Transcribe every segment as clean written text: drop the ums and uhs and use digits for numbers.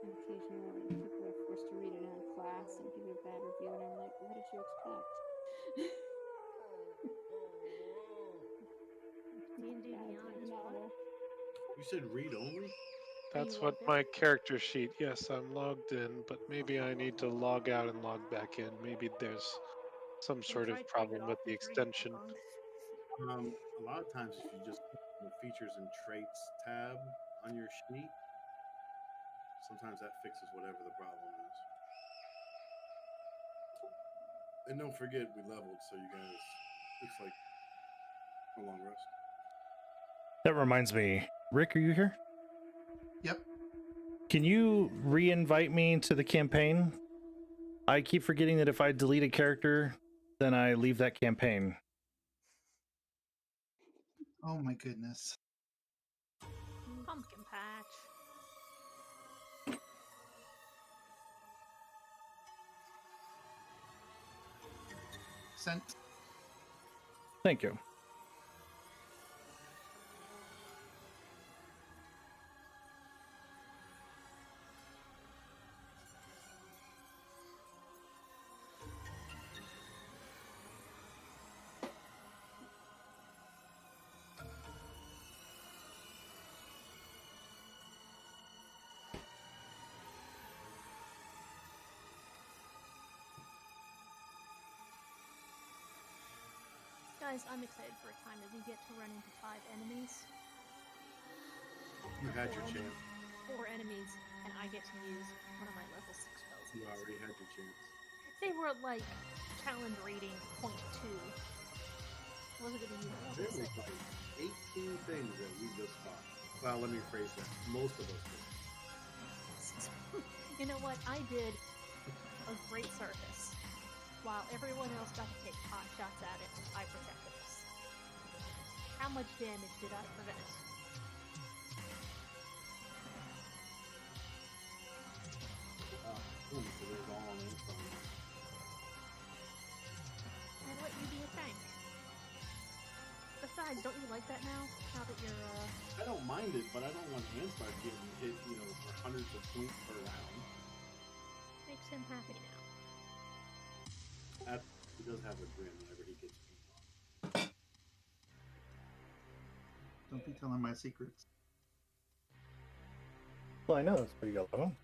Occasionally, people are forced to read it in class and give it a bad review, and I'm like, what did you expect? D&D Beyond is what? You said read only? That's what my character sheet. Yes, I'm logged in, but maybe I need to log out and log back in. Maybe there's some sort of problem with the extension. A lot of times, if you just click the features and traits tab on your sheet, sometimes that fixes whatever the problem is. And don't forget, we leveled, so you guys, looks like a long rest. That reminds me, Rick, are you here? Yep. Can you re-invite me to the campaign? I keep forgetting that if I delete a character, then I leave that campaign. Oh my goodness. Pumpkin patch. Sent. Thank you. Guys, I'm excited for a time that we get to run into 5 enemies. You had your chance. 4 enemies, and I get to use one of my level 6 spells. You already had your chance. They were like challenge rating 0.2. I wasn't going to use There level was 6. like 18 things that we just fought. Well, let me rephrase that. Most of us did. You know what? I did a great service. While everyone else got to take pot shots at it, I protected us. How much damage did I prevent? So there's all on info. And let you be a tank. Besides, don't you like that now? Now that you're, I don't mind it, but I don't want Anstar getting hit, for hundreds of points per round. Makes him happy now. He does have a grin whenever he gets beat. Don't be telling my secrets. Well, I know that's pretty yellow. Am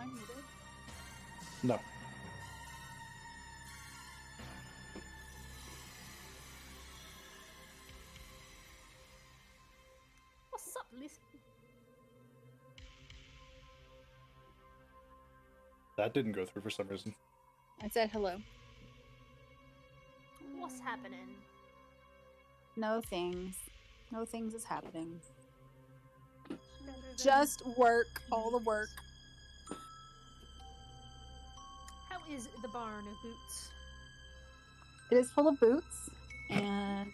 I muted? No. What's up, listen? That didn't go through for some reason. I said hello. What's happening? No things. No things is happening. Just work. All the work. How is the barn of boots? It is full of boots, and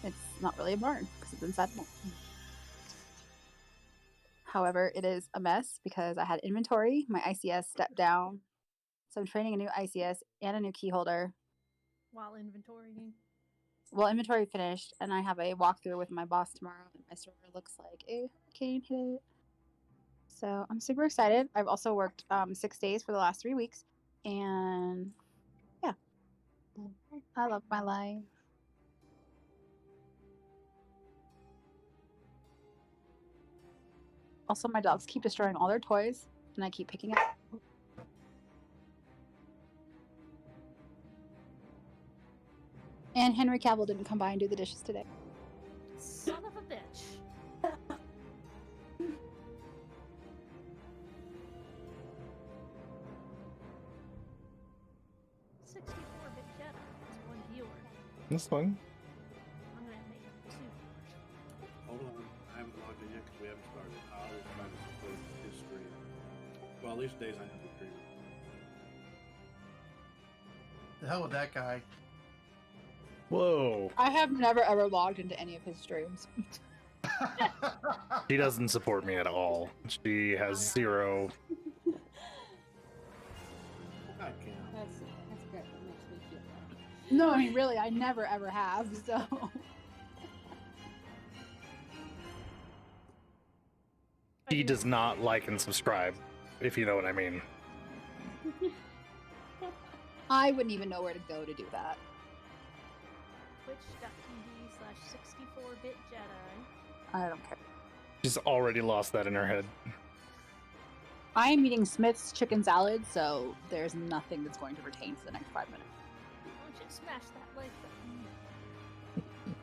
it's not really a barn because it's inside a mall. However, it is a mess because I had inventory. My ICS stepped down, so I'm training a new ICS and a new key holder. While inventorying? Well, inventory finished, and I have a walkthrough with my boss tomorrow, and my server looks like a hurricane hit it. So I'm super excited. I've also worked 6 days for the last 3 weeks, and yeah, I love my life. Also, my dogs keep destroying all their toys, and I keep picking up. And Henry Cavill didn't come by and do the dishes today. Son of a bitch. $64 bit cheddar. That's 1 viewer. That's fun. I'm gonna make 2 viewers. Hold on. I haven't logged in yet because we haven't started. I always try to support his stream. Well, at least days I have to stream. The hell with that guy. Whoa. I have never ever logged into any of his streams. She doesn't support me at all. She has zero. I can't. That's good. That makes me feel better. No, I mean really, I never ever have. So She does not like and subscribe, if you know what I mean. I wouldn't even know where to go to do that. Twitch.tv/64bit Jedi. I don't care. She's already lost that in her head. I am eating Smith's chicken salad, so there's nothing that's going to retain for the next 5 minutes. Why don't you smash that like button?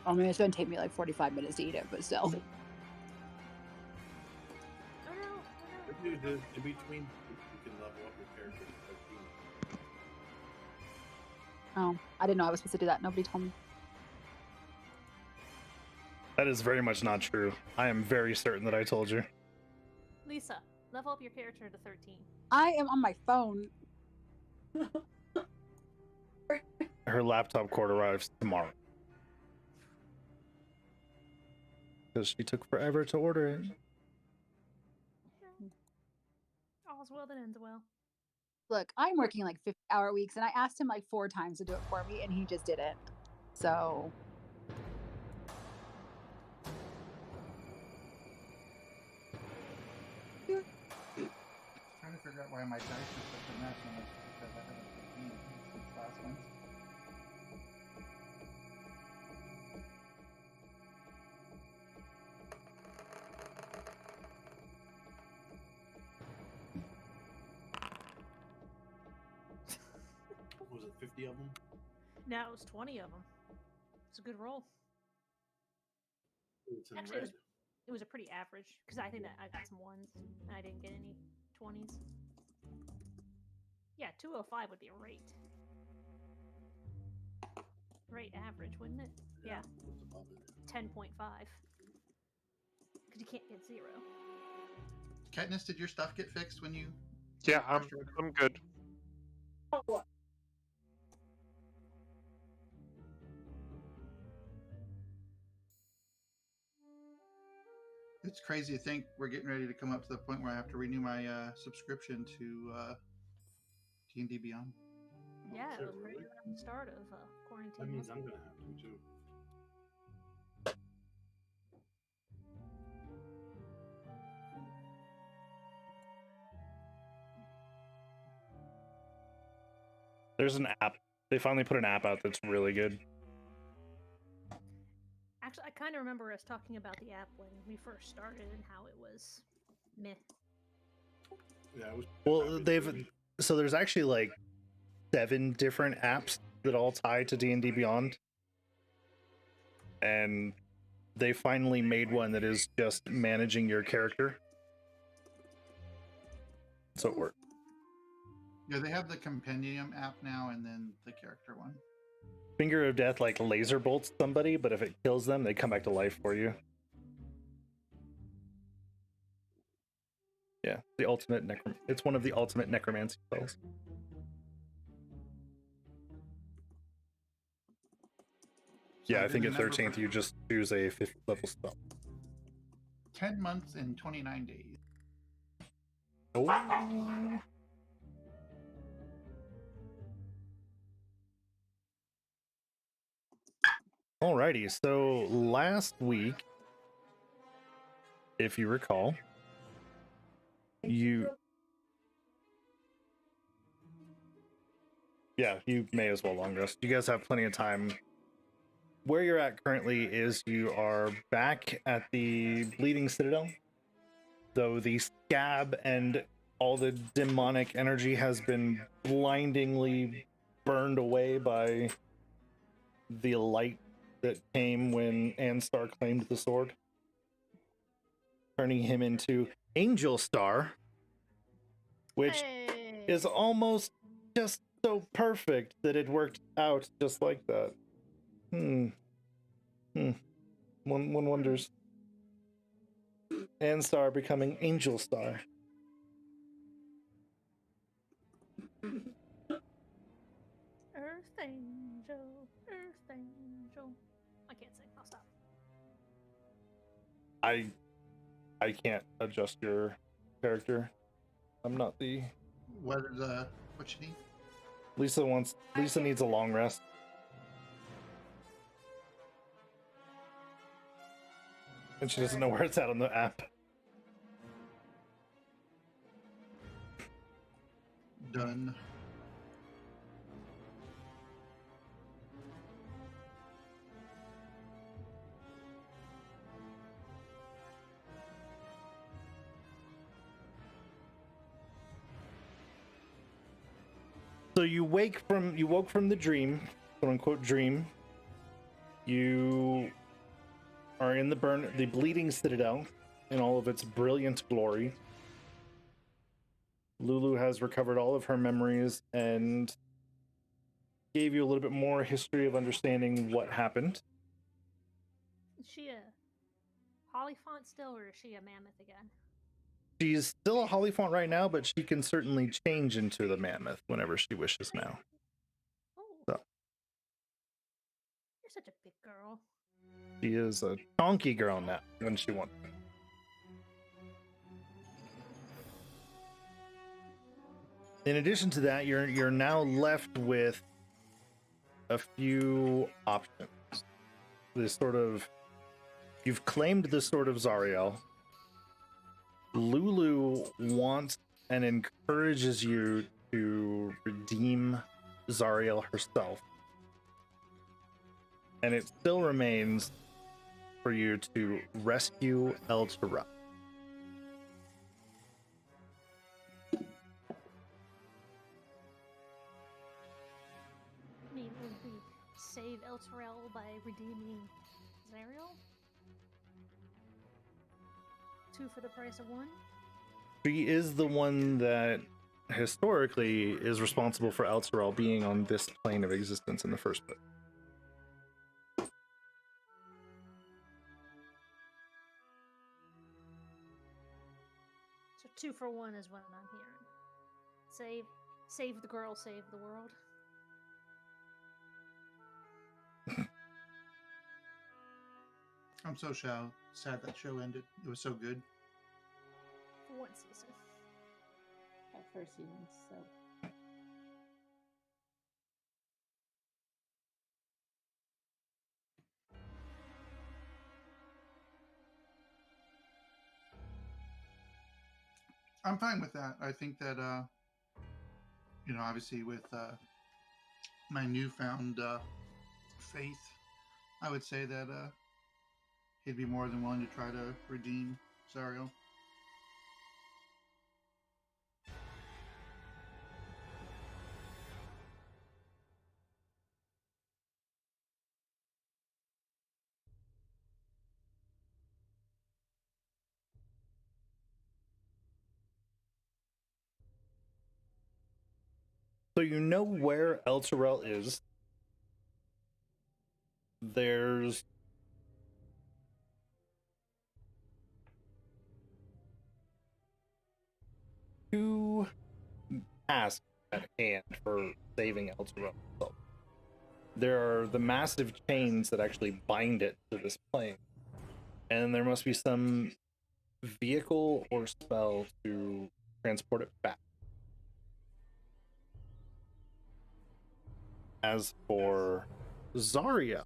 I mean, it's going to take me like 45 minutes to eat it, but still. Oh no. Dude, in between, you can level up your character to 13. Oh, I didn't know I was supposed to do that. Nobody told me. That is very much not true. I am very certain that I told you. Lisa, level up your character to 13. I am on my phone. Her laptop cord arrives tomorrow. Because she took forever to order it. All's well that ends well. Look, I'm working like 50-hour weeks, and I asked him like 4 times to do it for me, and he just didn't. So. Trying to figure out why my dice are such a mess, and it's because I haven't been since last one. What was it, 50 of them? Now it was 20 of them. It's a good roll. It's in Actually, red. It was a pretty average because I think that I got some ones and I didn't get any 20s. Yeah, 205 would be a rate. Rate average, wouldn't it? Yeah, It's above it. 10.5. Because you can't get 0. Katniss, did your stuff get fixed when you? Yeah, I'm good. It's crazy to think we're getting ready to come up to the point where I have to renew my subscription to D&D Beyond. Yeah, Is it it was right really? around the start of quarantine. That means wasn't I'm it? gonna have to too. There's an app. They finally put an app out that's really good. Actually, I kind of remember us talking about the app when we first started and how it was meh. Yeah, it was. Well, so there's actually like 7 different apps that all tie to D&D Beyond. And they finally made one that is just managing your character. So it works. Yeah, they have the Compendium app now, and then the character one. Finger of Death like laser bolts somebody, but if it kills them, they come back to life for you. Yeah, the ultimate it's one of the ultimate necromancy spells. Yeah, I think at 13th you just choose a 5th level spell. 10 months and 29 days. Oh. Alrighty, so last week, if you recall, you may as well long rest. You guys have plenty of time. Where you're at currently is you are back at the Bleeding Citadel, though the scab and all the demonic energy has been blindingly burned away by the light that came when Anstar claimed the sword, turning him into Angel Star, which is almost just so perfect that it worked out just like that. One wonders. Anstar becoming Angel Star. I can't adjust your character. I'm not the. What you need? Lisa needs a long rest. And she doesn't know where it's at on the app. Done. So you woke from the dream, quote unquote dream. You are in the bleeding citadel in all of its brilliant glory. Lulu has recovered all of her memories and gave you a little bit more history of understanding what happened. Is she a Hollyphant still, or is she a mammoth again? She's still a Hollyphant right now, but she can certainly change into the mammoth whenever she wishes now. Oh. So. You're such a big girl. She is a donkey girl now when she wants. In addition to that, you're now left with a few options. You've claimed the Sword of Zariel. Lulu wants and encourages you to redeem Zariel herself. And it still remains for you to rescue El Tara. I mean, would we save El Terrell by redeeming Zariel? 2 for the price of 1? She is the one that historically is responsible for El Tara being on this plane of existence in the first place. So 2 for 1 is what I'm hearing. Save the girl, save the world. I'm so sad that show ended. It was so good. For 1 season. That first season, so. I'm fine with that. I think that, obviously with my newfound faith, I would say that he'd be more than willing to try to redeem Zariel. So you know where El Terrell is. There's two tasks at hand for saving El Terrell. So there are the massive chains that actually bind it to this plane. And there must be some vehicle or spell to transport it back. As for Zariel,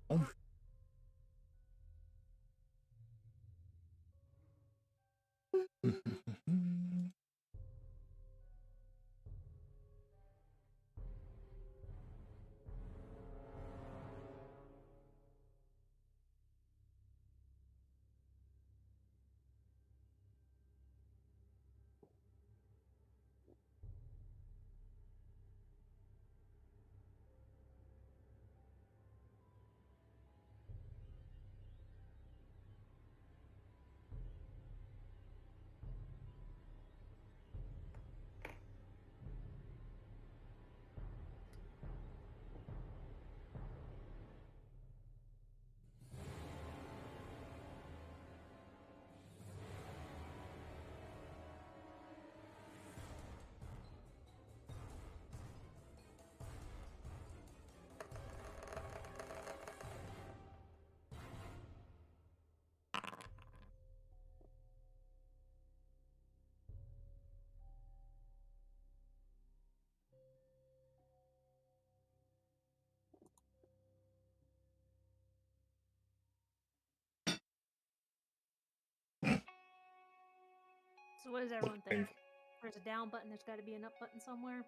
So what does everyone looking. think? There's a down button. There's got to be an up button somewhere.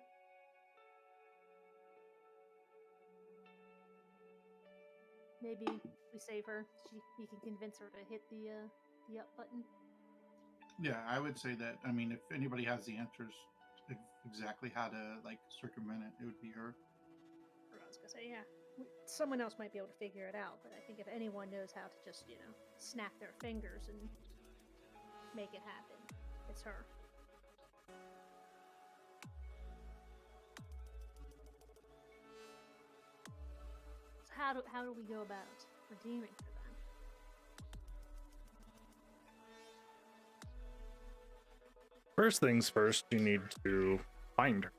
Maybe we save her. We can convince her to hit the up button. Yeah, I would say that. I mean, if anybody has the answers exactly how to like circumvent it, it would be her. Or I was gonna say, yeah, someone else might be able to figure it out. But I think if anyone knows how to just snap their fingers and make it happen, it's her. So how do we go about redeeming her then? First things first, you need to find her.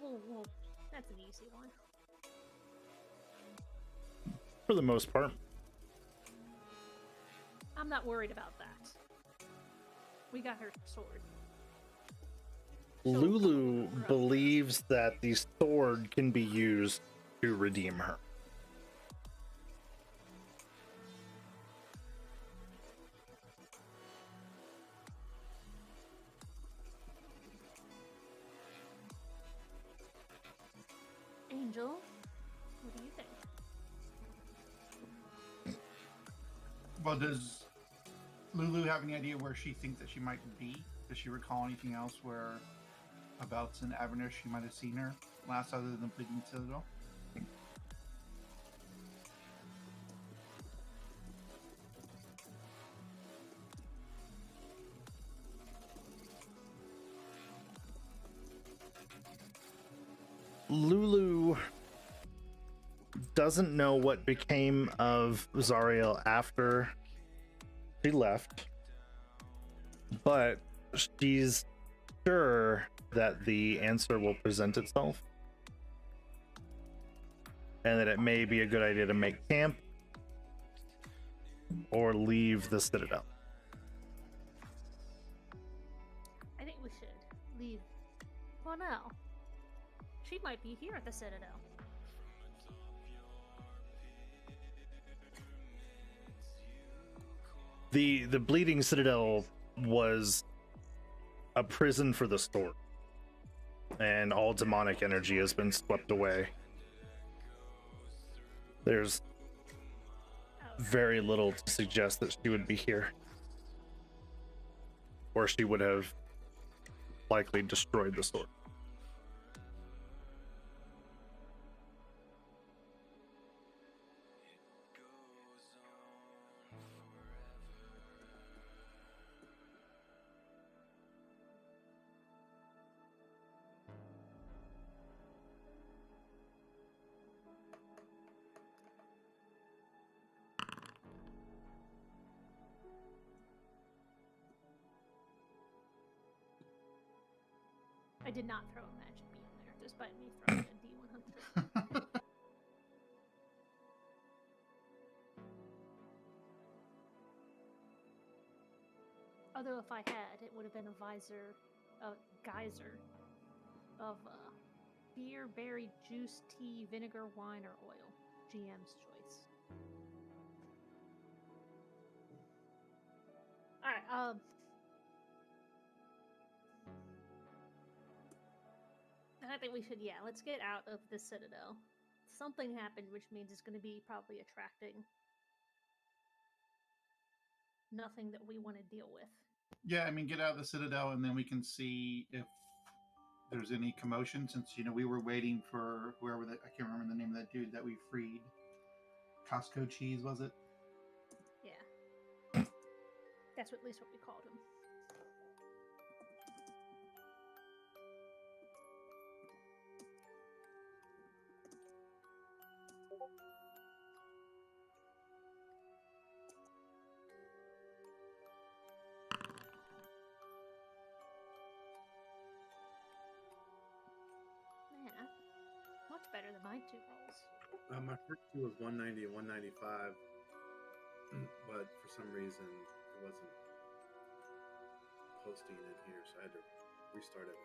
Well, that's an easy one. For the most part. I'm not worried about that. We got her sword. Lulu believes that the sword can be used to redeem her. Angel, what do you think? Well, does Lulu have any idea where she thinks that she might be? Does she recall anything else whereabouts in Avernus she might have seen her last other than the Bleeding Citadel? Lulu doesn't know what became of Zariel after she left, but she's sure that the answer will present itself and that it may be a good idea to make camp or leave the Citadel. I think we should leave. Well, no. She might be here at the Citadel. The Bleeding Citadel was a prison for the storm, and all demonic energy has been swept away. There's very little to suggest that she would be here, or she would have likely destroyed the sword. I did not throw a magic beam there, despite me throwing a D100. Although if I had, it would have been a geyser of beer, berry, juice, tea, vinegar, wine, or oil. GM's choice. Alright, I think we should, let's get out of the Citadel. Something happened, which means it's going to be probably attracting nothing that we want to deal with. Yeah, I mean, get out of the Citadel, and then we can see if there's any commotion. Since we were waiting for whoever I can't remember the name of that dude that we freed. Costco Cheese, was it? Yeah, that's at least what we called him. Much better than my 2 rolls. My first two was 190 and 195, but for some reason it wasn't posting in here, so I had to restart it.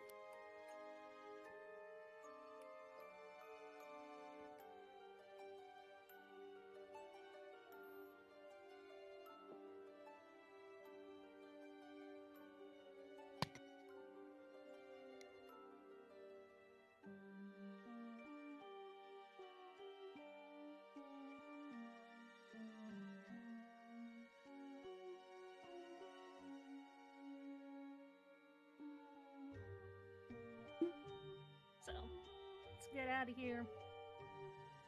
out of here.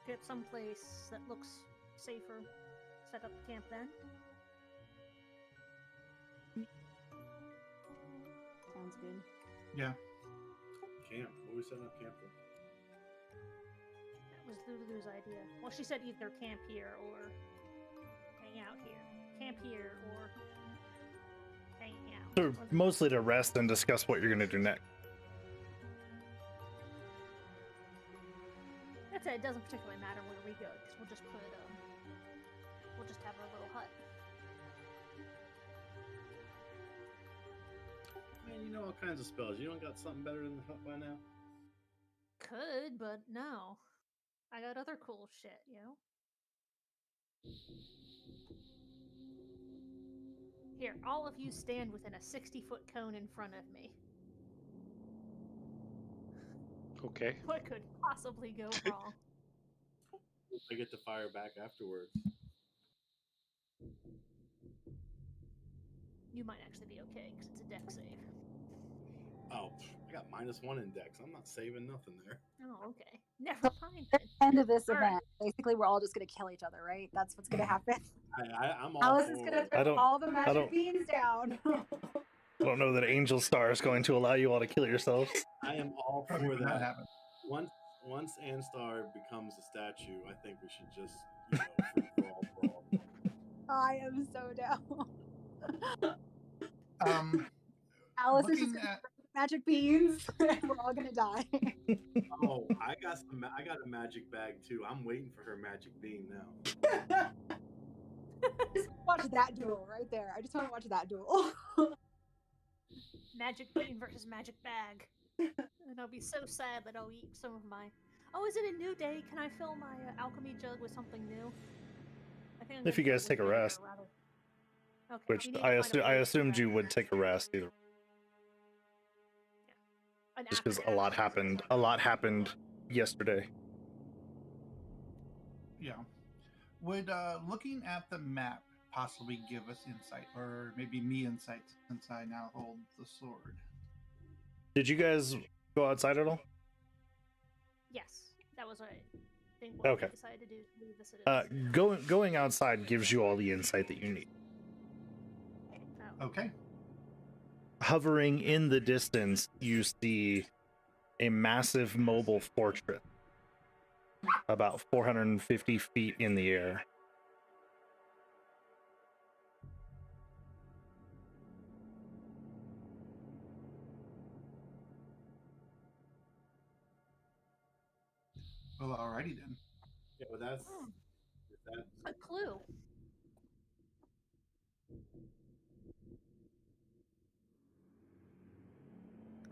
Get someplace that looks safer. Set up camp then. Sounds good. Yeah. Camp. What are we setting up camp for? That was Lulu's idea. Well, she said either camp here or hang out here. Camp here or hang out. So mostly to rest and discuss what you're going to do next. That's it. It doesn't particularly matter where we go because we'll just put we'll just have our little hut. Man, you know all kinds of spells. You don't got something better than the hut by now? Could, but no. I got other cool shit, you know? Here, all of you stand within a 60-foot cone in front of me. Okay. What could possibly go wrong? I get to fire back afterwards. You might actually be okay because it's a deck save. Oh, I got -1 in dex. I'm not saving nothing there. Oh, okay. Never mind then. End of this All event. right. Basically, we're all just gonna kill each other, right? That's what's gonna happen. I'm all Alice is for gonna it. I throw don't- all the I magic don't- beans down. I don't know that Angel Star is going to allow you all to kill yourselves. I am all Probably for would not that. happen. Once Anstar becomes a statue, I think we should just, free for all brawl. I am so down. Alice is just Looking gonna at throw magic beans, and we're all gonna die. Oh, I got a magic bag too. I'm waiting for her magic bean now. Just watch that duel right there. I just want to watch that duel. Magic bean versus magic bag. And I'll be so sad that I'll eat some of my... Oh, is it a new day? Can I fill my alchemy jug with something new? I think I'm If gonna you fill it guys with take a vinegar, rest. rather. Okay. Which we need to I find a way to assumed you prevent would take a rest either, an just because actual a lot rest. happened. A lot happened yesterday. Yeah. Would looking at the map possibly give us insight, or maybe me insight, since I now hold the sword? Did you guys go outside at all? Yes, that was what I think what Okay. we decided to do to leave the citizens. Going outside gives you all the insight that you need. Oh. Okay. Hovering in the distance, you see a massive mobile fortress, about 450 feet in the air. Well, alrighty then. Yeah, but that's Hmm. is that A clue.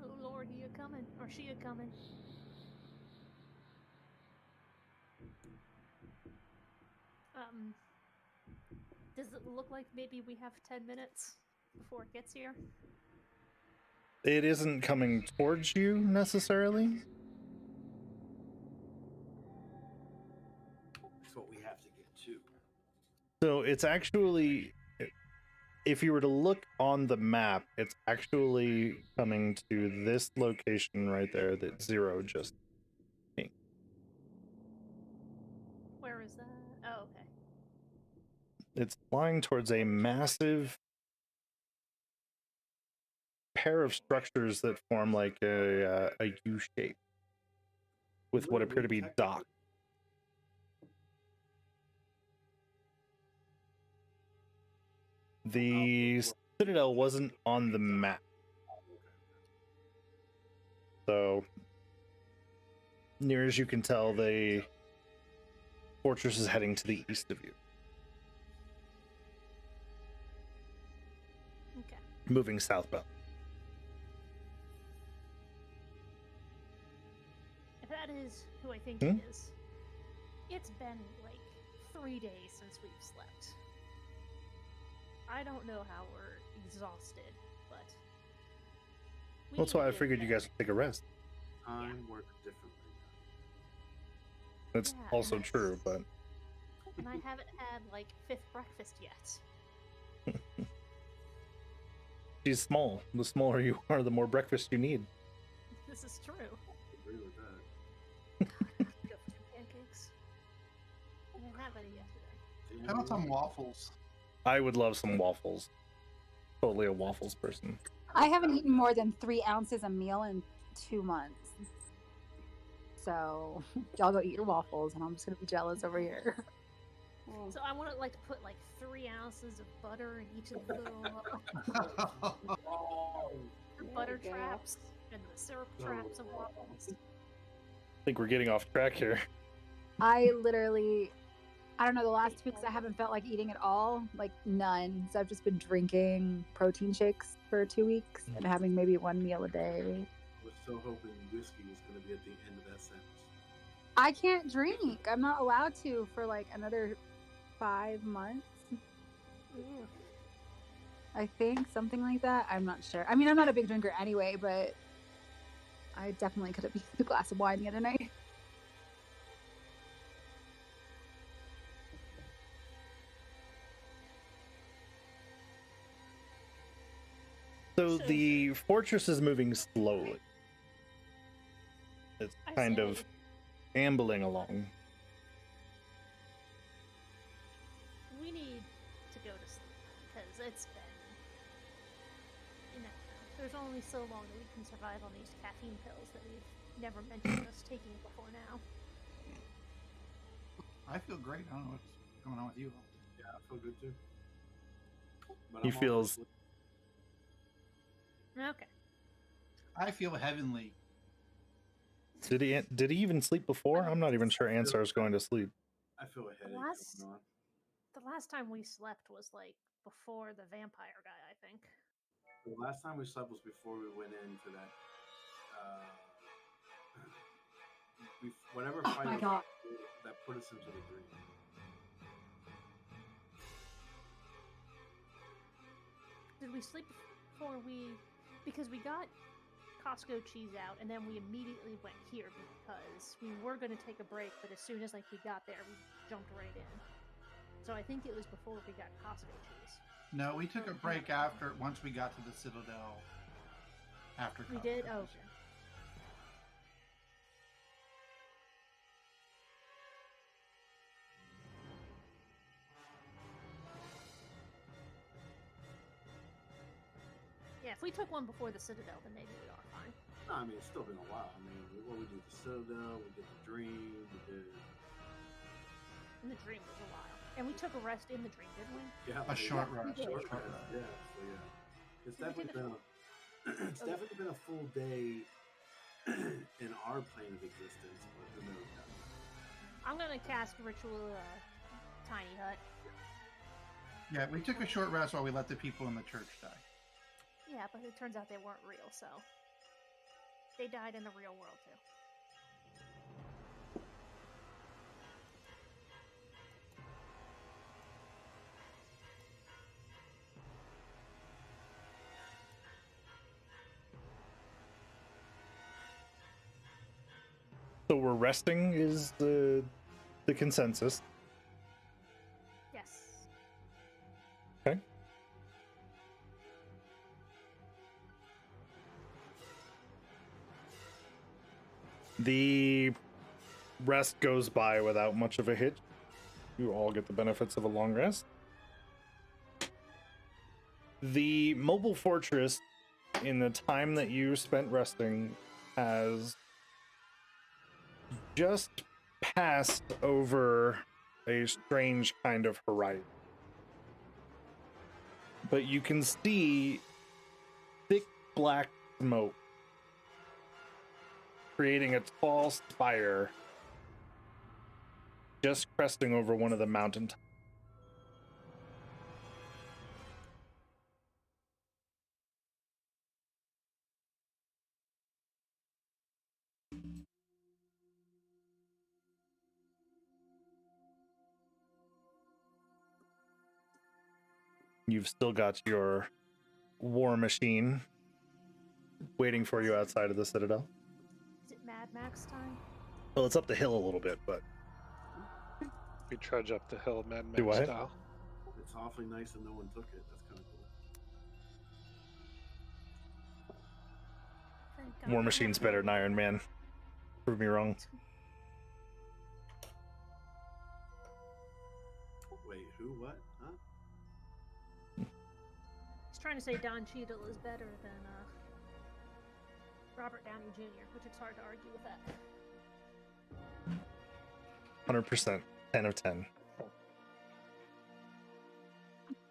Oh Lord, he a coming, or she a coming. Does it look like maybe we have 10 minutes before it gets here? It isn't coming towards you necessarily. that's what we have to get to. So it's actually, if you were to look on the map, it's actually coming to this location right there that Zero just. Where is that? Oh, okay. It's flying towards a massive pair of structures that form like a U shape with what appear to be docks. The citadel wasn't on the map, so near as you can tell, the fortress is heading to the east of you, Okay. moving southbound. If that is who I think Hmm? it is, it's been like 3 days since we've slept. I don't know how we're exhausted, but we That's need why to I get figured you bed. guys would take a rest. Time works differently now. That's Yeah, and also that's- true, but And I haven't had like 5th breakfast yet. she's small. The smaller you are, the more breakfast you need. This is true. I agree with that. How about some waffles? I would love some waffles. Totally a waffles person. I haven't eaten more than 3 ounces a meal in 2 months. So y'all go eat your waffles, and I'm just gonna be jealous over here. So I want to like to put like 3 ounces of butter in each of the little butter There you go. traps and the syrup traps of waffles. I think we're getting off track here. I literally, I don't know, the last 2 weeks I haven't felt like eating at all, like none. So I've just been drinking protein shakes for 2 weeks and having maybe 1 meal a day. I was so hoping whiskey was going to be at the end of that sentence. I can't drink. I'm not allowed to for like another 5 months. Ooh. I think something like that. I'm not sure. I mean, I'm not a big drinker anyway, but I definitely could have used a glass of wine the other night. So the fortress is moving slowly. It's I kind say- of ambling along. We need to go to sleep because it's been, there's only so long that we can survive on these caffeine pills that we've never mentioned us taking before now. I feel great. I don't know what's going on with you. Yeah, I feel good too. But He I'm feels- also- Okay. I feel heavenly. Did he even sleep before? I'm not even sure Ansar is going to sleep. I feel a headache Last- going on. The last time we slept was like before the vampire guy, I think. The last time we slept was before we went into that. Whatever fight my was God. that put us into the dream. Did we sleep before because we got Costco cheese out and then we immediately went here because we were going to take a break, but as soon as like we got there, we jumped right in. So I think it was before we got Costco cheese. No, we took a break after once we got to the Citadel. After We Costco. did? Oh, okay. Yeah, if we took one before the Citadel, then maybe we are fine. No, I mean, it's still been a while. I mean, what we did the Citadel, we did the Dream, we did. And the dream was a while. And we took a rest in the dream, didn't we? Yeah, A short rest. did. Short Short rest. rest. Yeah, so yeah, it's We did definitely been it's Okay. definitely been a full day in our plane of existence, but who knows? I'm gonna cast Ritual Tiny Hut. Yeah, we took a short rest while we let the people in the church die. Yeah, but it turns out they weren't real, so they died in the real world too. So we're resting is the consensus. Yes. Okay. The rest goes by without much of a hitch. You all get the benefits of a long rest. The mobile fortress, in the time that you spent resting, has just passed over a strange kind of horizon. But you can see thick black smoke creating a tall spire just cresting over one of the mountaintops. You've still got your war machine waiting for you outside of the Citadel. Is it Mad Max time? Well, it's up the hill a little bit, but We trudge up the hill, Mad Do Max what? style. It's awfully nice and no one took it. That's kind of cool. Thank God. War Machine's better than Iron Man. Prove me wrong. Wait, who Who? What? Huh? He's trying to say Don Cheadle is better than Robert Downey Jr., which it's hard to argue with that. 100%. 10 of 10.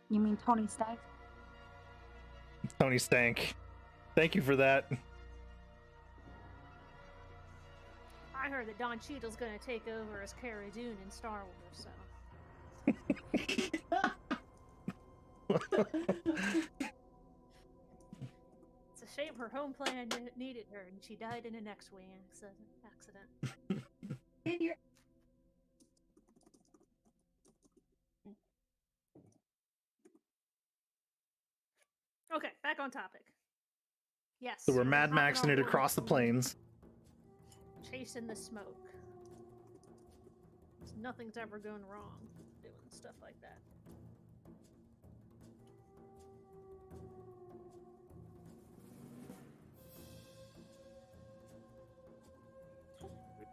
You mean Tony Stark? Tony Stank. Thank you for that. I heard that Don Cheadle's going to take over as Cara Dune in Star Wars, so. It's a shame her home planet needed her, and she died in an X-Wing accident. Okay, back on topic. Yes. So we're Mad Maxing it across the plains. Chasing the smoke. Nothing's ever gone wrong doing stuff like that.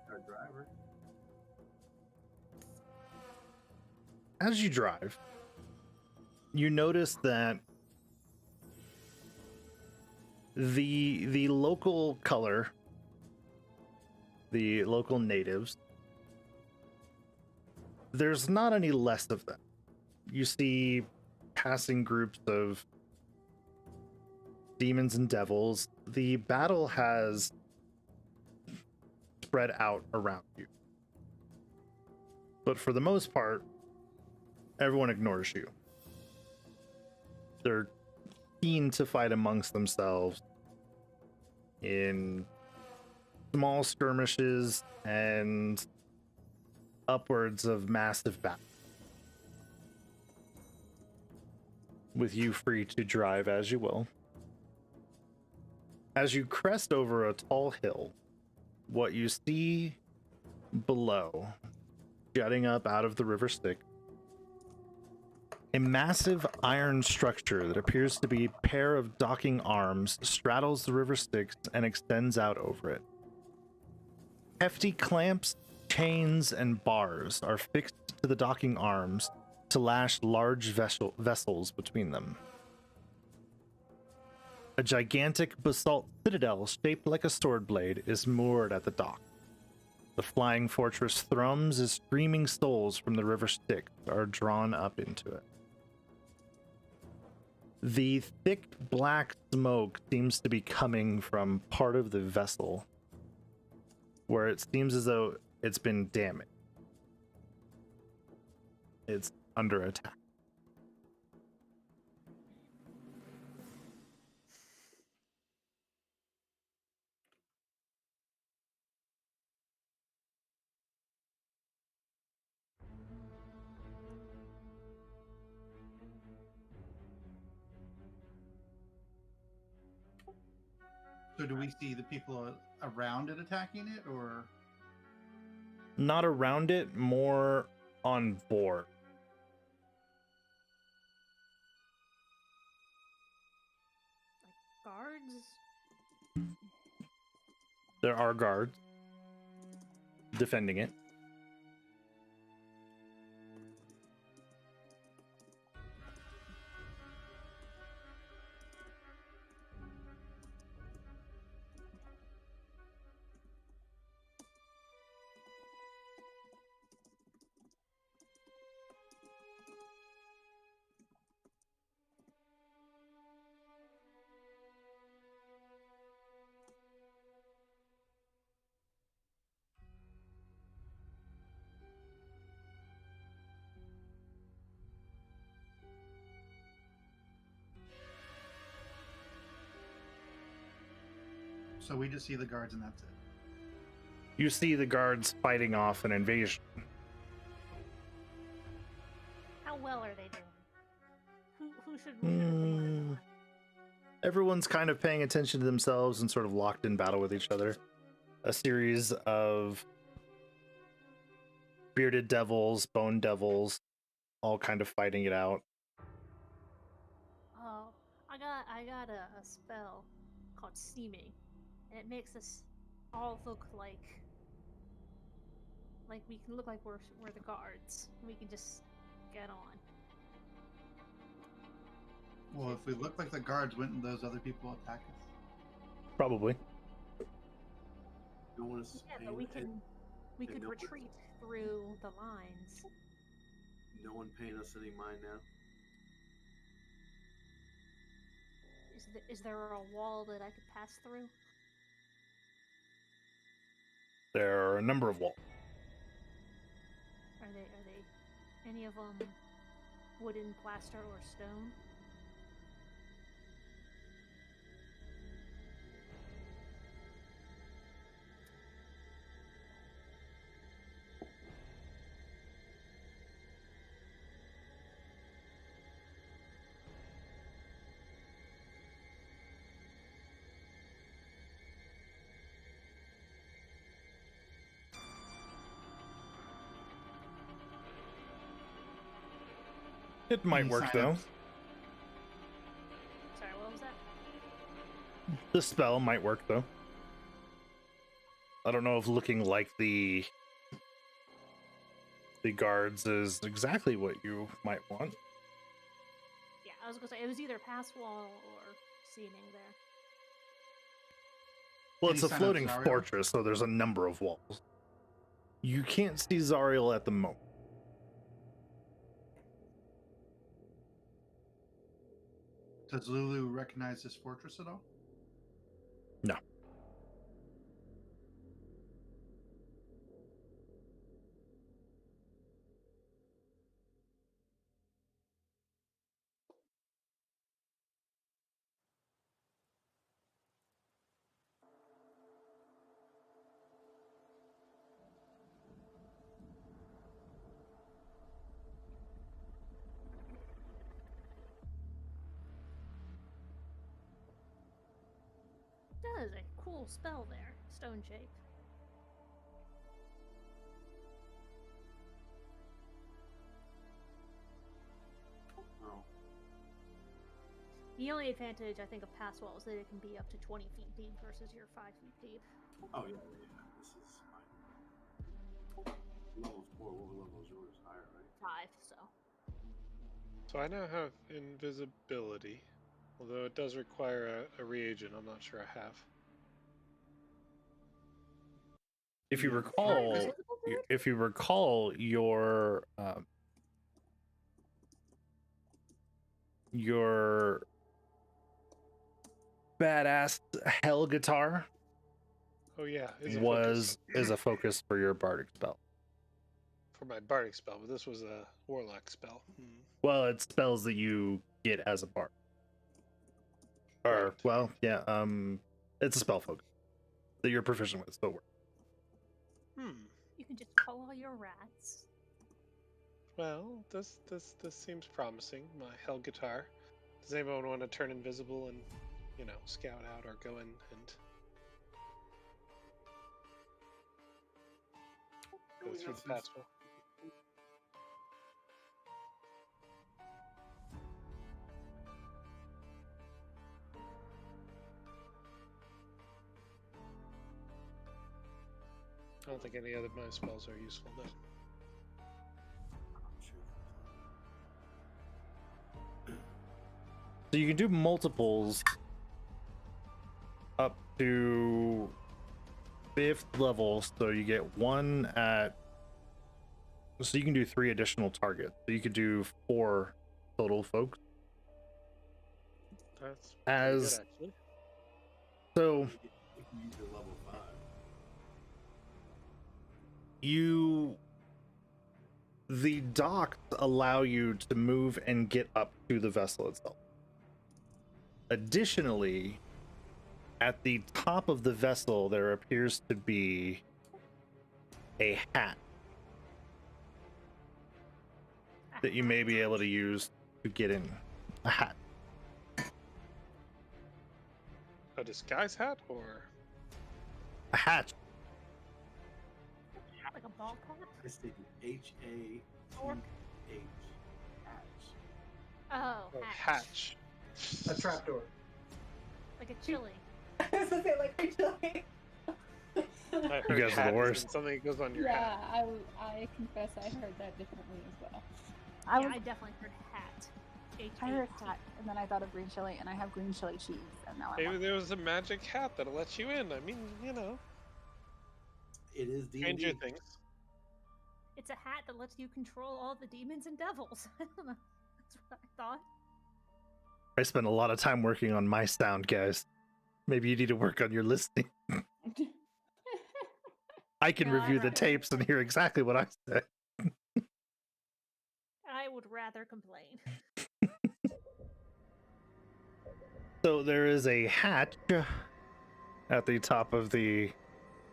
Our driver. As you drive, you notice that the local color, the local natives, there's not any less of them. You see passing groups of demons and devils. The battle has spread out around you, but for the most part, everyone ignores you. They're keen to fight amongst themselves in small skirmishes and upwards of massive battles, with you free to drive as you will. As you crest over a tall hill, what you see below, jutting up out of the river Styx, a massive iron structure that appears to be a pair of docking arms straddles the river Styx and extends out over it. Hefty clamps, chains, and bars are fixed to the docking arms to lash large vessels between them. A gigantic basalt citadel shaped like a sword blade is moored at the dock. The flying fortress thrums as screaming souls from the river Styx are drawn up into it. The thick black smoke seems to be coming from part of the vessel, where it seems as though it's been damaged. It's under attack. So do we see the people around it attacking it, or? Not around it, more on board. Like guards? There are guards defending it. So we just see the guards and that's it. You see the guards fighting off an invasion. How well are they doing? Who should win if they win? Everyone's kind of paying attention to themselves and sort of locked in battle with each other. A series of bearded devils, bone devils, all kind of fighting it out. Oh, I got a spell called Seeming, and it makes us all look like we can look like we're the guards. We can just get on. Well, if we look like the guards, wouldn't those other people attack us? Probably. No one is Yeah, paying. but we could no retreat through the lines. No one paying us any mind now. Is there a wall that I could pass through? There are a number of walls. Are they any of them wooden, plaster, or stone? It might Any work sign though. of- Sorry, what was that? The spell might work though. I don't know if looking like the guards is exactly what you might want. Yeah, I was gonna say it was either pass wall or seeming there. Well, Any it's a sign of floating Zariel? fortress, so there's a number of walls. You can't see Zariel at the moment. Does Lulu recognize this fortress at all? No. That is a cool spell there, stone shape. Oh, The only advantage I think of pass wall is that it can be up to 20 feet deep versus your 5 feet deep. oh yeah. This is fine. Level 4. What level is yours? Higher, right? 5, so. So I now have invisibility, although it does require a reagent. I'm not sure I have. If you Yeah. recall, Invisible, dude? if you recall your badass hell guitar Oh yeah, is a focus is a focus for your bardic spell. for my bardic spell, but this was a warlock spell. Well, it's spells that you get as a bard. Or Right. well, yeah, it's a spell focus that you're proficient with, so it works. You can just call all your rats. Well, this seems promising. My hell guitar. Does anyone want to turn invisible and, scout out or go in and go through the pathway? I don't think any other of my spells are useful then. So you can do multiples up to 5th level, so you get one at. So you can do 3 additional targets. So you could do 4 total, folks. That's As pretty good, actually. So You can use your level 5. the docks allow you to move and get up to the vessel itself. Additionally, at the top of the vessel, there appears to be a hat that you may be able to use to get in. A hat. A disguise hat or A hatch. Like a ball cap? I stated H-A-T-H. Hatch. Oh, hatch? A trapdoor. Like a chili. I was gonna say like actually. I heard You guys are hat the as in worst. something that goes on your Yeah, hat. I confess I heard that differently as well. I definitely heard hat. I heard H-A-T. hat, and then I thought of green chili, and I have green chili cheese, and now I Maybe want. there was a magic hat that'll let you in. I mean, you know, It is Stranger D&D. Things. It's a hat that lets you control all the demons and devils. I don't know. That's what I thought. I spent a lot of time working on my sound, guys. Maybe you need to work on your listening. I can No, I'd review the rather- tapes and hear exactly what I said. I would rather complain. So there is a hatch at the top of the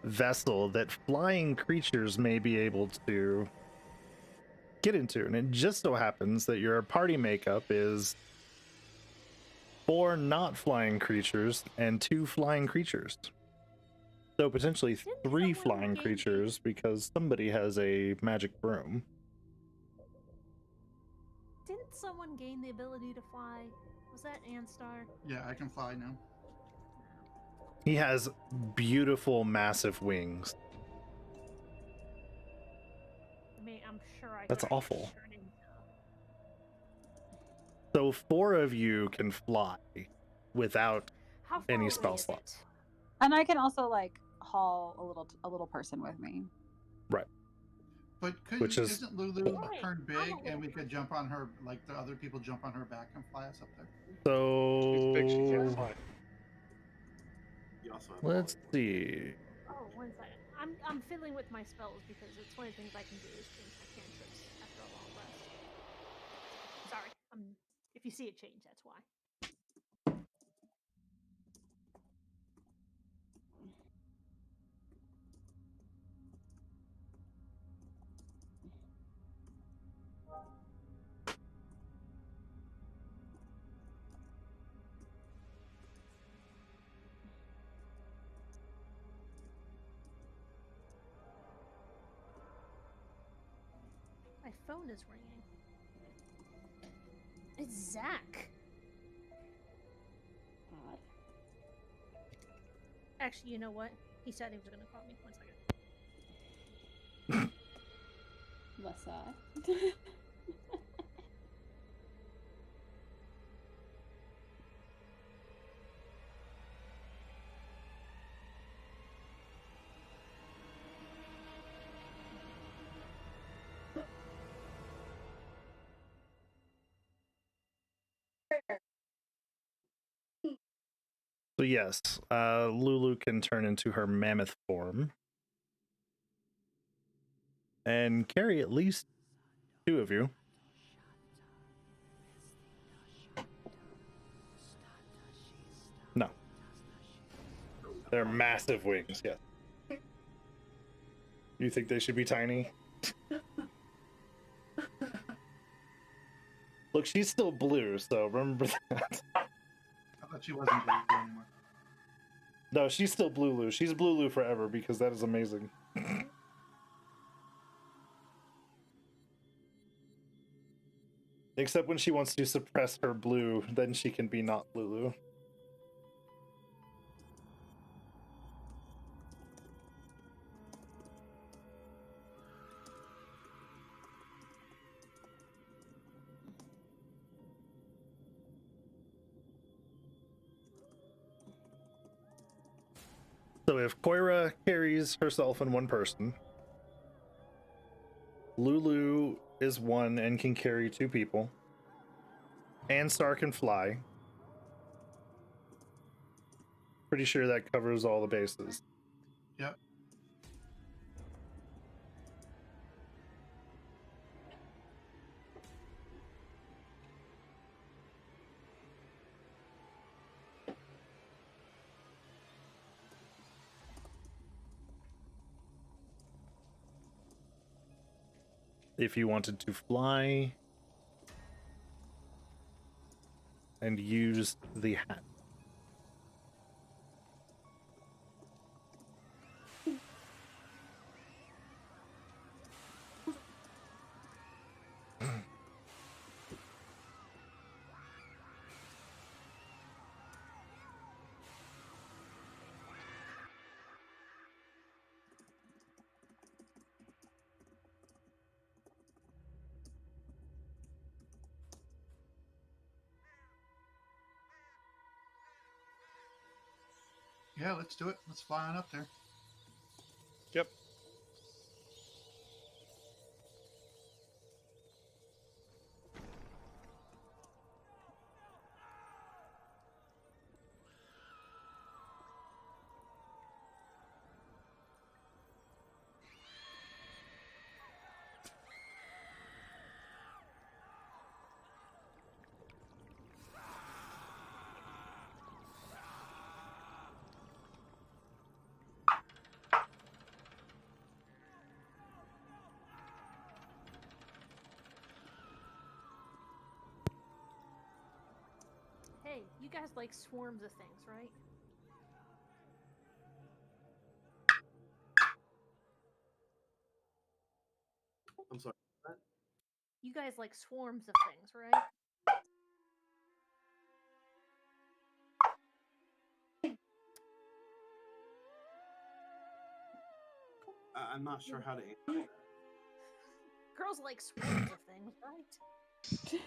vessel that flying creatures may be able to get into. And it just so happens that your party makeup is 4 not flying creatures and 2 flying creatures. So potentially Didn't 3 someone flying gain creatures because somebody has a magic broom. Didn't someone gain the ability to fly? Was that Anstar? Yeah, I can fly now. He has beautiful, massive wings. I mean, I'm sure I That's could awful. turn into... So 4 of you can fly without How far any away spell is slots. it? And I can also like haul a little person with me. But Which is- isn't Lulu Right, turned I'm a big little and we could jump on her, like the other people jump on her back and fly us up there? She's big, she can't So fly. You also have let's volleyball. see. Oh, 1 second. I'm fiddling with my spells because it's one of the things I can do is change my cantrips after a long rest. Sorry. If you see it change, that's why. My phone is ringing. It's Zach. Odd. Actually, you know what? He said he was going to call me. 1 second. What's up? So yes, Lulu can turn into her mammoth form and carry at least 2 of you. No. They're massive wings, yes. You think they should be tiny? Look, she's still blue, so remember that. I thought she wasn't blue anymore. No, she's still Blue Lou. She's Blue Lou forever because that is amazing. Except when she wants to suppress her blue, then she can be not Blue Lou. So if Koira carries herself in 1 person, Lulu is 1 and can carry 2 people, Anstar can fly. Pretty sure that covers all the bases. Yep. If you wanted to fly and use the hat. Yeah, let's do it. Let's fly on up there. Yep. Hey, you guys like swarms of things, right? I'm sorry. You guys like swarms of things, right? I'm not sure how to answer that. Girls like swarms of things, right?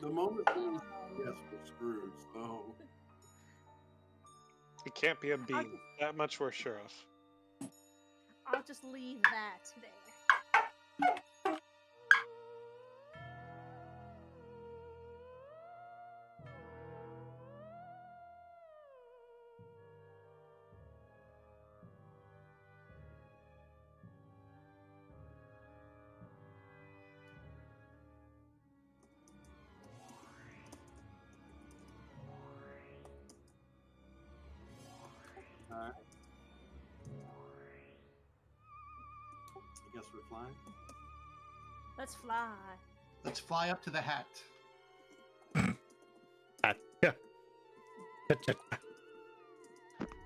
The moment we yes, we're screwed. So It can't be a bean. That much we're sure of. I'll just leave that there. all right. I guess we're flying. Let's fly. Let's fly up to the hat.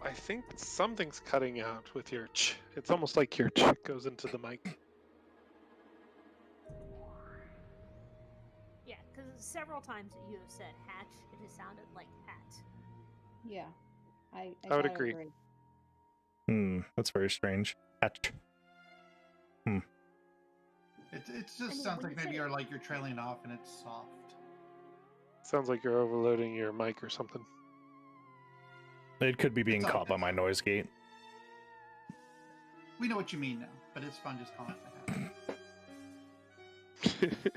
I think something's cutting out with your ch. It's almost like your ch goes into the mic. Yeah, because several times that you have said hatch, it has sounded like hat. Yeah. I would gotta agree. That's very strange. Hatch. It just I mean, sounds when like you maybe say- you're like you're trailing off and it's soft. Sounds like you're overloading your mic or something. It could be being It's all caught by good. my noise gate. We know what you mean now, but it's fun just calling it the hat.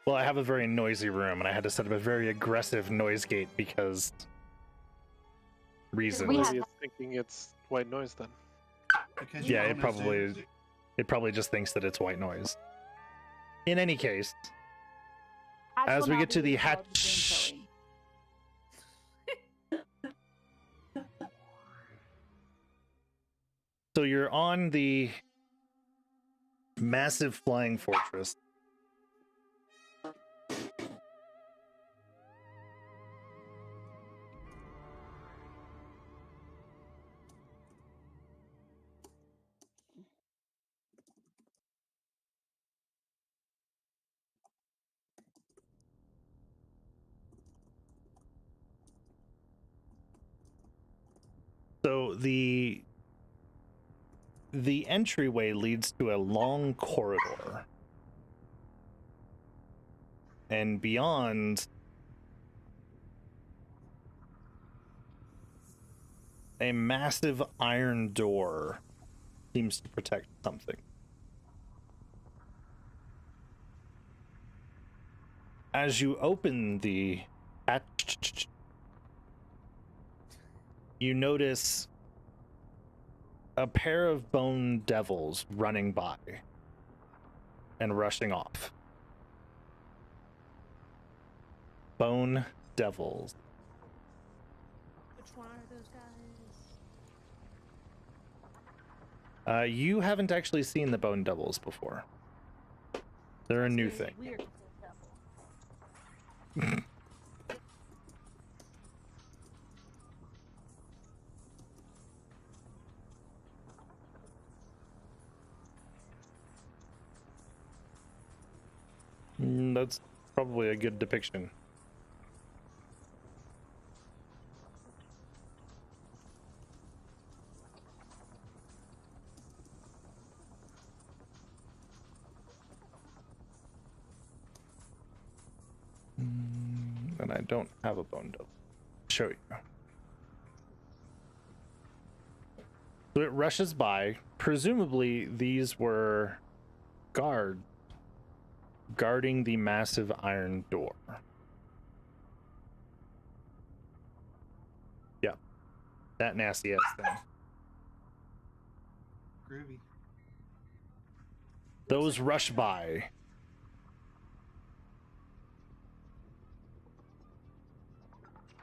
Well, I have a very noisy room, and I had to set up a very aggressive noise gate because reasons. We Maybe have- it's thinking it's white noise then. Because Yeah, your it bonus probably just thinks that it's white noise. In any case, Hatch as will we now get to be the called hatch, Green so you're on the massive flying fortress. So the entryway leads to a long corridor. And beyond, a massive iron door seems to protect something. As you open the hatch, you notice a pair of bone devils running by and rushing off. Bone devils. Which one are those guys? You haven't actually seen the bone devils before. They're a new It's thing. weird to say devil. That's probably a good depiction. And I don't have a bone devil. Show you. So it rushes by. Presumably, these were guards guarding the massive iron door. Yeah, that nasty ass thing. Groovy. Those rush by.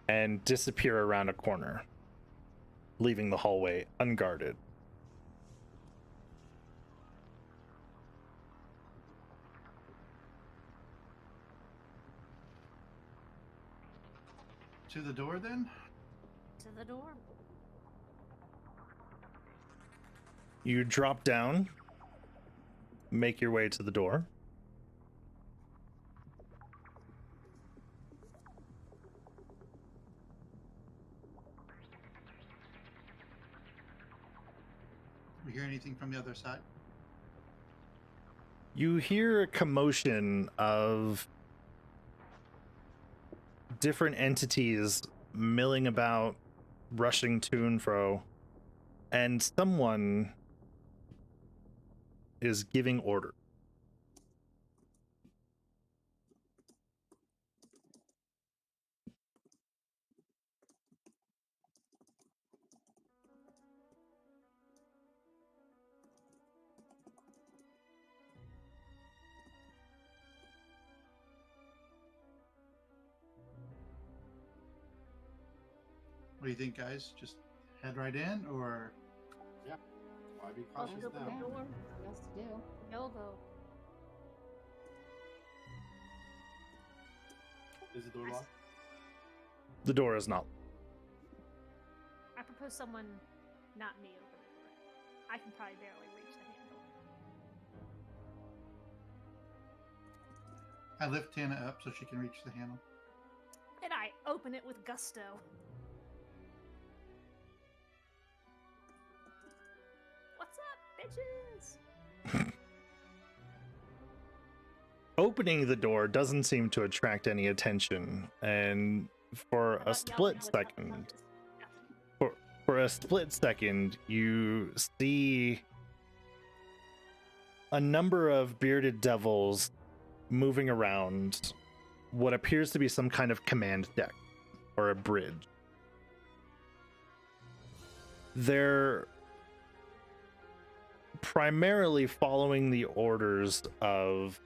And disappear around a corner, leaving the hallway unguarded. To the door, then? To the door. You drop down, make your way to the door. We hear anything from the other side? You hear a commotion of different entities milling about, rushing to and fro, and someone is giving orders. What do you think, guys? Just head right in, or Why be I'll cautious open now? the door. What else to do? YOLO. Is the door locked? The door is not. I propose someone, not me, open the door. I can probably barely reach the handle. I lift Tana up so she can reach the handle. And I open it with gusto. What's up, bitches? Opening the door doesn't seem to attract any attention, and for How a about split yelling with second, punches? Yeah. for a split second, you see a number of bearded devils moving around what appears to be some kind of command deck or a bridge. They're primarily following the orders of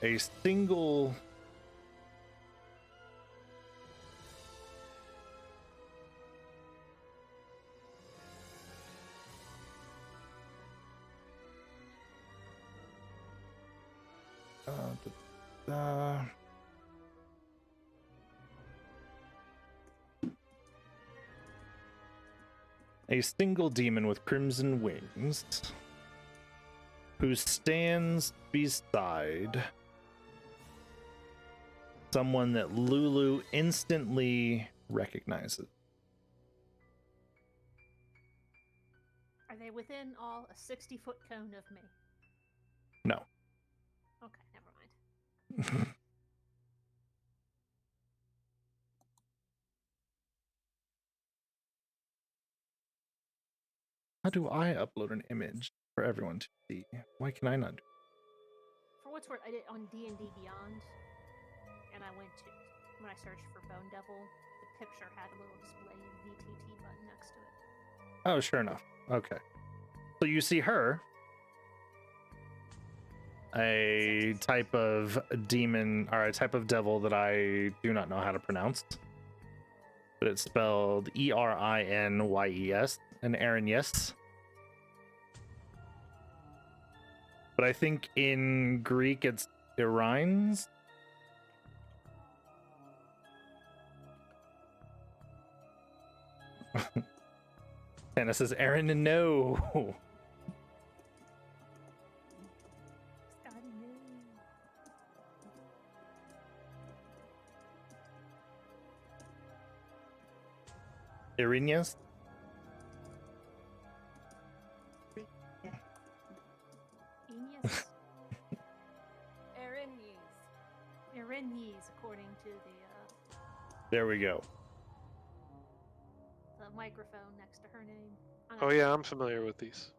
a single a single demon with crimson wings who stands beside someone that Lulu instantly recognizes. Are they within all a 60-foot cone of me? No. Okay, never mind. How do I upload an image for everyone to see? Why can I not do For what's worth, I did on D&D Beyond, and I went to, when I searched for Bone Devil, the picture had a little display VTT button next to it. Oh, sure enough. Okay. So you see her, a type of demon, or a type of devil that I do not know how to pronounce. But it's spelled Erinyes, and Aaron, yes. But I think in Greek it's Irines. Anna says, Aaron, no. Scotty, no. Irinias? Aeneas? Erinyes. Erinyes, according to the There we go. a microphone next to her name. Oh yeah, I'm familiar with these.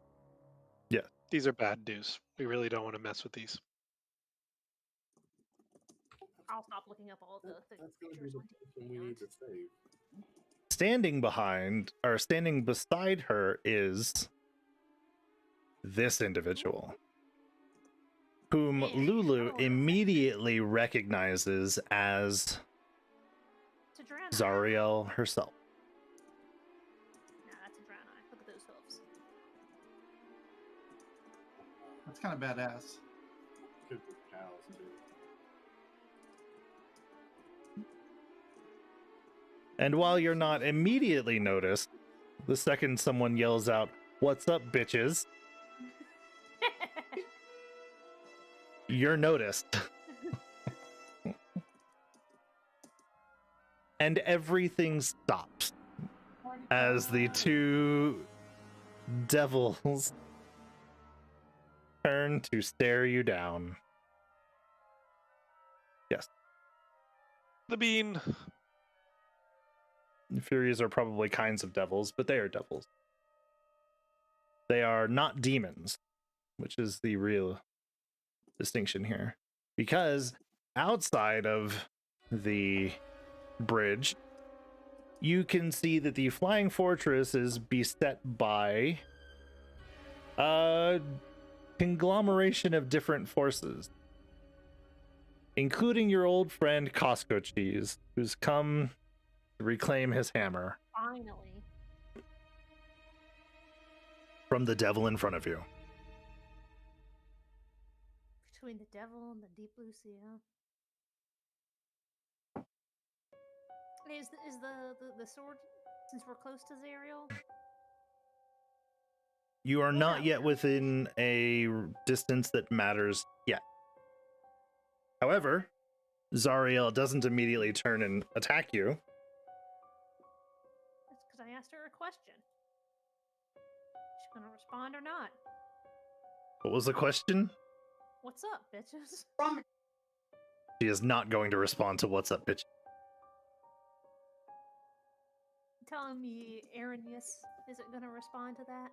Yeah. These are bad news. We really don't want to mess with these. I'll stop looking up all the That's going to be features the on person we need to save. Standing beside her is this individual, whom Man, Lulu oh, immediately recognizes as It's a Draenei. Zariel herself. Nah, that's a Draenei. Look at those hooves. That's kind of badass. Good with cows, too. And while you're not immediately noticed, the second someone yells out, "What's up, bitches?" you're noticed. And everything stops as the two devils turn to stare you down. Yes. The bean. The Furies are probably kinds of devils, but they are devils. They are not demons, which is the real distinction here. Because outside of the bridge, you can see that the Flying Fortress is beset by a conglomeration of different forces, including your old friend Costco Cheese, who's come to reclaim his hammer Finally. from the devil in front of you. Between the devil and the deep blue sea, huh? Is the sword, since we're close to Zariel? You are not No. yet within a distance that matters yet. However, Zariel doesn't immediately turn and attack you. That's because I asked her a question. She's gonna respond or not? What was the question? What's up, bitches? She is not going to respond to "What's up, bitch?" Telling me Arrhenius isn't gonna respond to that?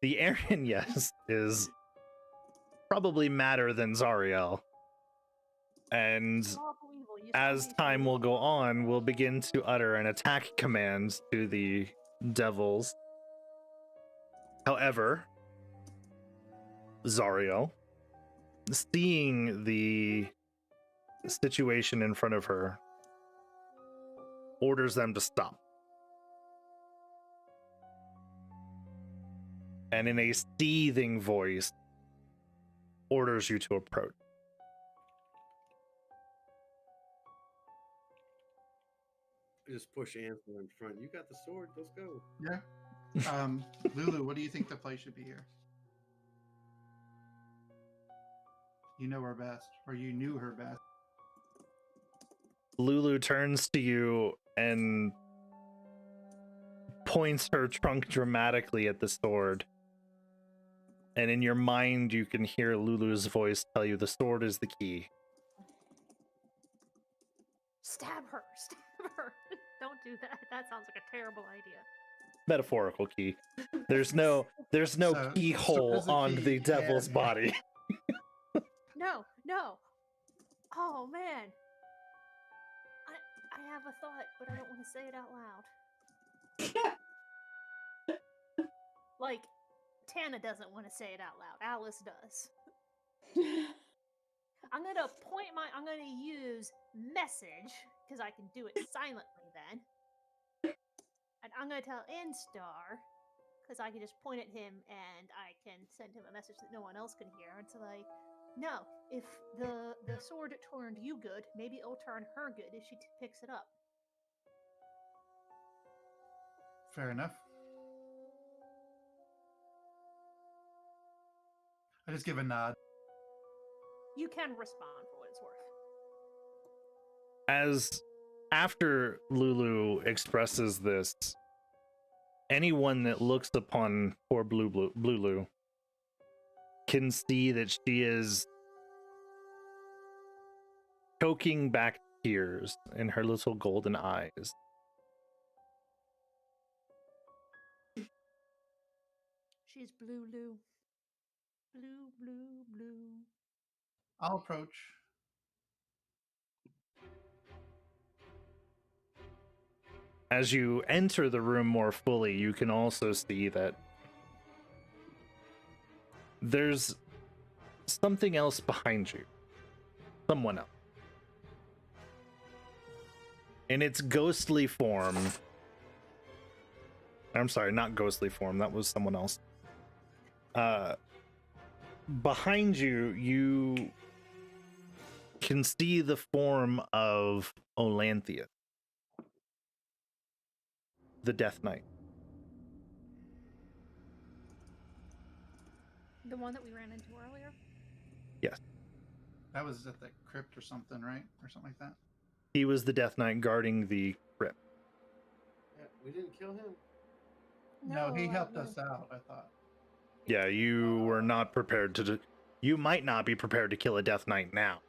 The Aryan yes is probably madder than Zariel. And Lawful evil, you as said time will go on, we'll begin to utter an attack command to the devils. However, Zariel, seeing the situation in front of her, orders them to stop. And in a seething voice, orders you to approach. Just push Ansel in front. You got the sword. Let's go. Yeah. Lulu, what do you think the play should be here? You know her best, or you knew her best. Lulu turns to you and points her trunk dramatically at the sword. And in your mind, you can hear Lulu's voice tell you the sword is the key. Stab her! Stab her! Don't do that. That sounds like a terrible idea. Metaphorical key. There's no So, keyhole sword is the on key, the devil's and- body. No, no. Oh man. I have a thought, but I don't want to say it out loud. Like, Tana doesn't want to say it out loud. Alice does. I'm gonna use message, because I can do it silently then. And I'm gonna tell Instar, because I can just point at him and I can send him a message that no one else can hear. It's like, no, if the sword turned you good, maybe it'll turn her good if she picks it up. Fair enough. I just give a nod. You can respond for what it's worth. As after Lulu expresses this, anyone that looks upon poor Lulu can see that she is choking back appears in her little golden eyes. She's blue, Lou. Blue, blue, blue. I'll approach. As you enter the room more fully, you can also see that there's something else behind you. Someone else. In its ghostly form. I'm sorry, not ghostly form. That was someone else. Behind you, you can see the form of Olanthia, the Death Knight. The one that we ran into earlier? Yes. That was at the crypt or something, right? Or something like that? He was the Death Knight guarding the crypt. Yeah, we didn't kill him. No, he helped us out, I thought. Yeah, you were not prepared to... You might not be prepared to kill a Death Knight now.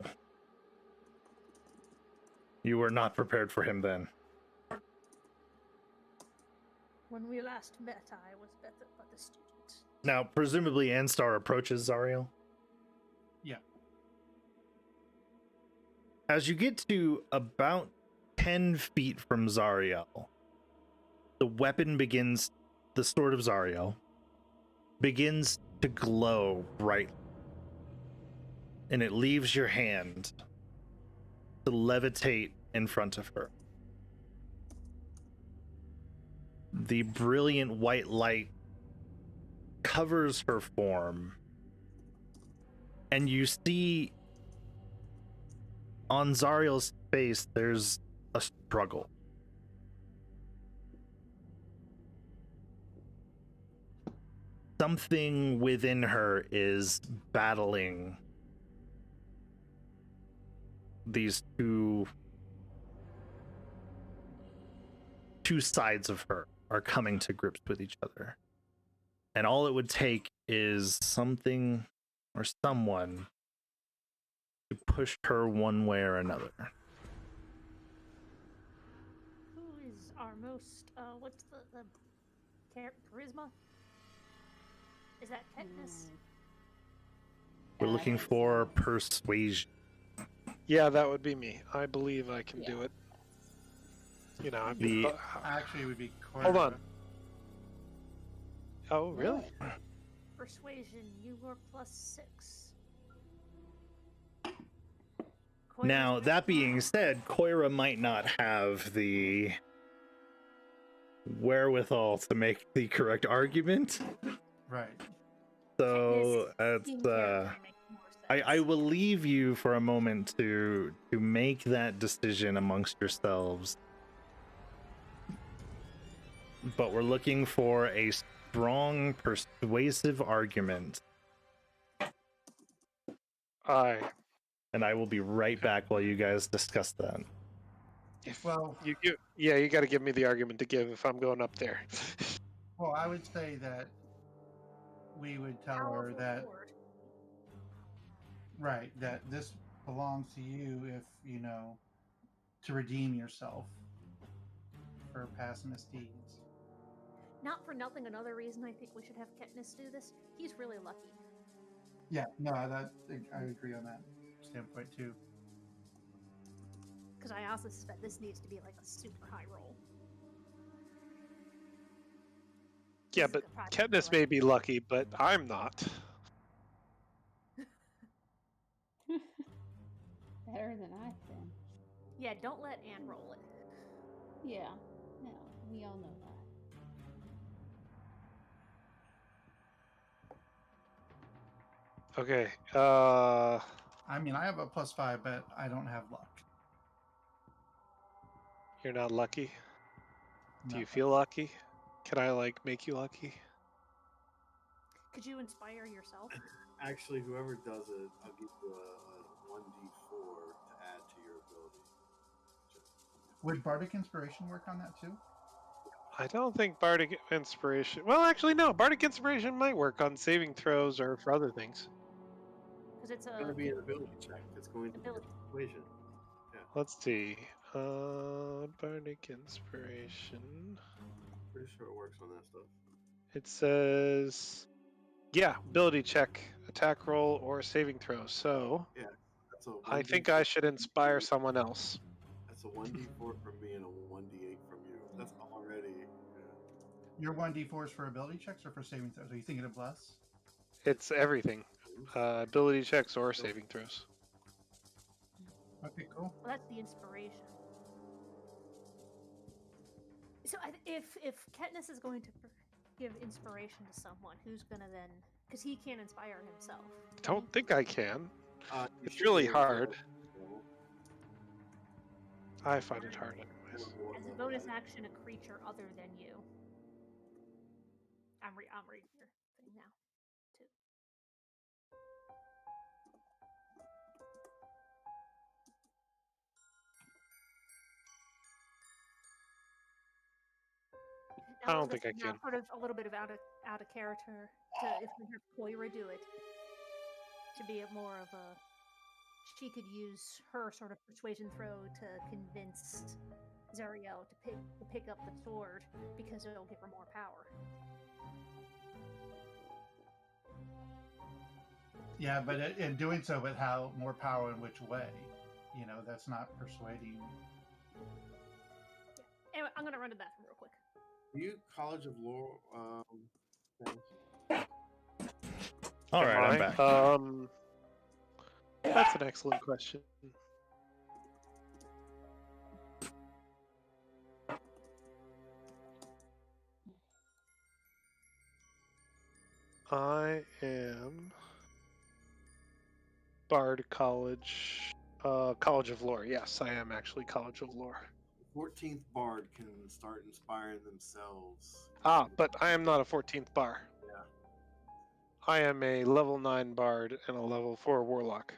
You were not prepared for him then. When we last met, I was but a student. Now, presumably Anstar approaches Zariel. Yeah. As you get to about 10 feet from Zariel, the weapon begins, the sword of Zariel, begins to glow brightly. And it leaves your hand to levitate in front of her. The brilliant white light covers her form, and you see on Zariel's face there's a struggle. Something within her is battling these two sides of her are coming to grips with each other. And all it would take is something or someone to push her one way or another. Who is our most, what's the charisma? Is that Katniss? We're looking for persuasion. Yeah, that would be me. I believe I can do it. You know, I'm Actually, it would be Cora. Hold on. Oh, really? Persuasion, you were +6. Now, that being said, Koira might not have the wherewithal to make the correct argument. Right. So, I will leave you for a moment to make that decision amongst yourselves. But we're looking for a strong, persuasive argument. Aye. And I will be right back while you guys discuss that. Well, you got to give me the argument to give if I'm going up there. well, I would say that we would tell her that, right, that this belongs to you if, you know, to redeem yourself for past misdeeds. Not for nothing, another reason I think we should have Katniss do this. He's really lucky. Yeah, no, I agree on that standpoint too. Because I also suspect this needs to be like a super high roll. Yeah, but Katniss may be lucky, but I'm not. Better than I've been. Yeah, don't let Anne roll it. Yeah, no, we all know that. Okay. I mean, I have a +5, but I don't have luck. You're not lucky? Do No. you feel lucky? Can I, like, make you lucky? Could you inspire yourself? Actually, whoever does it, I'll give you a 1d4 to add to your ability. Would Bardic Inspiration work on that too? I don't think Bardic Inspiration... Well, actually, no. Bardic Inspiration might work on saving throws or for other things. Because it's It's going to be an ability check. It's going to be ability. persuasion. Yeah. Let's see. Bardic Inspiration. Pretty sure it works on that stuff. It says, yeah, ability check, attack roll, or saving throw. So Yeah, that's a I 1d4 think I should inspire someone else. That's a 1d4 from me and a 1d8 from you. That's already. Your 1d4s for ability checks or for saving throws? Are you thinking of bless? It's everything. Ability checks or saving throws. Okay, cool. Well, that's the inspiration. So if Katniss is going to give inspiration to someone, who's gonna then? Because he can't inspire himself. Don't think I can. You It's should really be able to hard. roll. I find it hard anyways. As a bonus action, a creature other than you. I'm reading your thing now, too. I don't think I Now, can. sort of a little bit of out of character to if we have Koira do it to be more of a. She could use her sort of persuasion throw to convince Zariel to pick up the sword because it'll give her more power. Yeah, but in doing so, but how more power in which way? You know, that's not persuading. Yeah. Anyway, I'm gonna run to the bathroom real quick. Are you College of Law? All right, I'm back. That's an excellent question. I am Bard College, College of Lore. Yes, I am actually College of Lore. 14th Bard can start inspiring themselves. But I am not a 14th bar. Yeah. I am a level 9 Bard and a level 4 Warlock.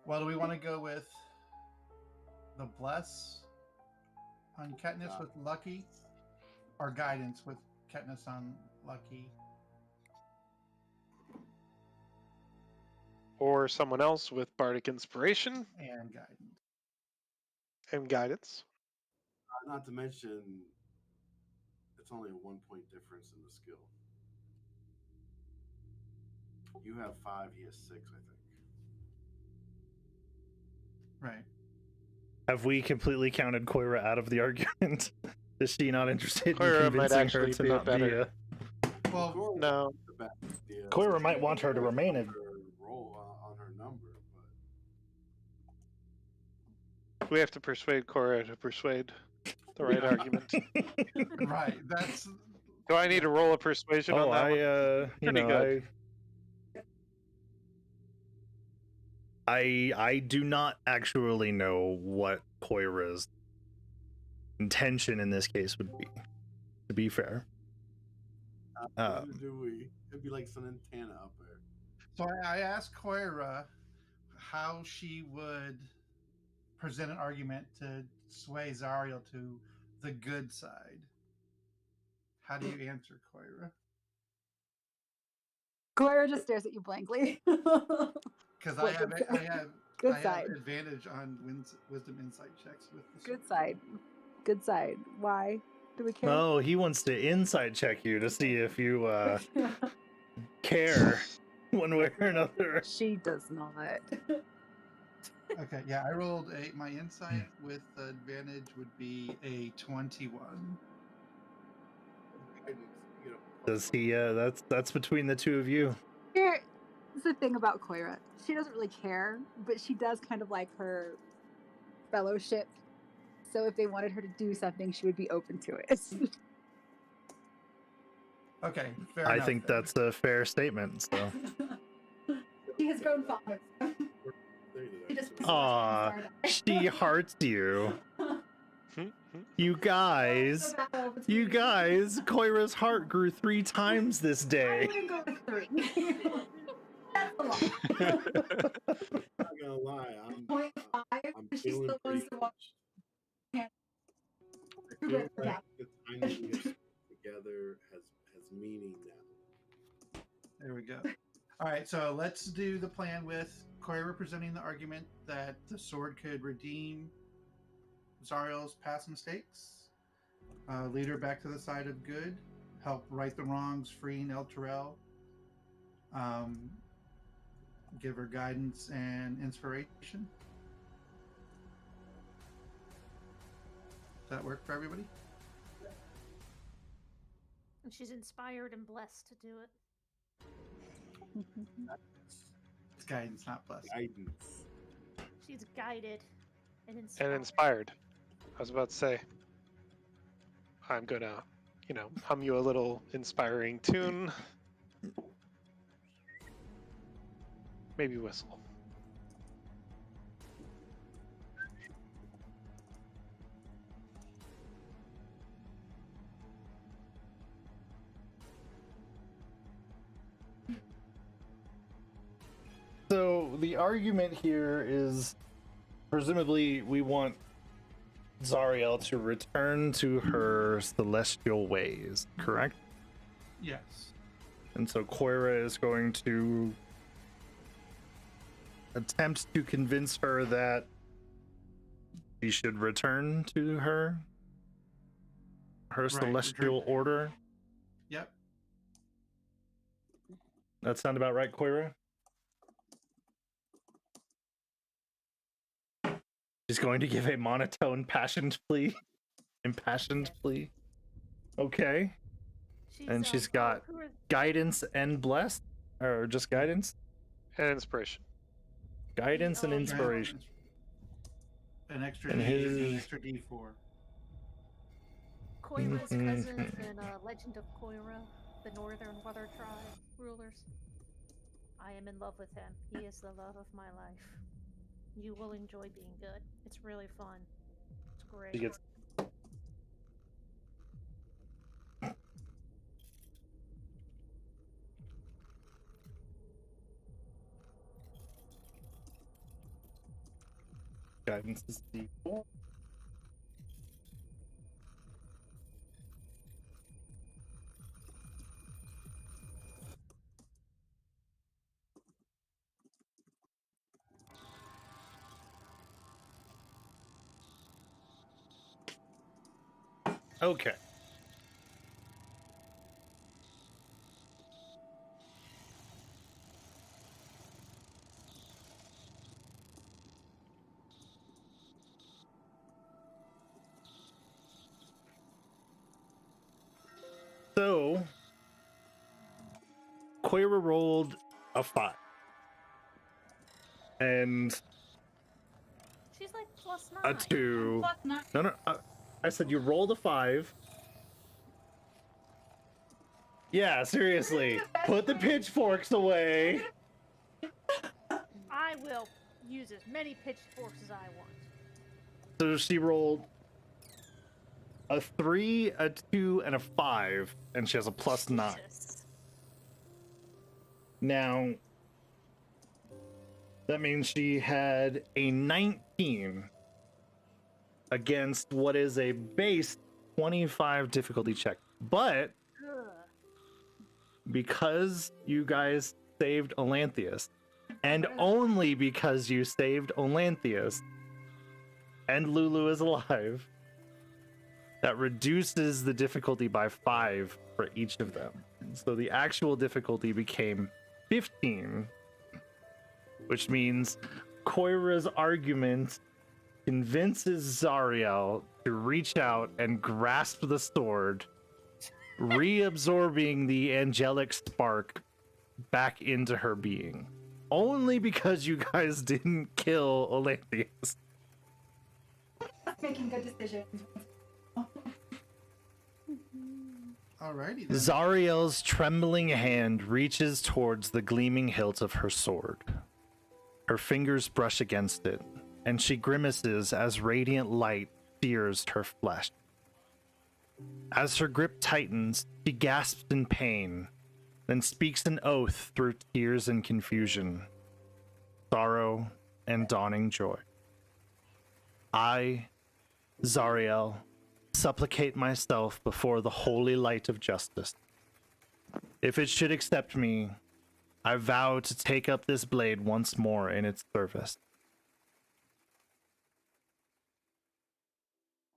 Well, do we want to go with the bless on Katniss with Lucky, or guidance with Katniss on Lucky? Or someone else with Bardic Inspiration And guidance. and Guidance. Not to mention, it's only a 1-point difference in the skill. You have 5, he has 6, I think. Right. Have we completely counted Koira out of the argument? Is she not interested Koira in might convincing her actually to be a not be better- a... Well, No. Koira might want her to remain a... roll on her number, but We have to persuade Cora to persuade the right argument. right. That's. Do I need to roll a persuasion on that one? you Pretty know, good. I do not actually know what Koira's intention in this case would be, to be fair. do we? It'd be like some antenna up there. So I asked Koira how she would present an argument to sway Zariel to the good side. How do you answer, Koira? Koira just stares at you blankly. Because I What have good I have side. advantage on wisdom insight checks with the Good sword. side. Good side. Why? Do we care? No, he wants to insight check you to see if you care one way or another. She does not. Okay, yeah, I rolled my insight with advantage would be a 21. Does he? That's between the two of you. Here's the thing about Koira. She doesn't really care, but she does kind of like her fellowship. So if they wanted her to do something, she would be open to it. Okay, fair I enough. think then. that's a fair statement. So. She has grown fond. Aw, she hearts you. You guys, Koira's heart grew 3 times this day. I wouldn't go with 3. That's a lot. I'm not gonna lie, I'm She feeling still pretty wants to watch. I feel like the time that we have spent together has meaning now. There we go. All right, so let's do the plan with Corey representing the argument that the sword could redeem Zariel's past mistakes, lead her back to the side of good, help right the wrongs, freeing El Terrell, give her guidance and inspiration. Does that work for everybody? And she's inspired and blessed to do it. It's guidance, not blessing. Guidance. She's guided and inspired. And inspired. I was about to say, I'm gonna, hum you a little inspiring tune. Maybe whistle. So the argument here is presumably we want Zariel to return to her celestial ways, correct? Yes. And so Koira is going to attempt to convince her that she should return to her celestial order. Yep. That sound about right, Koira? She's going to give a monotone, impassioned plea. Okay. And she's got guidance and blessed, or just guidance? And inspiration. Guidance and inspiration. An extra And D, his- an extra D4. Koira's cousins in Legend of Koira, the Northern Weather Tribe rulers. I am in love with him. He is the love of my life. You will enjoy being good. It's really fun. It's great. She gets guidance is D4. Okay. So, Koira rolled a 5. And She's like +9. a 2. No, I said you rolled a 5. Yeah, seriously. Put the pitchforks away. I will use as many pitchforks as I want. So she rolled a 3, a 2, and a 5, and she has a +9. Jesus. Now, that means she had a 19 against what is a base 25 difficulty check. But Ugh. because you guys saved Olanthius, and only because you saved Olanthius, and Lulu is alive, that reduces the difficulty by 5 for each of them. So the actual difficulty became 15, which means Koira's argument convinces Zariel to reach out and grasp the sword, reabsorbing the angelic spark back into her being. Only because you guys didn't kill Olanthius. Making good decisions. Alrighty then. Zariel's trembling hand reaches towards the gleaming hilt of her sword. Her fingers brush against it, and she grimaces as radiant light sears her flesh. As her grip tightens, she gasps in pain, then speaks an oath through tears and confusion, sorrow and dawning joy. I, Zariel, supplicate myself before the holy light of justice. If it should accept me, I vow to take up this blade once more in its service.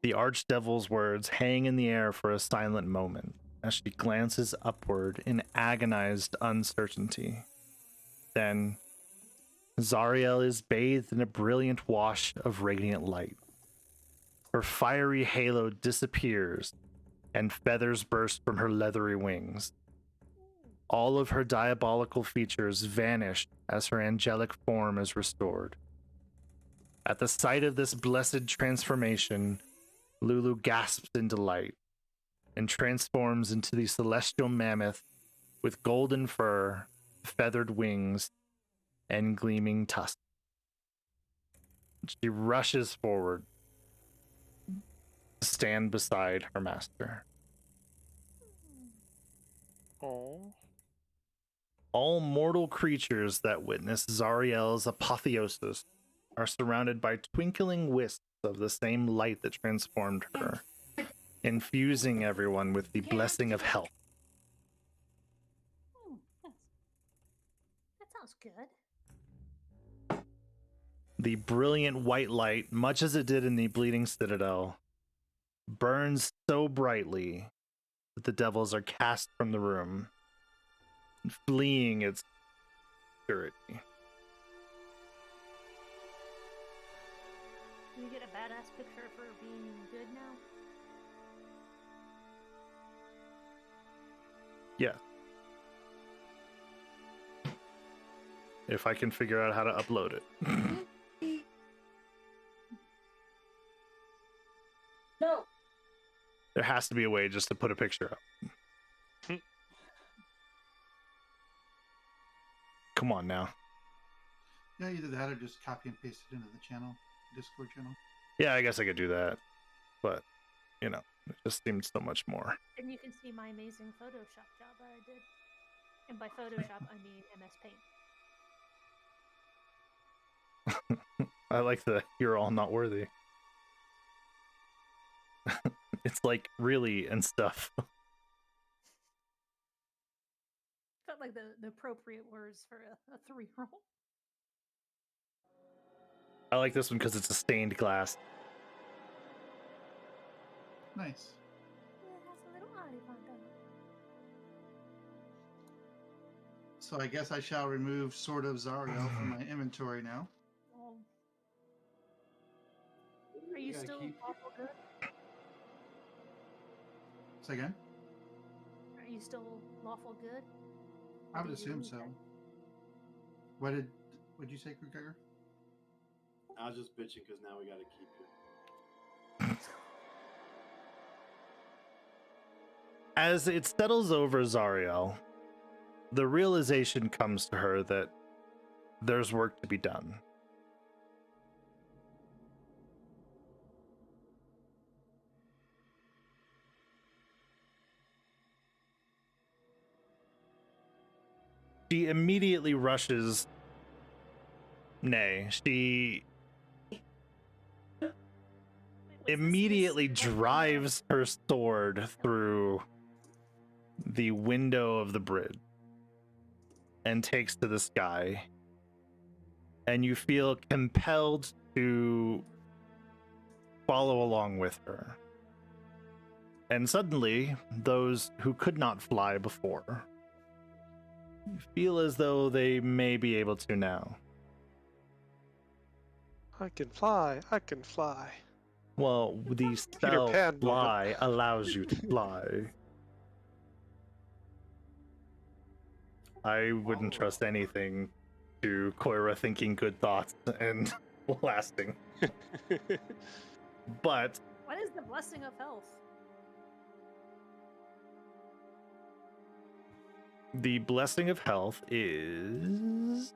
The Archdevil's words hang in the air for a silent moment as she glances upward in agonized uncertainty. Then, Zariel is bathed in a brilliant wash of radiant light. Her fiery halo disappears, and feathers burst from her leathery wings. All of her diabolical features vanish as her angelic form is restored. At the sight of this blessed transformation, Lulu gasps in delight and transforms into the celestial mammoth with golden fur, feathered wings, and gleaming tusks. She rushes forward to stand beside her master. Oh. All mortal creatures that witness Zariel's apotheosis are surrounded by twinkling wisps of the same light that transformed her, infusing everyone with the blessing of health. Oh, that sounds good. The brilliant white light, much as it did in the Bleeding Citadel, burns so brightly that the devils are cast from the room, fleeing its purity. Do we get a badass picture for being good now? Yeah. If I can figure out how to upload it. No. There has to be a way just to put a picture up. Come on now. Yeah, either that or just copy and paste it into the channel, Discord channel. Yeah, I guess I could do that. But, you know, it just seemed so much more. And you can see my amazing Photoshop job that I did. And by Photoshop, I mean MS Paint. I like the "you're all not worthy." It's like really and stuff. Felt like the appropriate words for a 3-year-old. I like this one because it's a stained glass. Nice. Yeah, it has a little olive on it. So I guess I shall remove Sword of Zariel from my inventory now. Oh. Are you still lawful good? Say again? Are you still lawful good? I would Did you assume lose so. it? What'd you say, Krugegger? I was just bitching because now we got to keep it. As it settles over Zariel, the realization comes to her that there's work to be done. She immediately rushes. Nay, she Wait, was immediately this drives her sword through the window of the bridge and takes to the sky. And you feel compelled to follow along with her. And suddenly, those who could not fly before feel as though they may be able to now. I can fly. I can fly. Well, the spell Pan moment. fly allows you to fly. I wouldn't trust anything to Koira thinking good thoughts and lasting. But What is the blessing of health? the blessing of health is...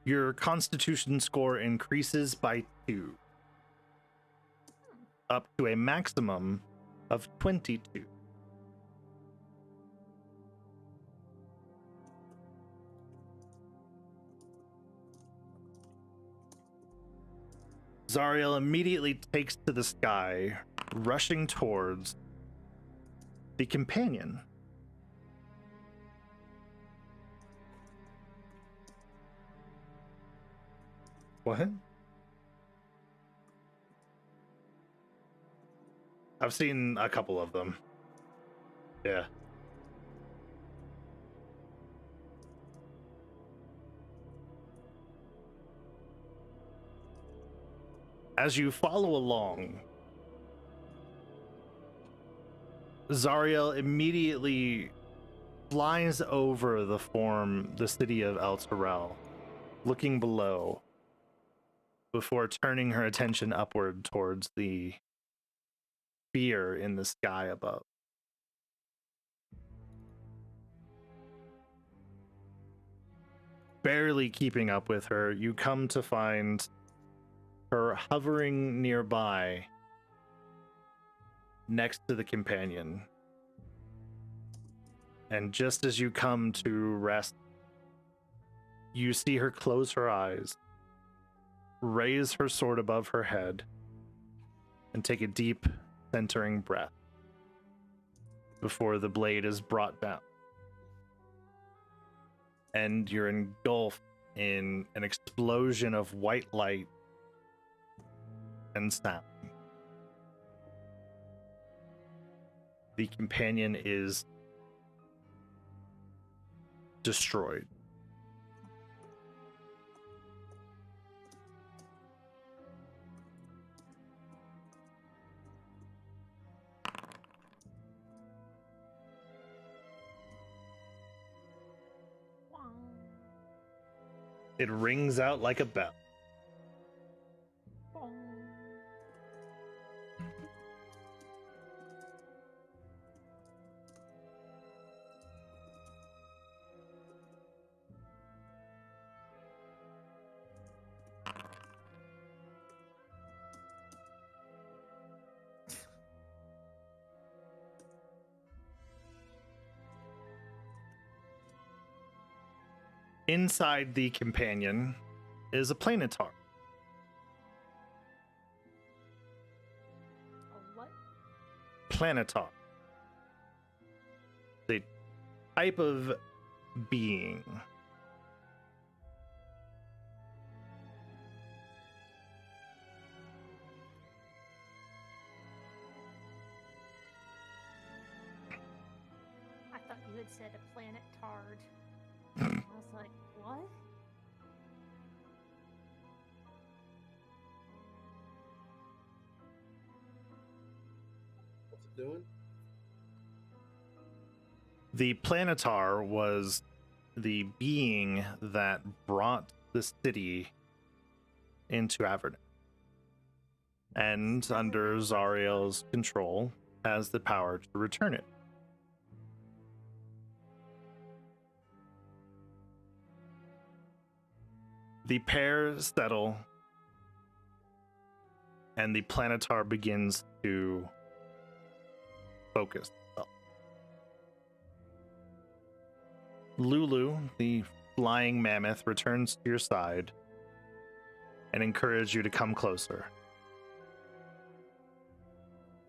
Your constitution score increases by 2, up to a maximum of 22. Zariel immediately takes to the sky, rushing towards the companion. What? I've seen a couple of them. Yeah. As you follow along, Zariel immediately flies over the city of El Terrell, looking below, before turning her attention upward towards the sphere in the sky above. Barely keeping up with her, you come to find her hovering nearby, next to the companion. And just as you come to rest, you see her close her eyes, raise her sword above her head, and take a deep, centering breath before the blade is brought down. And you're engulfed in an explosion of white light and sound. The companion is destroyed. It rings out like a bell. Inside the companion is a planetar. A what? Planetar. The type of being. I thought you had said a planet tard. I was like, what? What's it doing? The planetar was the being that brought the city into Avernus. And under Zariel's control, has the power to return it. The pair settle, and the planetar begins to focus. Lulu, the flying mammoth, returns to your side and encourages you to come closer.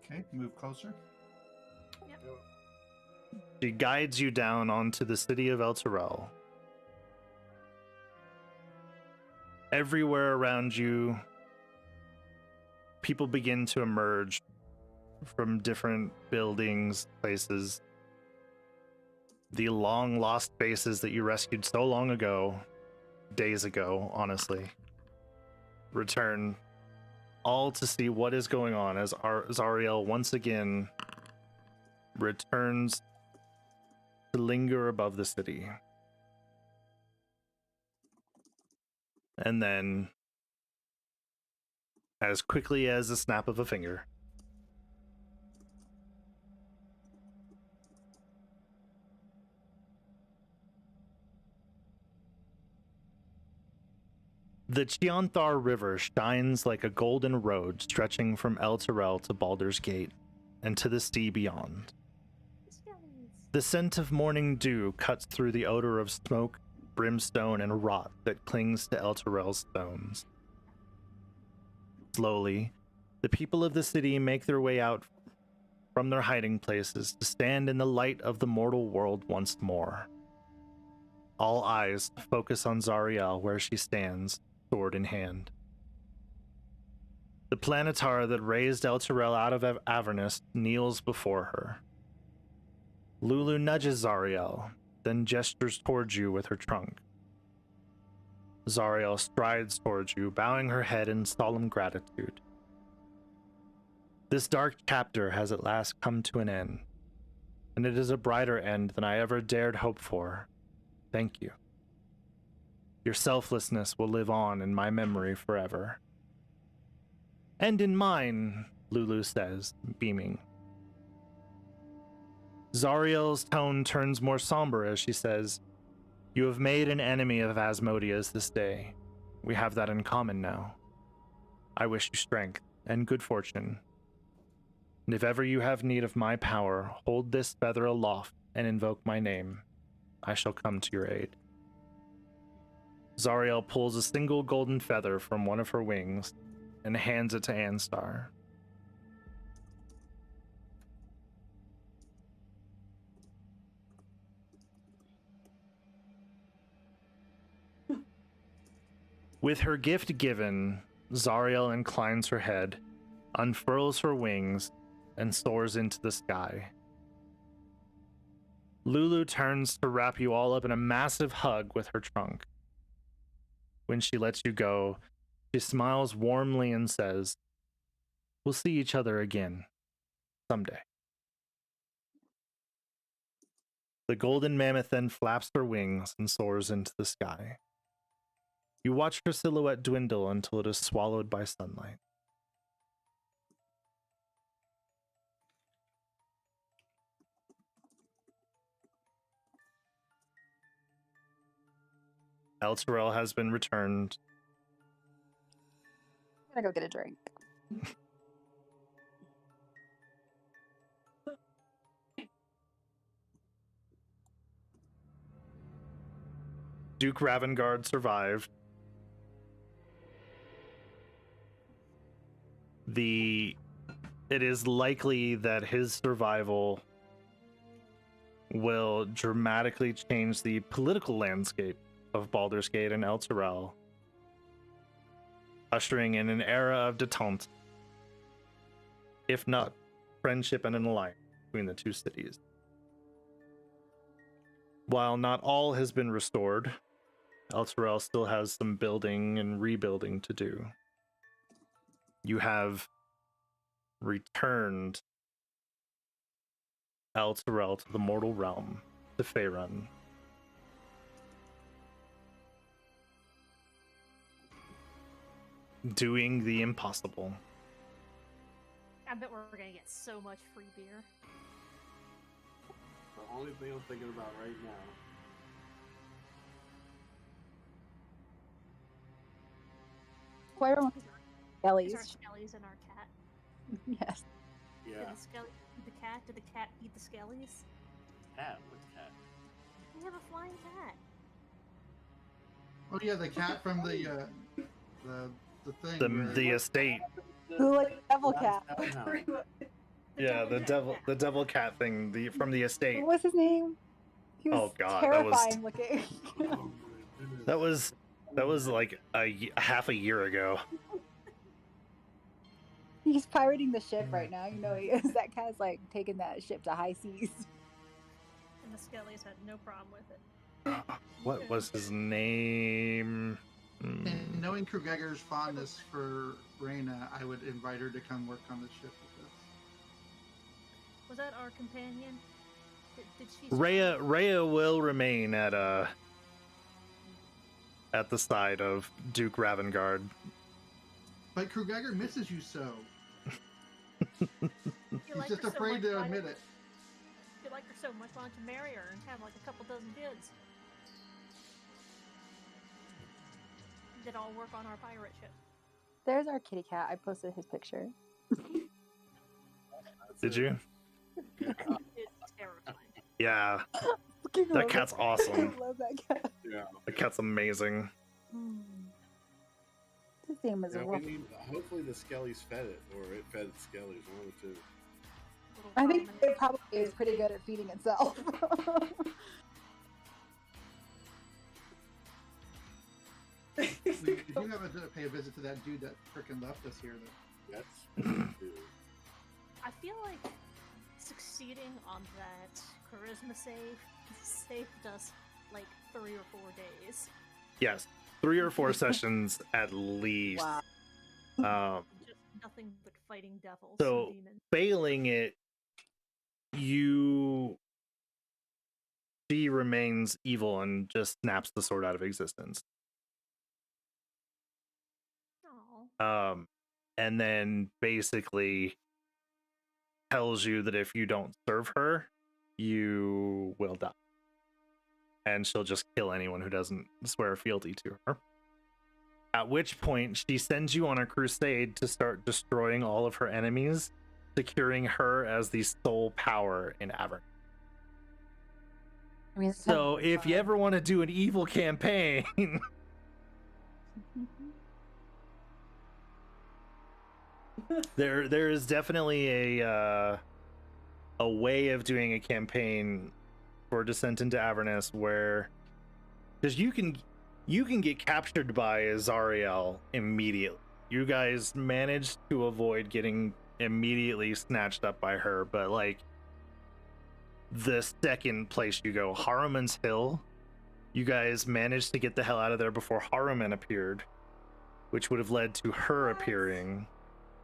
Okay, move closer. She guides you down onto the city of El Terrell. Everywhere around you, people begin to emerge from different buildings, places. The long lost faces that you rescued so long ago, days ago, honestly, return, all to see what is going on as Zariel once again returns to linger above the city. And then, as quickly as a snap of a finger, the Chianthar River shines like a golden road stretching from El Terrell to Baldur's Gate and to the sea beyond. The scent of morning dew cuts through the odor of smoke, brimstone, and rot that clings to El Terrell's stones. Slowly, the people of the city make their way out from their hiding places to stand in the light of the mortal world once more. All eyes focus on Zariel where she stands, sword in hand. The planetar that raised El Terrell out of Avernus kneels before her. Lulu nudges Zariel, then gestures towards you with her trunk. Zariel strides towards you, bowing her head in solemn gratitude. This dark chapter has at last come to an end, and it is a brighter end than I ever dared hope for. Thank you. Your selflessness will live on in my memory forever. And in mine, Lulu says, beaming. Zariel's tone turns more somber as she says, "You have made an enemy of Asmodeus this day. We have that in common now. I wish you strength and good fortune. And if ever you have need of my power, hold this feather aloft and invoke my name. I shall come to your aid." Zariel pulls a single golden feather from one of her wings and hands it to Anstar. With her gift given, Zariel inclines her head, unfurls her wings, and soars into the sky. Lulu turns to wrap you all up in a massive hug with her trunk. When she lets you go, she smiles warmly and says, "We'll see each other again, someday." The golden mammoth then flaps her wings and soars into the sky. You watch her silhouette dwindle until it is swallowed by sunlight. El Terrell has been returned. I'm gonna go get a drink. Duke Ravengard survived. It is likely that his survival will dramatically change the political landscape of Baldur's Gate and El Terrell, ushering in an era of detente, if not friendship and an alliance between the two cities. While not all has been restored, El Terrell still has some building and rebuilding to do. You have returned El Terrell to the mortal realm, to Faerun. Doing the impossible. I bet we're gonna get so much free beer. The only thing I'm thinking about right now. Why everyone Is our Kelly's? skellies and our cat? Yes. Yeah. Did the skelly eat the cat? Did the cat eat the skellies? Cat? What cat? We have a flying cat. Oh yeah, the cat from the thing. The estate. Who like devil cat? Yeah, the devil cat thing from the estate. What was his name? He was Oh god, terrifying looking. Oh, my goodness. that was like half a year ago. He's pirating the ship right now. You know he is. That guy's like taking that ship to high seas. And the skellies had no problem with it. What was his name? And knowing Krugeger's fondness for Reyna, I would invite her to come work on the ship with us. Was that our companion? Did she? Rhea will remain at the side of Duke Ravengard. But Krugeger misses you so. You He's like just her so afraid much, to why admit don't- it. If you like her so much, why don't you marry her and have like a couple dozen kids? That all work on our pirate ship. There's our kitty cat. I posted his picture. Did you? It's terrifying. Yeah, Look at that him. cat's awesome. I love that cat. Yeah. The cat's amazing. It's theme is Yeah, rough. hopefully the Skellies fed it, or it fed its Skellies, one of the two. I think it probably is pretty good at feeding itself. We do have to pay a visit to that dude that frickin' left us here, though. That's I feel like succeeding on that charisma save saved us like 3 or 4 days. Yes, 3 or 4 sessions at least. Wow. Just nothing but fighting devils So and demons. failing it, she remains evil and just snaps the sword out of existence. Aw. And then basically tells you that if you don't serve her, you will die. And she'll just kill anyone who doesn't swear fealty to her. At which point, she sends you on a crusade to start destroying all of her enemies, securing her as the sole power in Avern. I mean, So if you ever want to do an evil campaign, there is definitely a way of doing a campaign for Descent into Avernus where, because you can get captured by Azariel immediately. You guys managed to avoid getting immediately snatched up by her, but like the second place you go, Haruman's Hill, you guys managed to get the hell out of there before Haruman appeared, which would have led to her appearing,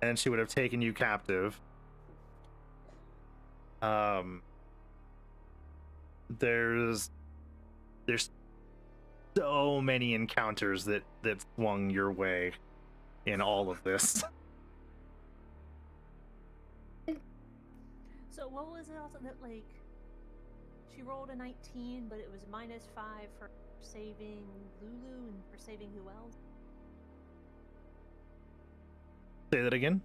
and she would have taken you captive. There's so many encounters that swung your way in all of this. So what was it also that, like, she rolled a 19, but it was -5 for saving Lulu and for saving who else? Say that again?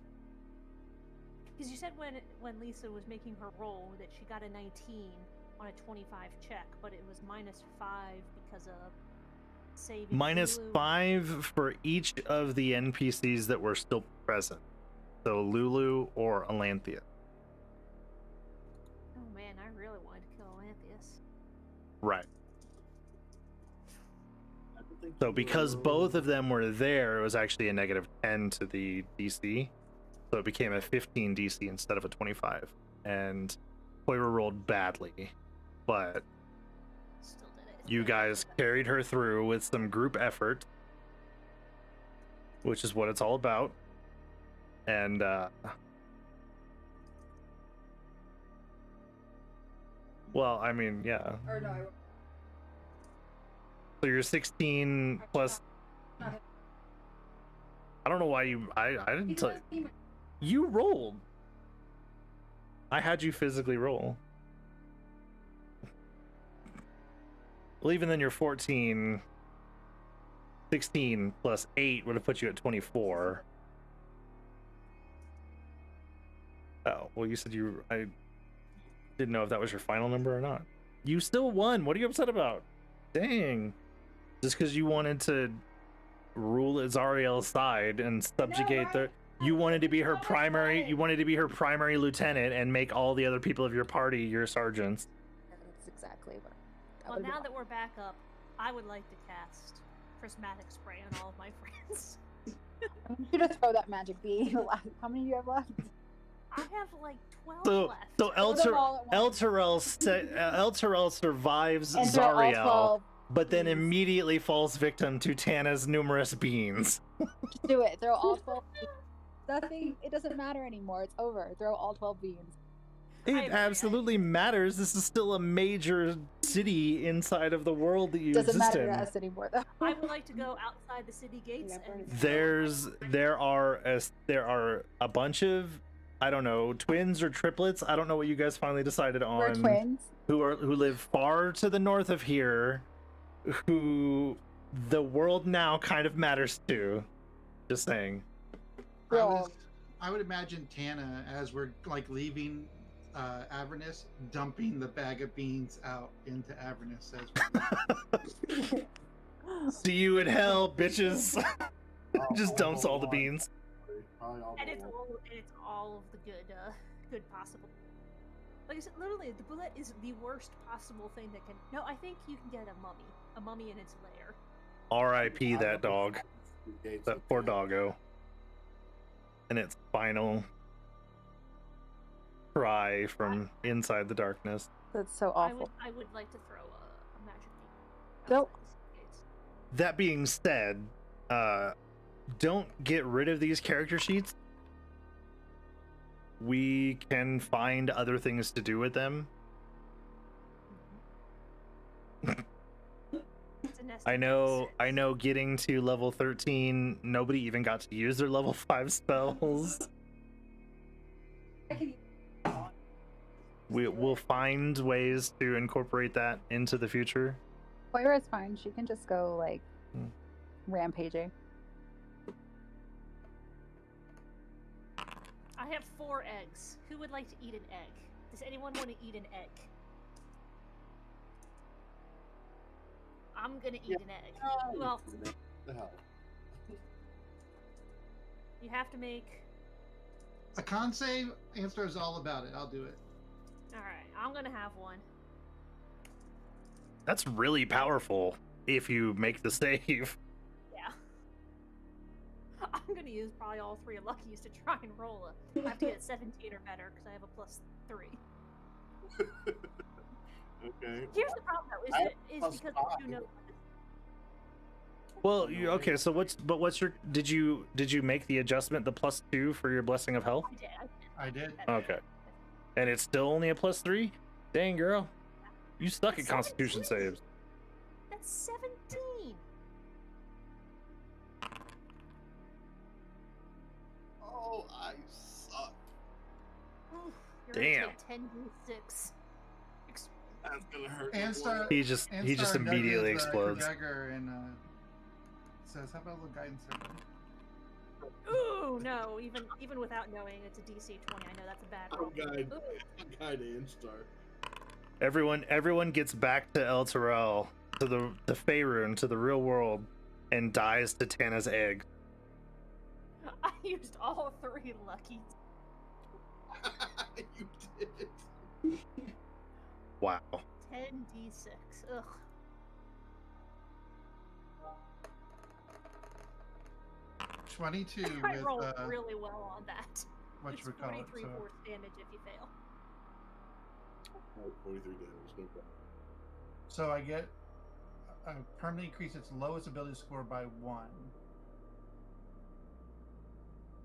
Because you said when Lisa was making her roll that she got a 19 on a 25 check, but it was -5 because of saving Lulu. -5 for each of the NPCs that were still present. So Lulu or Alanthea. Oh man, I really wanted to kill Alantheus. Right. So because both of them were there, it was actually a -10 to the DC. So it became a 15 DC instead of a 25. And Poira rolled badly, but Still did it. you guys carried her through with some group effort, which is what it's all about. And well, I mean, yeah. Or no, So you're 16 plus. I don't know why you. I didn't tell you. You rolled. I had you physically roll. Well, even then, you're 14. 16 plus 8 would have put you at 24. Oh, well, you said you. I didn't know if that was your final number or not. You still won. What are you upset about? Dang. Just because you wanted to rule Azariel's side and subjugate the. You wanted to be her primary. You wanted to be her primary lieutenant and make all the other people of your party your sergeants. that's exactly what. Well, now that we're back up, I would like to cast prismatic spray on all of my friends. You should just throw that magic bead. How many do you have left? I have like 12 left. So Elturel survives And throw all Zariel, 12 but then beans. immediately falls victim to Tana's numerous beans. Just do it. Throw all 12 beans. Nothing. It doesn't matter anymore. It's over. Throw all 12 beans. It absolutely matters. This is still a major city inside of the world that you Doesn't exist matter in. to us anymore, though. I would like to go outside the city gates. And There are a bunch of, I don't know, twins or triplets. I don't know what you guys finally decided on. We're twins. Who live far to the north of here, who the world now kind of matters to. Just saying. I would imagine Tana, as we're like leaving Avernus, dumping the bag of beans out into Avernus as we See you in hell, bitches. Just dumps all the beans. Probably all And the it's all of the good possible. Like I said, literally, the bullet is the worst possible thing that can. No, I think you can get a mummy in its lair. R.I.P. that dog. That poor doggo. And its final cry from inside the darkness. That's so awful. I would like to throw a magic beam. Nope. outside these gates. That being said, don't get rid of these character sheets. We can find other things to do with them. It's a nest I of know six. getting to level 13, nobody even got to use their level 5 spells. We'll find ways to incorporate that into the future. Moira's fine. She can just go like rampaging. I have 4 eggs. Who would like to eat an egg? Does anyone want to eat an egg? I'm gonna eat an egg. Well, The hell? you have to make. A con save, Anstar is all about it. I'll do it. Alright, I'm gonna have one. That's really powerful if you make the save. Yeah. I'm gonna use probably all 3 luckies to try and roll it. I have to get 17 or better because I have a +3. Okay. Here's the problem though, I have is +5. because you know. Well, okay, so what's your did you make the adjustment, the +2 for your blessing of health? I did. Okay. And it's still only a +3? Dang, girl. You suck at constitution 17. saves. That's 17. Oh, I suck. Oof, you're Damn. gonna take 10d6. That's gonna hurt. Anstar, He just Anstar immediately nudges, explodes. Dagger and says, "How about a little guidance there?" Ooh, no, even without knowing it's a DC 20, I know that's a bad roll. Guide Anstar. Everyone gets back to El Terrell, to the Faerun, to the real world, and dies to Tana's egg. I used all 3 luckies. You did. Wow. 10d6. Ugh. I with rolled really well on that. what It's you would call it. 43 So, force damage if you fail. 43 damage. No problem. so I get permanently increase its lowest ability score by 1.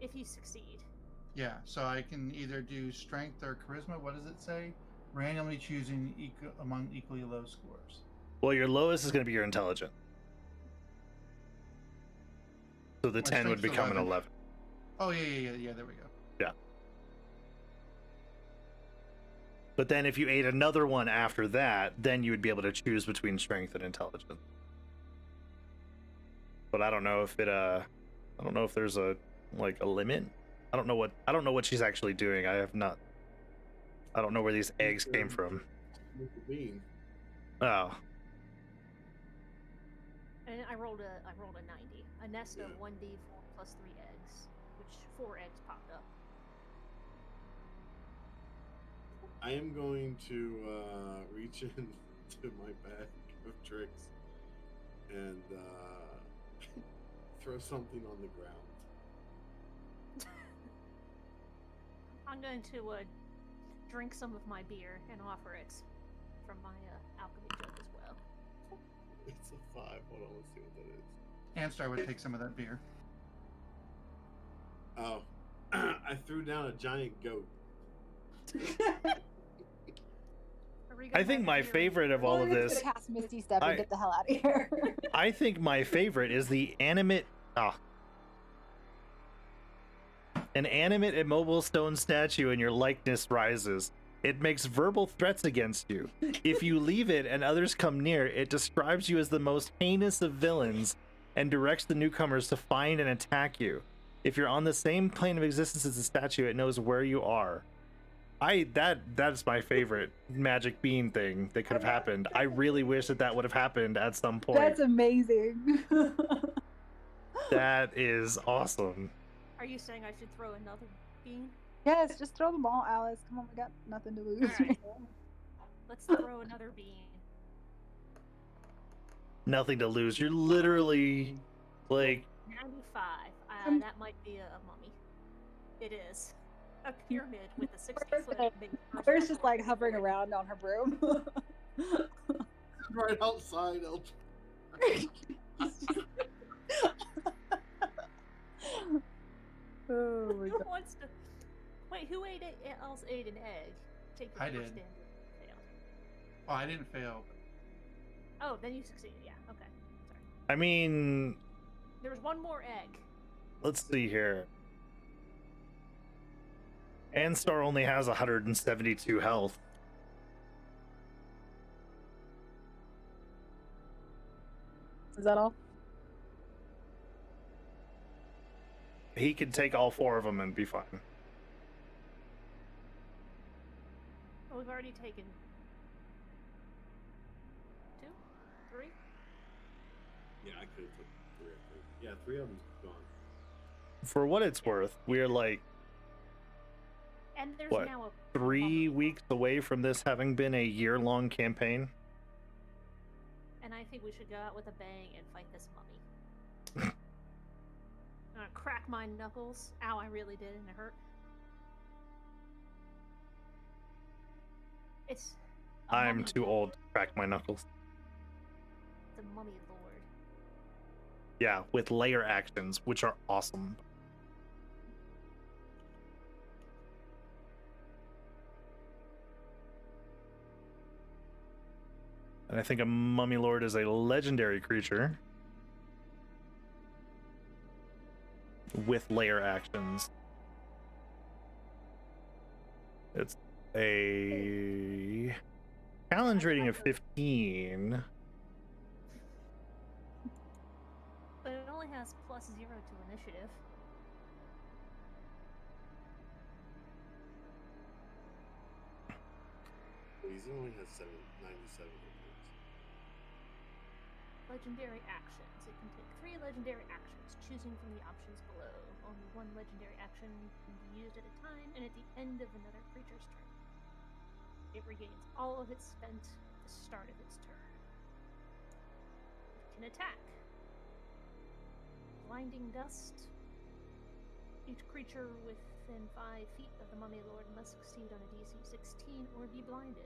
If you succeed. Yeah, so I can either do strength or charisma. What does it say? Randomly choosing among equally low scores. Well, your lowest is going to be your intelligence. So the My 10 would strength's become an 11. 11. Oh yeah. There we go. Yeah. But then if you ate another one after that, then you would be able to choose between strength and intelligence. But I don't know if there's a limit. I don't know what she's actually doing. I don't know where these eggs came from. Bean. Oh. And I rolled a 90. A nest of 1d4 plus 3 eggs, which 4 eggs popped up. I am going to reach into my bag of tricks and throw something on the ground. I'm going to drink some of my beer and offer it from my alchemy jug as well. It's a 5. Hold on, let's see what that is. Anstar would take some of that beer. Oh, I threw down a giant goat. I think my favorite of all of Moira's this, gonna cast Misty Step and get the hell out of here. I think my favorite is the animate. An animate immobile stone statue and your likeness rises. It makes verbal threats against you. If you leave it and others come near, it describes you as the most heinous of villains and directs the newcomers to find and attack you. If you're on the same plane of existence as the statue, it knows where you are. That's my favorite magic bean thing that could have happened. I really wish that would have happened at some point. That's amazing. That is awesome. Are you saying I should throw another bean? Yes, just throw them all, Alice. Come on, we got nothing to lose. All right. Let's throw another bean. Nothing to lose. You're literally like 95. That might be a mummy. It is. A pyramid with a 60-foot base. Claire's just like hovering around on her broom. Right outside. El- Oh my Who god. wants to? Wait, who else ate an egg? Take your I first did. stand. Failed. Oh, I didn't fail. Oh, then you succeeded. Yeah. Okay. Sorry. I mean, There was one more egg. let's see here. Anstar only has 172 health. Is that all? He could take all 4 of them and be fine. Oh, we've already taken 2, 3. Yeah, I could have took 3. I think. Yeah, 3 of them's gone. For what it's worth, we're like And there's What? now a 3 weeks away from this having been a year-long campaign. And I think we should go out with a bang and fight this mummy. I'm gonna crack my knuckles. Ow, I really did, and it hurt. It's. a I'm mummy too lord. old to crack my knuckles. The mummy lord. Yeah, with layer actions, which are awesome. And I think a Mummy Lord is a legendary creature with layer actions. It's a challenge rating of 15. But it only has +0 to initiative. He only has 97 hit points. Legendary actions. It can take 3 legendary actions, choosing from the options below. Only 1 legendary action can be used at a time, and at the end of another creature's turn. It regains all of its spent at the start of its turn. It can attack. Blinding Dust. Each creature within 5 feet of the Mummy Lord must succeed on a DC 16 or be blinded.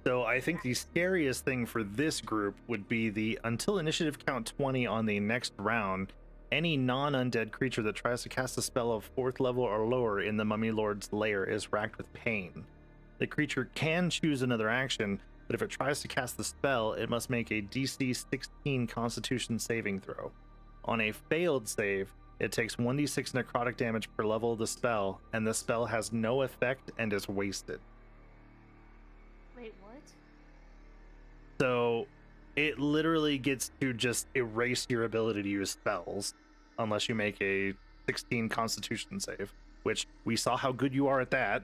So I think the scariest thing for this group would be the until initiative count 20 on the next round, any non-undead creature that tries to cast a spell of 4th level or lower in the Mummy Lord's lair is racked with pain. The creature can choose another action, but if it tries to cast the spell, it must make a DC 16 Constitution saving throw. On a failed save, it takes 1d6 necrotic damage per level of the spell, and the spell has no effect and is wasted. Wait, what? So it literally gets to just erase your ability to use spells unless you make a 16 Constitution save, which we saw how good you are at that.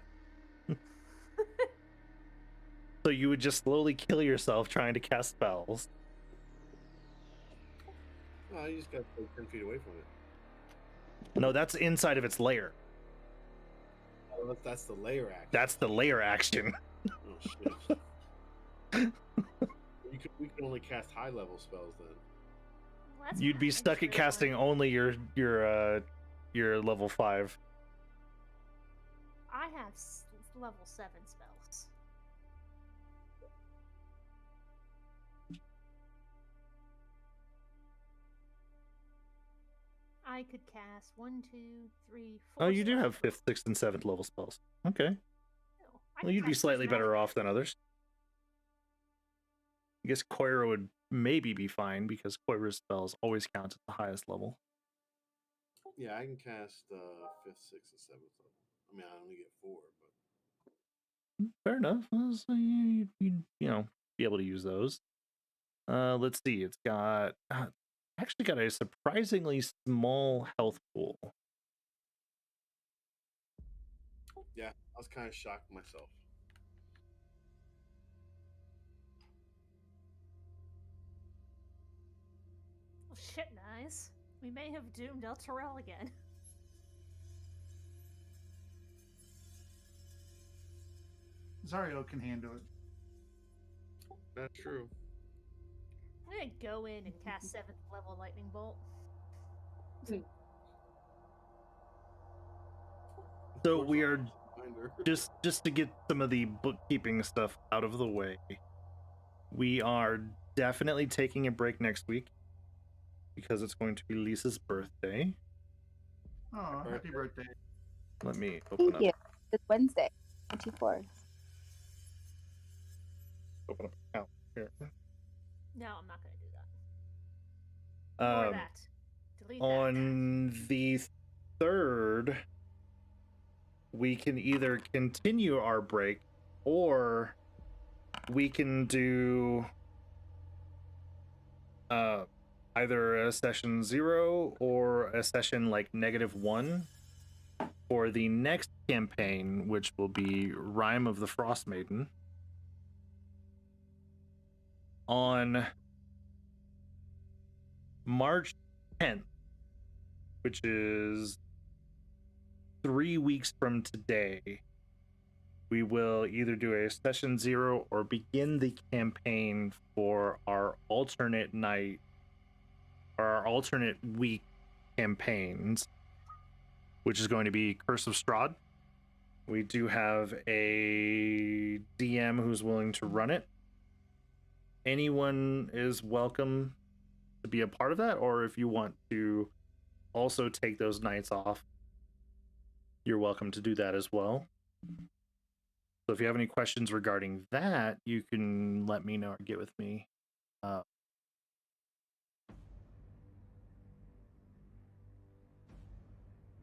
So you would just slowly kill yourself trying to cast spells. Oh, you just got to stay 10 feet away from it. No, that's inside of its lair. Oh, that's the layer action. That's the lair action. Oh, shit. We can only cast high level spells then. Well, that's You'd be fine. stuck at Sure, casting only your level 5. I have level 7 spells. I could cast 1, 2, 3, 4. Oh, you do have spells. 5th, 6th, and 7th level spells. Okay. No, I Well, can you'd be cast slightly better prismatic. off than others. I guess Koira would maybe be fine because Koira's spells always count at the highest level. Yeah, I can cast 5th, 6th, and 7th level. I mean, I only get 4, but Fair enough. So you'd be able to use those. Let's see. It's got actually got a surprisingly small health pool. yeah, I was kind of shocked myself. shit, guys. We may have doomed El Terrell again. Zario can handle it. That's true. I'm gonna go in and cast 7th level lightning bolt. So we are just to get some of the bookkeeping stuff out of the way. We are definitely taking a break next week because it's going to be Lisa's birthday. Oh, happy birthday. Let me open Thank you. It's Wednesday, 24th. Open up an account here. No, I'm not gonna do that. Ignore that. Delete on that. the 3rd, we can either continue our break or we can do either a session 0 or a session like -1 for the next campaign, which will be Rime of the Frost Maiden. On March 10th, which is 3 weeks from today, we will either do a session 0 or begin the campaign for our alternate night or our alternate week campaigns, which is going to be Curse of Strahd. We do have a DM who's willing to run it. Anyone is welcome to be a part of that, or if you want to also take those nights off, you're welcome to do that as well. So if you have any questions regarding that, you can let me know or get with me.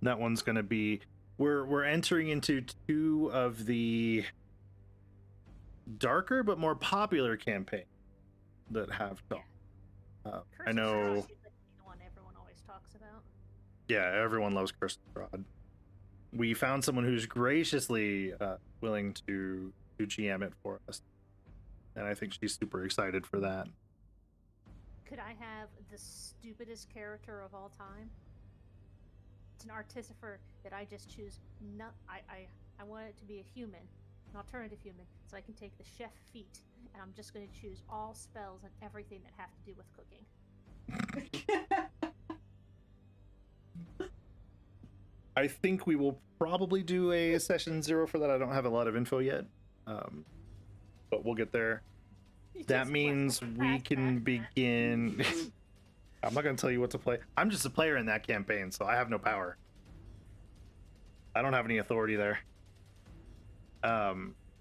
That one's going to be, we're entering into 2 of the darker but more popular campaigns that have I know. Seems like the one everyone always talks about. Yeah, everyone loves Curse of Strahd. We found someone who's graciously willing to GM it for us, and I think she's super excited for that. Could I have the stupidest character of all time? It's an artificer that I just choose. I want it to be a human, an alternative human, so I can take the chef feat, and I'm just going to choose all spells and everything that have to do with cooking. I think we will probably do a session 0 for that. I don't have a lot of info yet, but we'll get there. That means we can begin. I'm not going to tell you what to play. I'm just a player in that campaign, so I have no power. I don't have any authority there.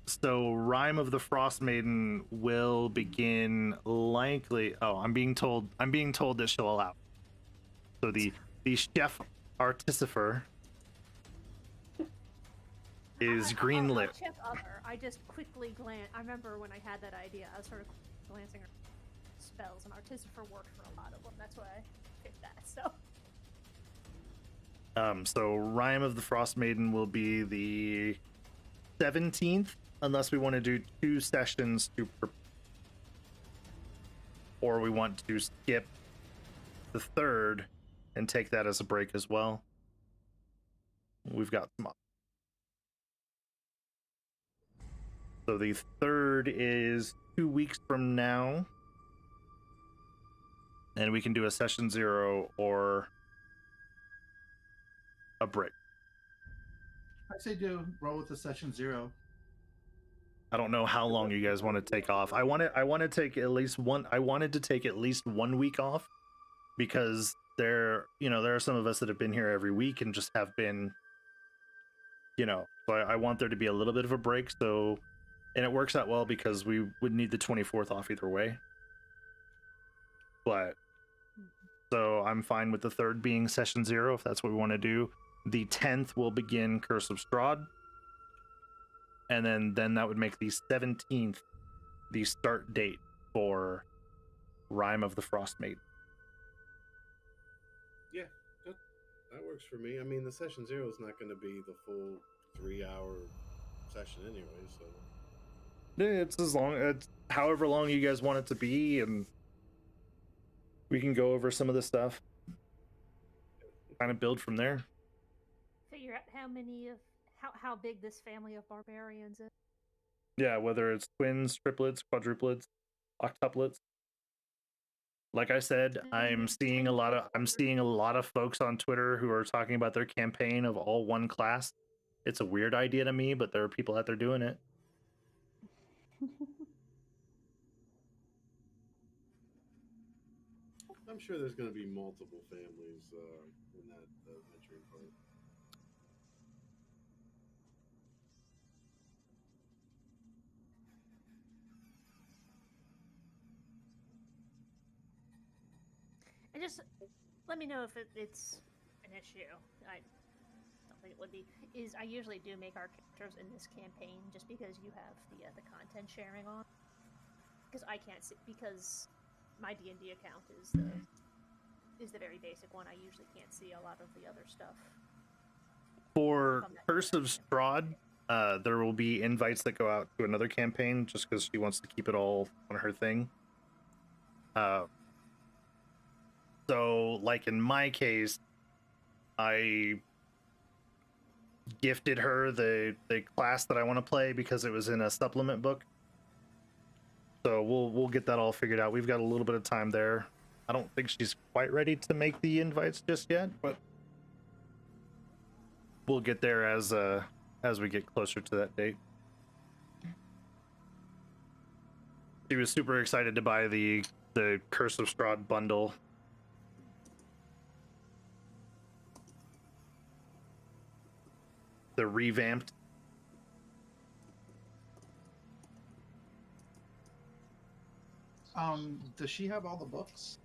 So Rime of the Frost Maiden will begin likely. Oh, I'm being told that she'll allow. So the chef artificer is greenlit. I'll check other. I just quickly glance. I remember when I had that idea, I was sort of glancing at spells, and artificer worked for a lot of them. That's why I picked that. So Rime of the Frost Maiden will be the 17th, unless we want to do 2 sessions or we want to skip the 3rd and take that as a break as well. We've got some. So the 3rd is 2 weeks from now, and we can do a session 0 or a break. I say do roll with the session 0. I don't know how long you guys want to take off. I want to take at least one. I wanted to take at least 1 week off because there are some of us that have been here every week and just have been, so I want there to be a little bit of a break. So, and it works out well because we would need the 24th off either way. But so I'm fine with the 3rd being session 0 if that's what we want to do. The 10th will begin Curse of Strahd. And then that would make the 17th the start date for Rime of the Frost Maiden. Yeah, that works for me. I mean, the session 0 is not going to be the full 3-hour session anyway, so. It's however long you guys want it to be, and we can go over some of the stuff, kind of build from there. Figure out how big this family of barbarians is. Yeah, whether it's twins, triplets, quadruplets, octuplets. Like I said, I'm seeing a lot of folks on Twitter who are talking about their campaign of all one class. It's a weird idea to me, but there are people out there doing it. I'm sure there's going to be multiple families in that adventuring part. And just let me know if it's an issue. I don't think it would be. I usually do make our characters in this campaign just because you have the content sharing on. Because I can't see, because my D&D account is the very basic one. I usually can't see a lot of the other stuff. For Curse of Strahd, there will be invites that go out to another campaign just because she wants to keep it all on her thing. So, like in my case, I gifted her the class that I want to play because it was in a supplement book. So we'll get that all figured out. We've got a little bit of time there. I don't think she's quite ready to make the invites just yet, but we'll get there as we get closer to that date. She was super excited to buy the Curse of Strahd bundle. The revamped. Does she have all the books?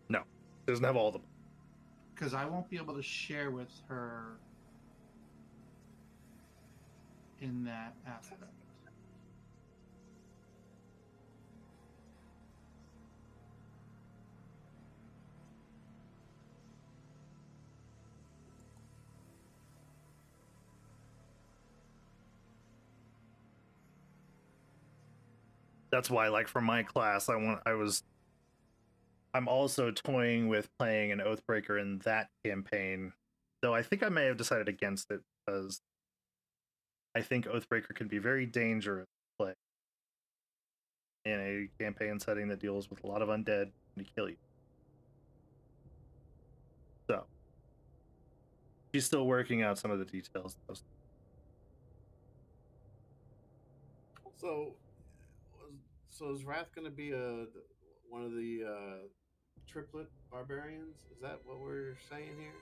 No, she doesn't have all of them. Because I won't be able to share with her in that aspect. That's why, like, for my class, I'm also toying with playing an Oathbreaker in that campaign, though I think I may have decided against it because I think Oathbreaker can be very dangerous to play in a campaign setting that deals with a lot of undead to kill you. So she's still working out some of the details. So is Wrath going to be one of the triplet barbarians? Is that what we're saying here?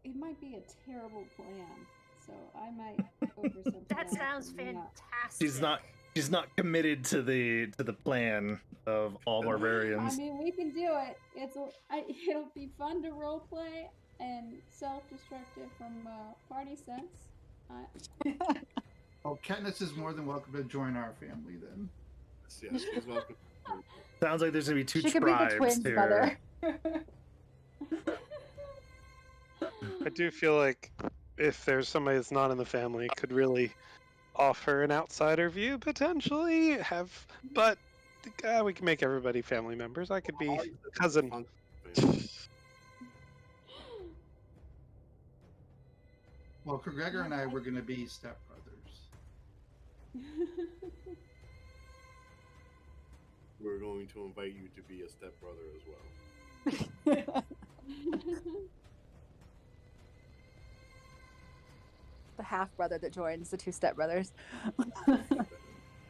It might be a terrible plan, so I might over something. That sounds fantastic. She's not committed to the plan of all barbarians. I mean, we can do it. It'll be fun to role play and self-destructive from party sense. Oh, Katniss is more than welcome to join our family then. Yeah, she's welcome. Sounds like there's gonna be two She could tribes be the twins' here. mother. I do feel like if there's somebody that's not in the family, could really offer an outsider view potentially. But we can make everybody family members. I could be cousin. Well, Gregor and I were going to be stepbrothers. We're going to invite you to be a stepbrother as well. The half brother that joins the two stepbrothers.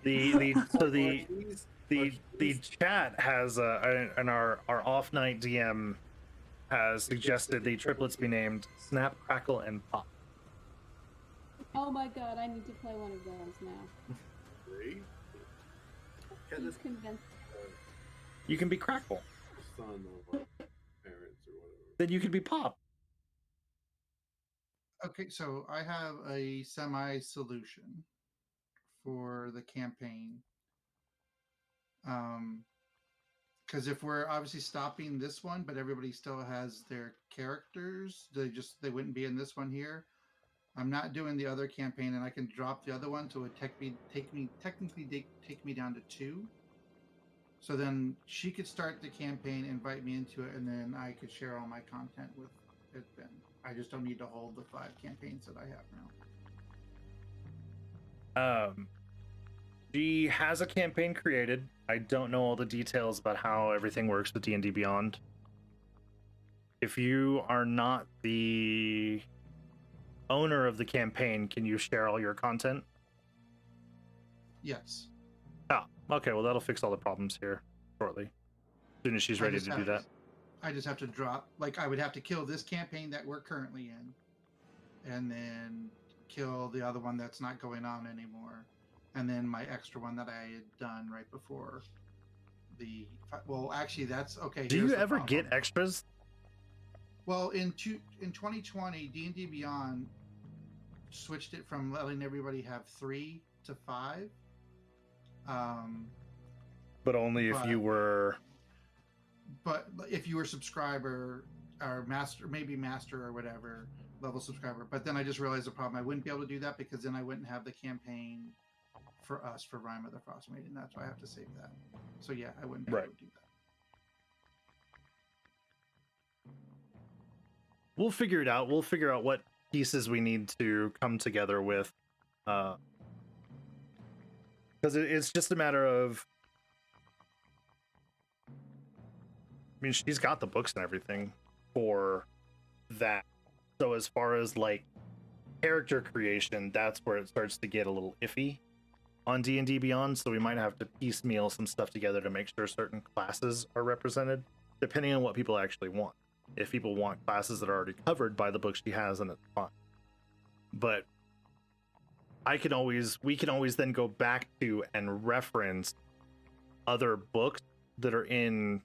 The chat has and our off night DM has suggested the triplets be named Snap, Crackle, and Pop. Oh my god, I need to play one of those now. Great. Who's convinced? You can be Crackle. Son of our parents or whatever. Then you can be Pop. Okay, so I have a semi-solution for the campaign. Because if we're obviously stopping this one, but everybody still has their characters, they wouldn't be in this one here. I'm not doing the other campaign, and I can drop the other one, so it technically take me down to 2. So then she could start the campaign, invite me into it, and then I could share all my content with it then. I just don't need to hold the 5 campaigns that I have now. She has a campaign created. I don't know all the details about how everything works with D&D Beyond. If you are not the owner of the campaign, can you share all your content? Yes. Ah, okay, well that'll fix all the problems here shortly. As soon as she's ready to do that. I just have to drop, like I would have to kill this campaign that we're currently in, and then kill the other one that's not going on anymore, and then my extra one that I had done right before the, well actually that's, okay. Do you ever get extras? Well, in 2020, D&D Beyond switched it from letting everybody have 3 to 5. But only if you were. But if you were subscriber or master, maybe master or whatever level subscriber. But then I just realized the problem. I wouldn't be able to do that because then I wouldn't have the campaign for us for Rime of the Frost Maiden. That's why I have to save that. So yeah, I wouldn't be able to do that. We'll figure it out. We'll figure out what pieces we need to come together with. Because it's just a matter of... I mean, she's got the books and everything for that. So as far as, like, character creation, that's where it starts to get a little iffy on D&D Beyond. So we might have to piecemeal some stuff together to make sure certain classes are represented, depending on what people actually want. If people want classes that are already covered by the books she has, then it's fine. But we can always then go back to and reference other books that are in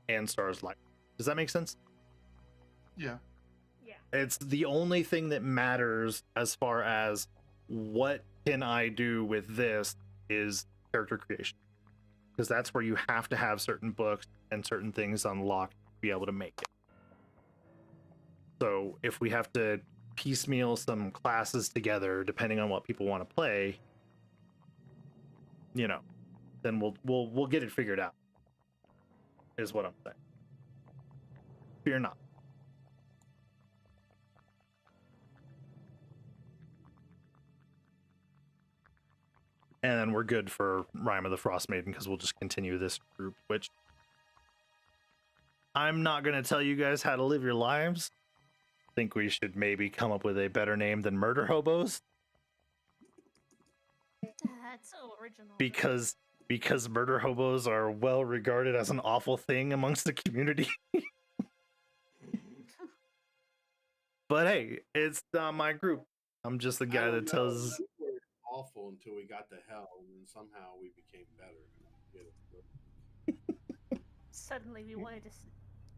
Anstar's life. Does that make sense? Yeah. Yeah. It's the only thing that matters as far as what can I do with this is character creation. Because that's where you have to have certain books and certain things unlocked to be able to make it. So if we have to piecemeal some classes together, depending on what people want to play, you know, then we'll get it figured out. Is what I'm saying. Fear not. And then we're good for Rime of the Frost Maiden because we'll just continue this group, which I'm not going to tell you guys how to live your lives. I think we should maybe come up with a better name than Murder Hobos. That's so original. Because murder hobos are well regarded as an awful thing amongst the community. But hey, it's not my group. I'm just the guy that tells. We were awful until we got to hell, and then somehow we became better. Suddenly, we wanted to.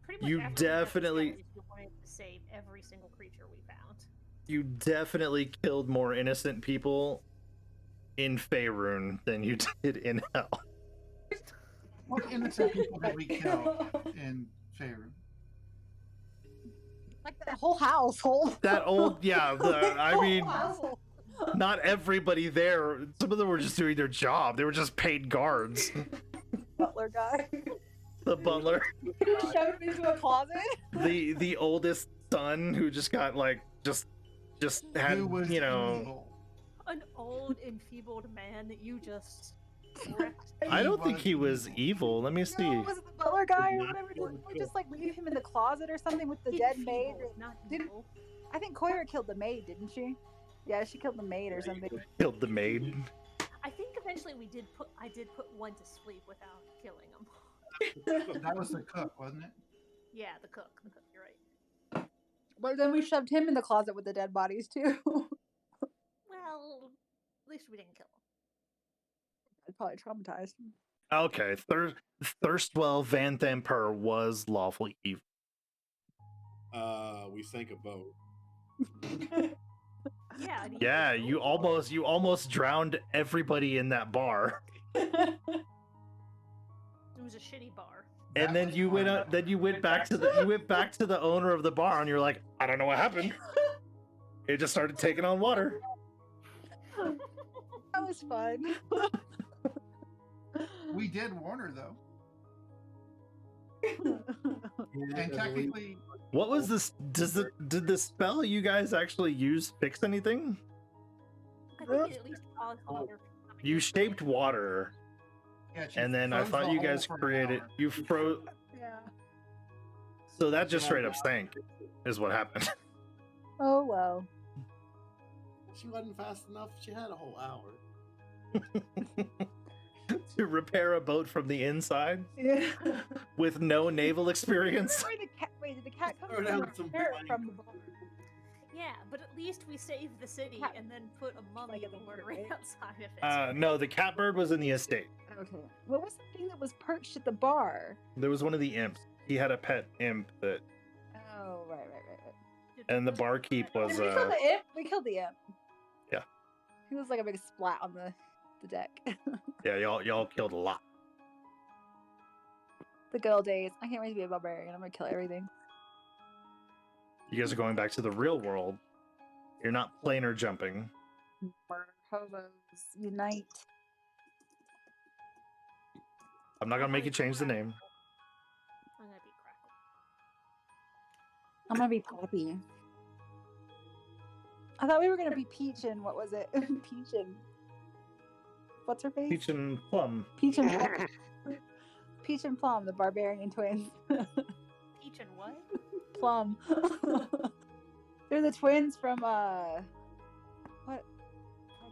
Pretty much You definitely. We wanted to save every single creature we found. You definitely killed more innocent people in Faerun than you did in hell. What innocent people did we kill in Faerun? Like that whole household. That old, yeah. I mean, not everybody there. Some of them were just doing their job. They were just paid guards. Butler guy. The butler. Shoved him into a closet. The oldest son who just got like just had, you know. Evil. An old, enfeebled man that you just wrecked. I don't think he was evil. Let me see. No, was it the butler guy or whatever? Didn't we just like leave him in the closet or something with the dead maid? Not Didn't- evil. I think Koira killed the maid, didn't she? Yeah, she killed the maid or something. Killed the maid. I think eventually I did put one to sleep without killing him. That was the cook, wasn't it? Yeah, the cook. You're right. But then we shoved him in the closet with the dead bodies too. Well, at least we didn't kill him. I'd probably traumatized him. Okay, Thirstwell Van Thamper was lawfully evil. We sank a boat. Yeah. and he Yeah, was you almost drowned everybody in that bar. It was a shitty bar. And then you went back to the owner of the bar and you're like, I don't know what happened. It just started taking on water. That was fun. We did warn her though, And and I believe technically, What was this? Did the spell you guys actually use fix anything? I think it at least caused water from coming You in. shaped water, yeah, she and then I froze thought the you hole guys for an created. hour. You froze. Yeah. So that just straight up sank, is what happened. Oh well. she wasn't fast enough. She had a whole hour. To repair a boat from the inside Yeah. with no naval experience. Wait, did the cat come Throw from down the, some or plank. from the bar? Yeah, but at least we saved the city Cat- and then put a mummy Like in the lord water, right right? outside of it. No, the catbird was in the estate. Okay. What was the thing that was perched at the bar? There was one of the imps. He had a pet imp that, Oh, right. and the barkeep was Did we kill the imp? We killed the imp. Yeah. He was like a big splat on the deck. yeah, y'all killed a lot. The good old days. I can't wait to be a barbarian. I'm gonna kill everything. You guys are going back to the real world. You're not planar jumping. Murder hobos unite. I'm not gonna make you change the name. I'm gonna be Crackle. I'm gonna be Poppy. I thought we were gonna be Peach and what was it? Peach and what's her face? Peach and Plum. Peach and Plum. Peach and Plum, the barbarian twins. Peach and what? Plum. They're the twins from what? I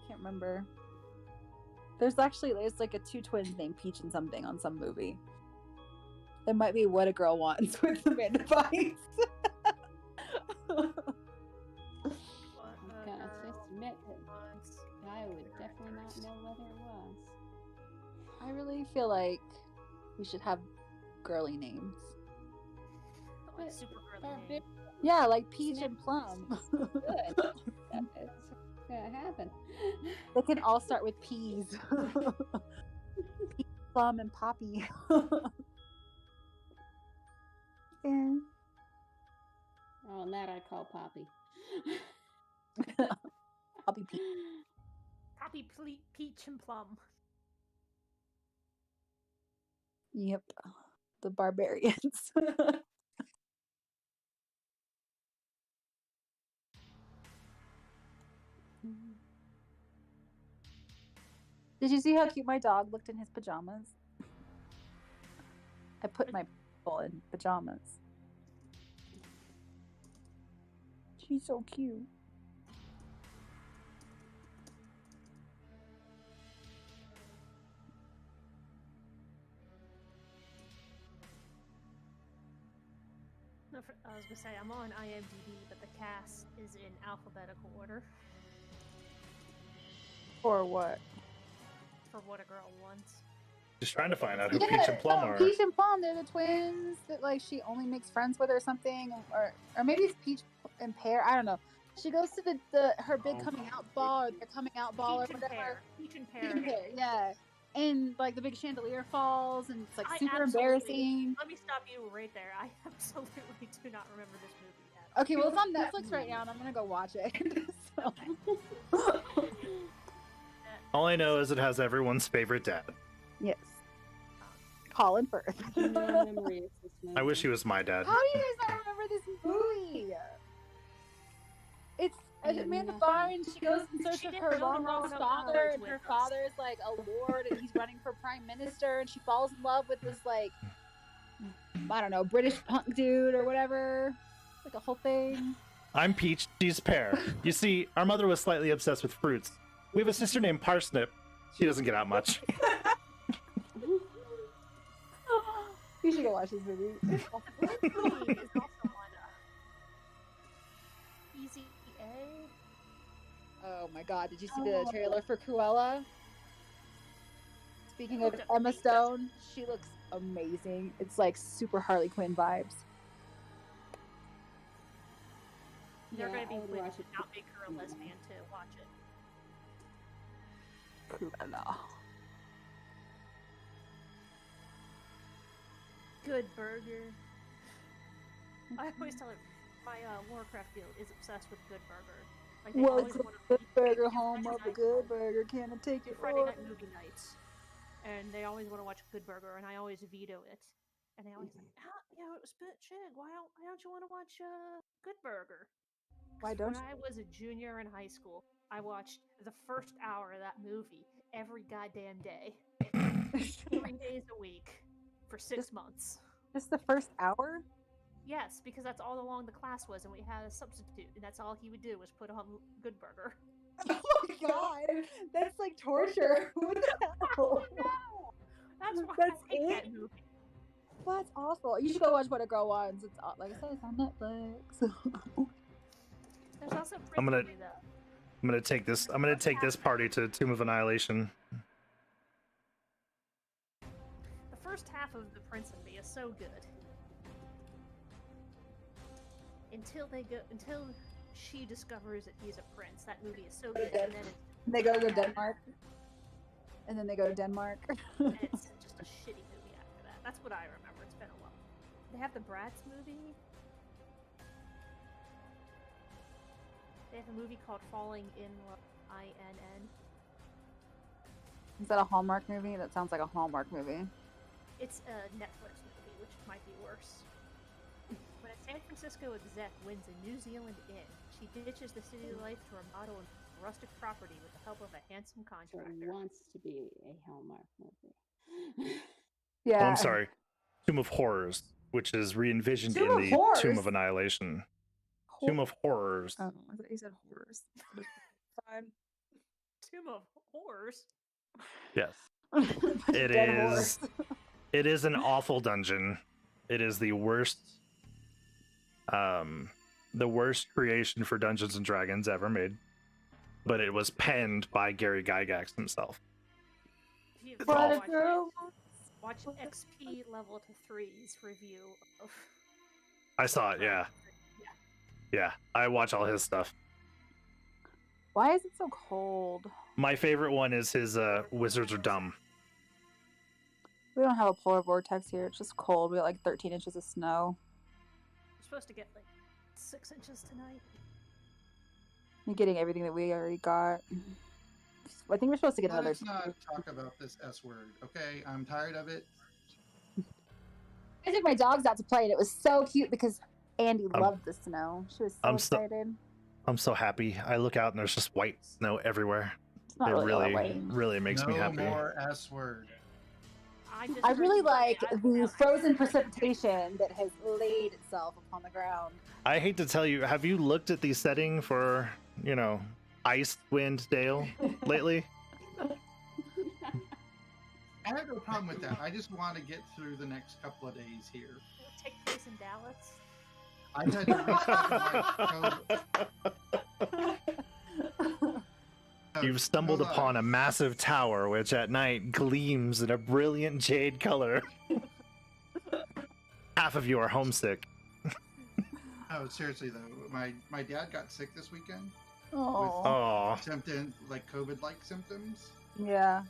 can't remember. There's like a two twins named Peach and something on some movie. It might be What a Girl Wants with Amanda Bynes. I gotta just admit that I would definitely not know whether it was. I really feel like we should have girly names. Like super girly Barbarian. name. Yeah, like Peach and Plum. Good. It's gonna happen. They can all start with P's. Peach, Plum, and Poppy. Yeah. Oh, and that I call Poppy. Poppy Peach. Poppy, Peach, and Plum. Yep. The barbarians. Did you see how cute my dog looked in his pajamas? I put my people in pajamas. She's so cute. No, I was gonna say I'm on IMDb, but the cast is in alphabetical order For what? for What a Girl Wants. Just trying to find out who Yeah, Peach and Plum no, are. Peach and Plum, they're the twins that like she only makes friends with or something, or maybe it's Peach and Pear. I don't know. She goes to her big coming out ball or their coming out ball Peach or and whatever. Pear. Peach and Pear. Peach and Pear, yeah. And like the big chandelier falls and it's like I super absolutely- embarrassing. Let me stop you right there. I absolutely do not remember this movie at all. Okay, well it's on Netflix right now and I'm gonna go watch it. So. All I know is it has everyone's favorite dad. Yes. Colin Firth. No memory of this movie. I wish he was my dad. How do you guys not remember this movie? It's Amanda Bynes. She goes in search She of didn't her go to long lost Roanoke father, College and her with us. father is like a lord, and he's running for prime minister, and she falls in love with this like I don't know British punk dude or whatever. Like a whole thing. I'm Peach, she's Pear. You see, our mother was slightly obsessed with fruits. We have a sister named Parsnip. She doesn't get out much. You should go watch this movie. This movie is also on Easy A. Oh my god, did you see the trailer for Cruella? Speaking of Emma Stone, she looks amazing. It's like super Harley Quinn vibes. They're Yeah, gonna I be would with watch it. not make her a lesbian to watch it. Cruella. Good burger. I always tell her my Warcraft guild is obsessed with Good Burger. Like they always Welcome want to to Good Burger, home of the Good Burger. Can I take do it Friday for night movie nights and they always want to watch Good Burger, and I always veto it. And they always like, Chig, why don't you want to watch Good Burger? Why don't When I was a junior in high school, I watched the first hour of that movie every goddamn day, 3 days a week, for 6 months. Just the first hour? Yes, because that's all along the class was, and we had a substitute, and that's all he would do was put on Good Burger. Oh my god, that's like torture. What the hell? No, that's why That's I hate it? that movie. That's awful. You should go watch What a Girl Wants. It's like I said, it's on Netflix. There's also I'm gonna- Prince though. I'm gonna take this party to Tomb of Annihilation. The first half of The Prince and Me is so good. Until she discovers that he's a prince. That movie is so good, and then They go to Denmark. And then they go to Denmark. it's just a shitty movie after that. That's what I remember. It's been a while. They have the Bratz movie. They have a movie called Falling in Love, INN. Is that a Hallmark movie? That sounds like a Hallmark movie. It's a Netflix movie, which might be worse. When a San Francisco exec wins a New Zealand inn, she ditches the city life to remodel a rustic property with the help of a handsome So it contractor. wants to be a Hallmark movie. Yeah. Oh, I'm sorry. Tomb of Horrors, which is re-envisioned Tomb in of the Horrors? Tomb of Annihilation. Tomb of Horrors. Oh, I thought you said horrors. Fine. Tomb of Horrors. Yes. It It is an awful dungeon. It is the worst creation for Dungeons and Dragons ever made. But it was penned by Gary Gygax himself. If you It's What a awful. girl. watch XP level to 3's review of. I saw it, yeah. Yeah, I watch all his stuff. Why is it so cold? My favorite one is his Wizards Are Dumb. We don't have a polar vortex here. It's just cold. We got like 13 inches of snow. We're supposed to get like 6 inches tonight. You're getting everything that we already got. I think we're supposed to get another. Let's not talk about this S word, okay? I'm tired of it. I took my dogs out to play, and it was so cute because Andy I'm- loved the snow. She was so I'm so- excited. I'm so happy. I look out and there's just white snow everywhere. It's not It really, all that really, white. really makes me happy. No more S word. I really like the frozen precipitation that has laid itself upon the ground. I hate to tell you, have you looked at the setting for, Icewind Dale lately? I have no problem with that. I just want to get through the next couple of days here. Will it take place in Dallas? I had to You've stumbled upon a massive tower which at night gleams in a brilliant jade color. Half of you are homesick. Oh, seriously though, my dad got sick this weekend Oh, Oh, symptom like COVID-like symptoms. yeah.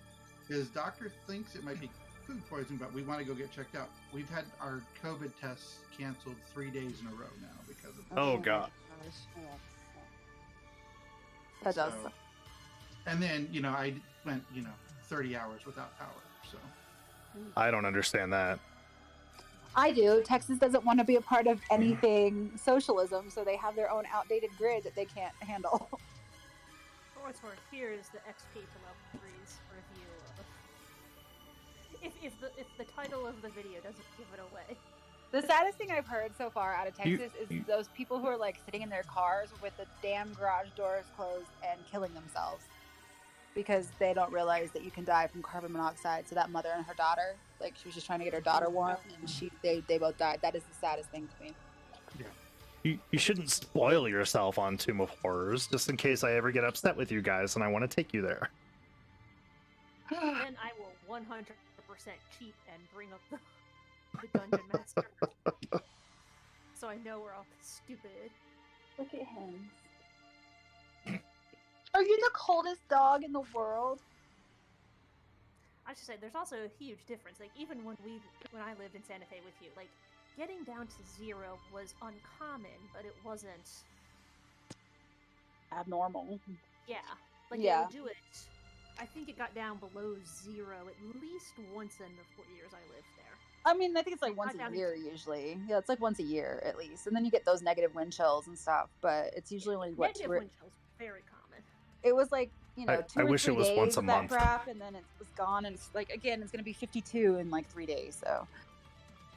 His doctor thinks it might be food poisoning, but we want to go get checked out. We've had our COVID tests canceled 3 days in a row now because of this. Oh, God. That does. So- And then, I went, 30 hours without power. So I don't understand that. I do. Texas doesn't want to be a part of anything socialism, so they have their own outdated grid that they can't handle. For what's worth, here is the XP to level 3's review of. If the title of the video doesn't give it away. The saddest thing I've heard so far out of You- Texas is those people who are like sitting in their cars with the damn garage doors closed and killing themselves because they don't realize that you can die from carbon monoxide. So that mother and her daughter, like she was just trying to get her daughter warm, and they both died. That is the saddest thing to me. You shouldn't spoil yourself on Tomb of Horrors, just in case I ever get upset with you guys and I want to take you there. Then I will 100% cheat and bring up the dungeon master. So I know we're all stupid. Look at him. Are you the coldest dog in the world? I should say, there's also a huge difference. Like, even when I lived in Santa Fe with you, like, getting down to 0 was uncommon, but it wasn't. Abnormal. Yeah. Like, Yeah. they would do it I think it got down below 0 at least once in the 4 years I lived there. I mean, I think it's like It once got a down year into- usually. Yeah, it's like once a year at least, and then you get those negative wind chills and stuff. But it's usually only what Negative wind chills, very common. It was like I 2 or wish it 3 was days once a of that month. crap, and then it was gone. And it's like again, it's gonna be 52 in like 3 days. So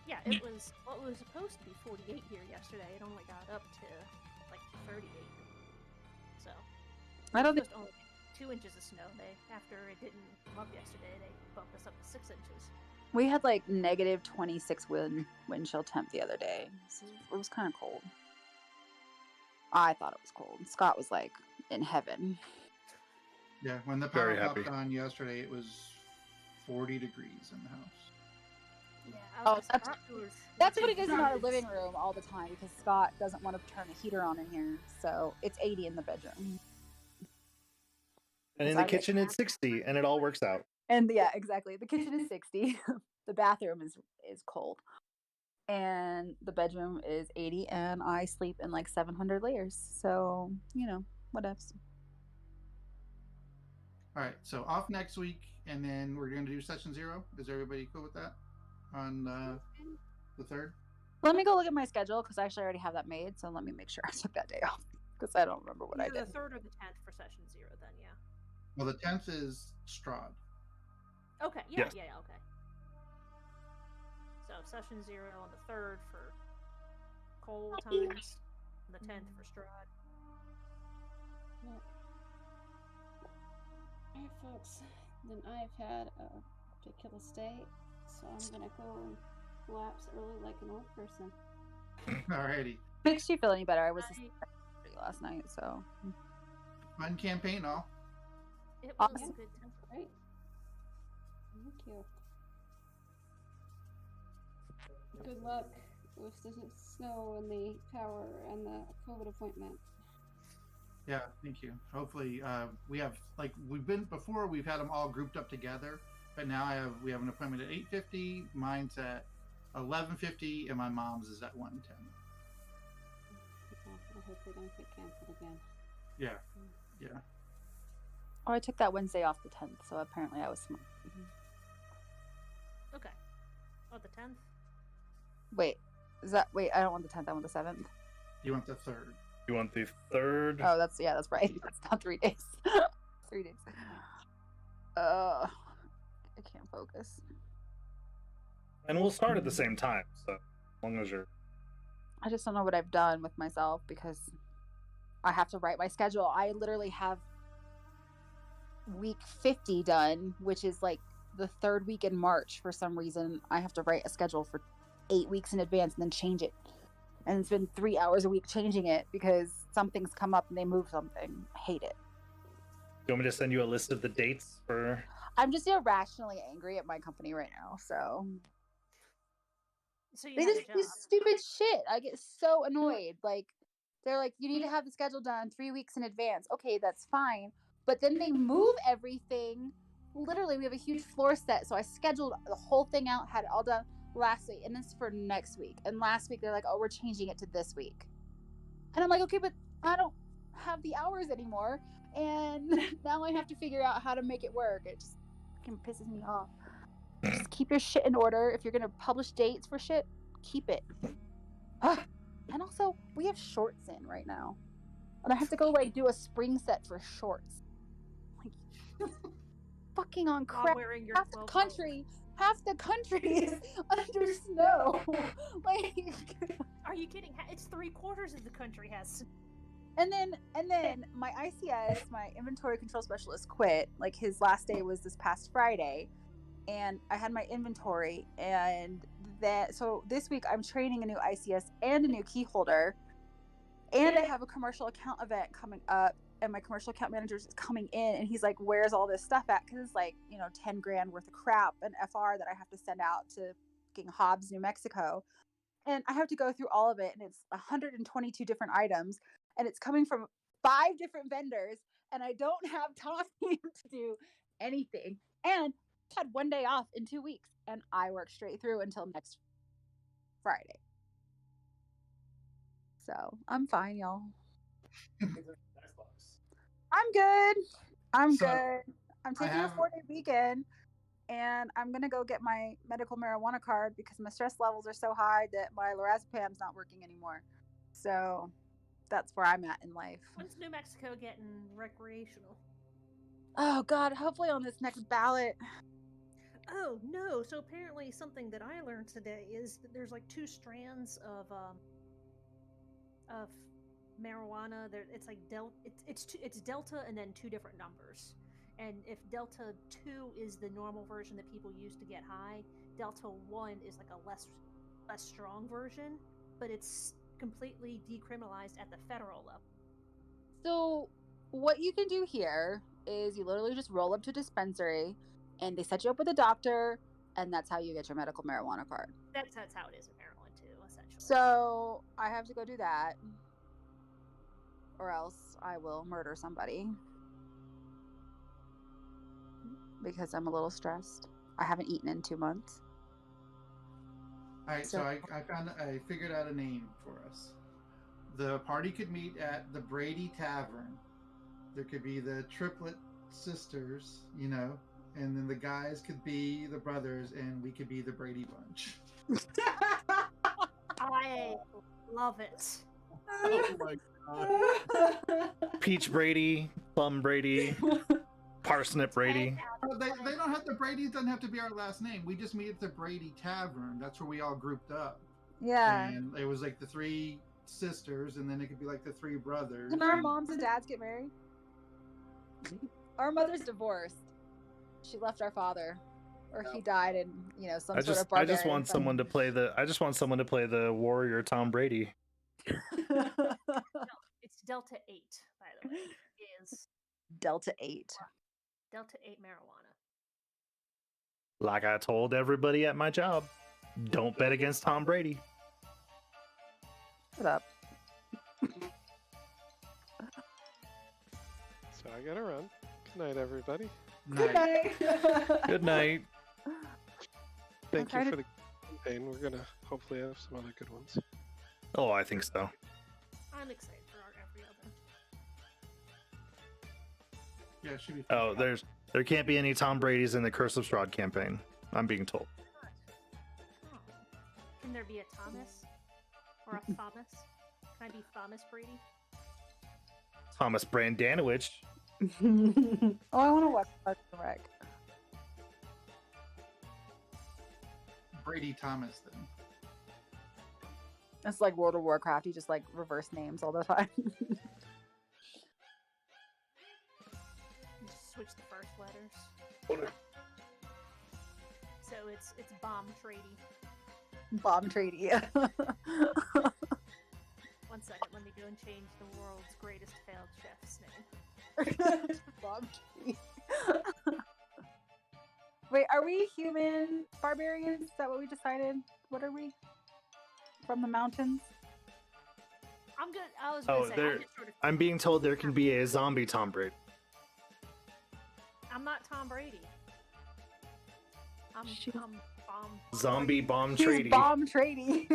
Yeah, it was supposed to be 48 here yesterday. It only got up to like 38. So I don't think supposed to only get 2 inches of snow. After it didn't come up yesterday, they bumped us up to 6 inches. we had like negative 26 wind chill temp the other day. So it was kind of cold. I thought it was cold. Scott was like in heaven. Yeah, when the Very power happy. popped on yesterday, it was 40 degrees in the house. Yeah, Oh, that's what it is in our It's- living room all the time because Scott doesn't want to turn the heater on in here. So it's 80 in the bedroom. And in the kitchen, it's 60, and it all works out. And yeah, exactly. The kitchen is 60. The bathroom is cold. And the bedroom is 80, and I sleep in like 700 layers. So, what else? All right, so off next week, and then we're going to do session 0. Is everybody cool with that? On the 3rd? Let me go look at my schedule because I actually already have that made. So let me make sure I took that day off because I don't remember what I Either did. the 3rd or the 10th for session 0, then, yeah. Well, the 10th is Strahd. Okay, yeah, Yes. yeah, okay. So session 0 on the 3rd for cold times, and the 10th for Strahd. Well, alright, folks. Then I've had a ridiculous day, so I'm gonna go and collapse early like an old person. Alrighty. Makes you feel any better? I was last night, so Fun campaign, all. It was Awesome. a good time. Right? Thank you. Good luck with the snow and the power and the COVID appointment. Yeah, thank you. Hopefully, we have we've had them all grouped up together, but now we have an appointment at 8:50. Mine's at 11:50, and my mom's is at 1:10. I hope they don't get canceled again. Yeah, yeah. I took that Wednesday off the 10th, so apparently I was smart. Okay. Oh, the 10th? Wait, I don't want the 10th, I want the 7th. You want the 3rd? You want the 3rd? Oh, that's right. That's not 3 days. 3 days. I can't focus. And we'll start at the same time, so as long as you're... I just don't know what I've done with myself because I have to write my schedule. I literally have week 50 done, which is like the 3rd week in March. For some reason, I have to write a schedule for 8 weeks in advance and then change it. And it's been 3 hours a week changing it because something's come up and they move something. I hate it. Do you want me to send you a list of the dates for... I'm just irrationally angry at my company right now, so... So you They have just a do job. stupid shit. I get so annoyed. Like, they're like, you need to have the schedule done 3 weeks in advance. Okay, that's fine. But then they move everything. Literally, we have a huge floor set, so I scheduled the whole thing out, had it all done last week, and it's for next week. And last week, they're like, oh, we're changing it to this week. And I'm like, okay, but I don't have the hours anymore. And now I have to figure out how to make it work. It just fucking pisses me off. Just keep your shit in order. If you're going to publish dates for shit, keep it. And also, we have shorts in right now. And I have to go, like, do a spring set for shorts. Like, fucking on While crap. wearing your Half the 12 country is under snow. Like, Are you kidding? It's 3/4 of the country has. and then my ICS, my inventory control specialist, quit. Like, his last day was this past Friday, and I had my inventory, and so this week I'm training a new ICS and a new key holder, and I have a commercial account event coming up, and my commercial account manager is coming in, and he's like, where's all this stuff at? Because it's like, 10 grand worth of crap and FR that I have to send out to fucking Hobbs, New Mexico. And I have to go through all of it, and it's 122 different items, and it's coming from 5 different vendors, and I don't have time to do anything. And I had 1 day off in 2 weeks, and I work straight through until next Friday. So I'm fine, y'all. I'm good. I'm So- good. I'm taking have- a 4-day weekend, and I'm gonna go get my medical marijuana card because my stress levels are so high that my lorazepam's not working anymore. So that's where I'm at in life. When's New Mexico getting recreational? Oh God, hopefully on this next ballot. Oh no! So apparently, something that I learned today is that there's like 2 strands of marijuana. There, it's like it's delta and then 2 different numbers. And if delta 2 is the normal version that people use to get high, delta 1 is like a less strong version, but it's completely decriminalized at the federal level. So what you can do here is you literally just roll up to a dispensary, and they set you up with a doctor, and that's how you get your medical marijuana card. That's how it is in Maryland too, essentially. So I have to go do that, or else I will murder somebody because I'm a little stressed. I haven't eaten in 2 months. All right, so I figured out a name for us. The party could meet at the Brady Tavern. There could be the triplet sisters, you know, and then the guys could be the brothers, and we could be the Brady Bunch. I love it. Oh my god. Peach Brady, Plum Brady, Parsnip Brady. They don't have the Brady's doesn't have to be our last name. We just meet at the Brady Tavern. That's where we all grouped up. Yeah. And it was like the 3 sisters, and then it could be like the 3 brothers. Can our moms and dads get married? Our mother's divorced. She left our father, or he died in some sort of barbarian. I just want someone to play the warrior Tom Brady. No, it's Delta 8, by the way. It is Delta 8. Delta 8 marijuana. Like I told everybody at my job, don't bet against Tom Brady. Shut up. So I gotta run. Good night, everybody. Good night. Good night. Thank you trying for the campaign. We're gonna hopefully have some other good ones. Oh, I think so. I'm excited for our every other. Yeah, it should be. Oh, there can't be any Tom Brady's in the Curse of Strahd campaign. I'm being told. Oh. Can there be a Thomas? Or a Thomas? Can I be Thomas Brady? Thomas Brandanowich. Oh, I want to watch Parks and Rec. Brady Thomas then. It's like World of Warcraft. You just like reverse names all the time. Just switch the first letters. So it's Bomb Trady. Bomb Trady. Yeah. 1 second, let me go and change the world's greatest failed chef's name. Bomb Trady. Wait, are we human barbarians? Is that what we decided? What are we? From the mountains? I'm good. I was gonna say, I'm just sort of. I'm being told there can be a zombie Tom Brady. I'm not Tom Brady. I'm Bomb. Zombie Bomb She's Trady. Bomb Trady.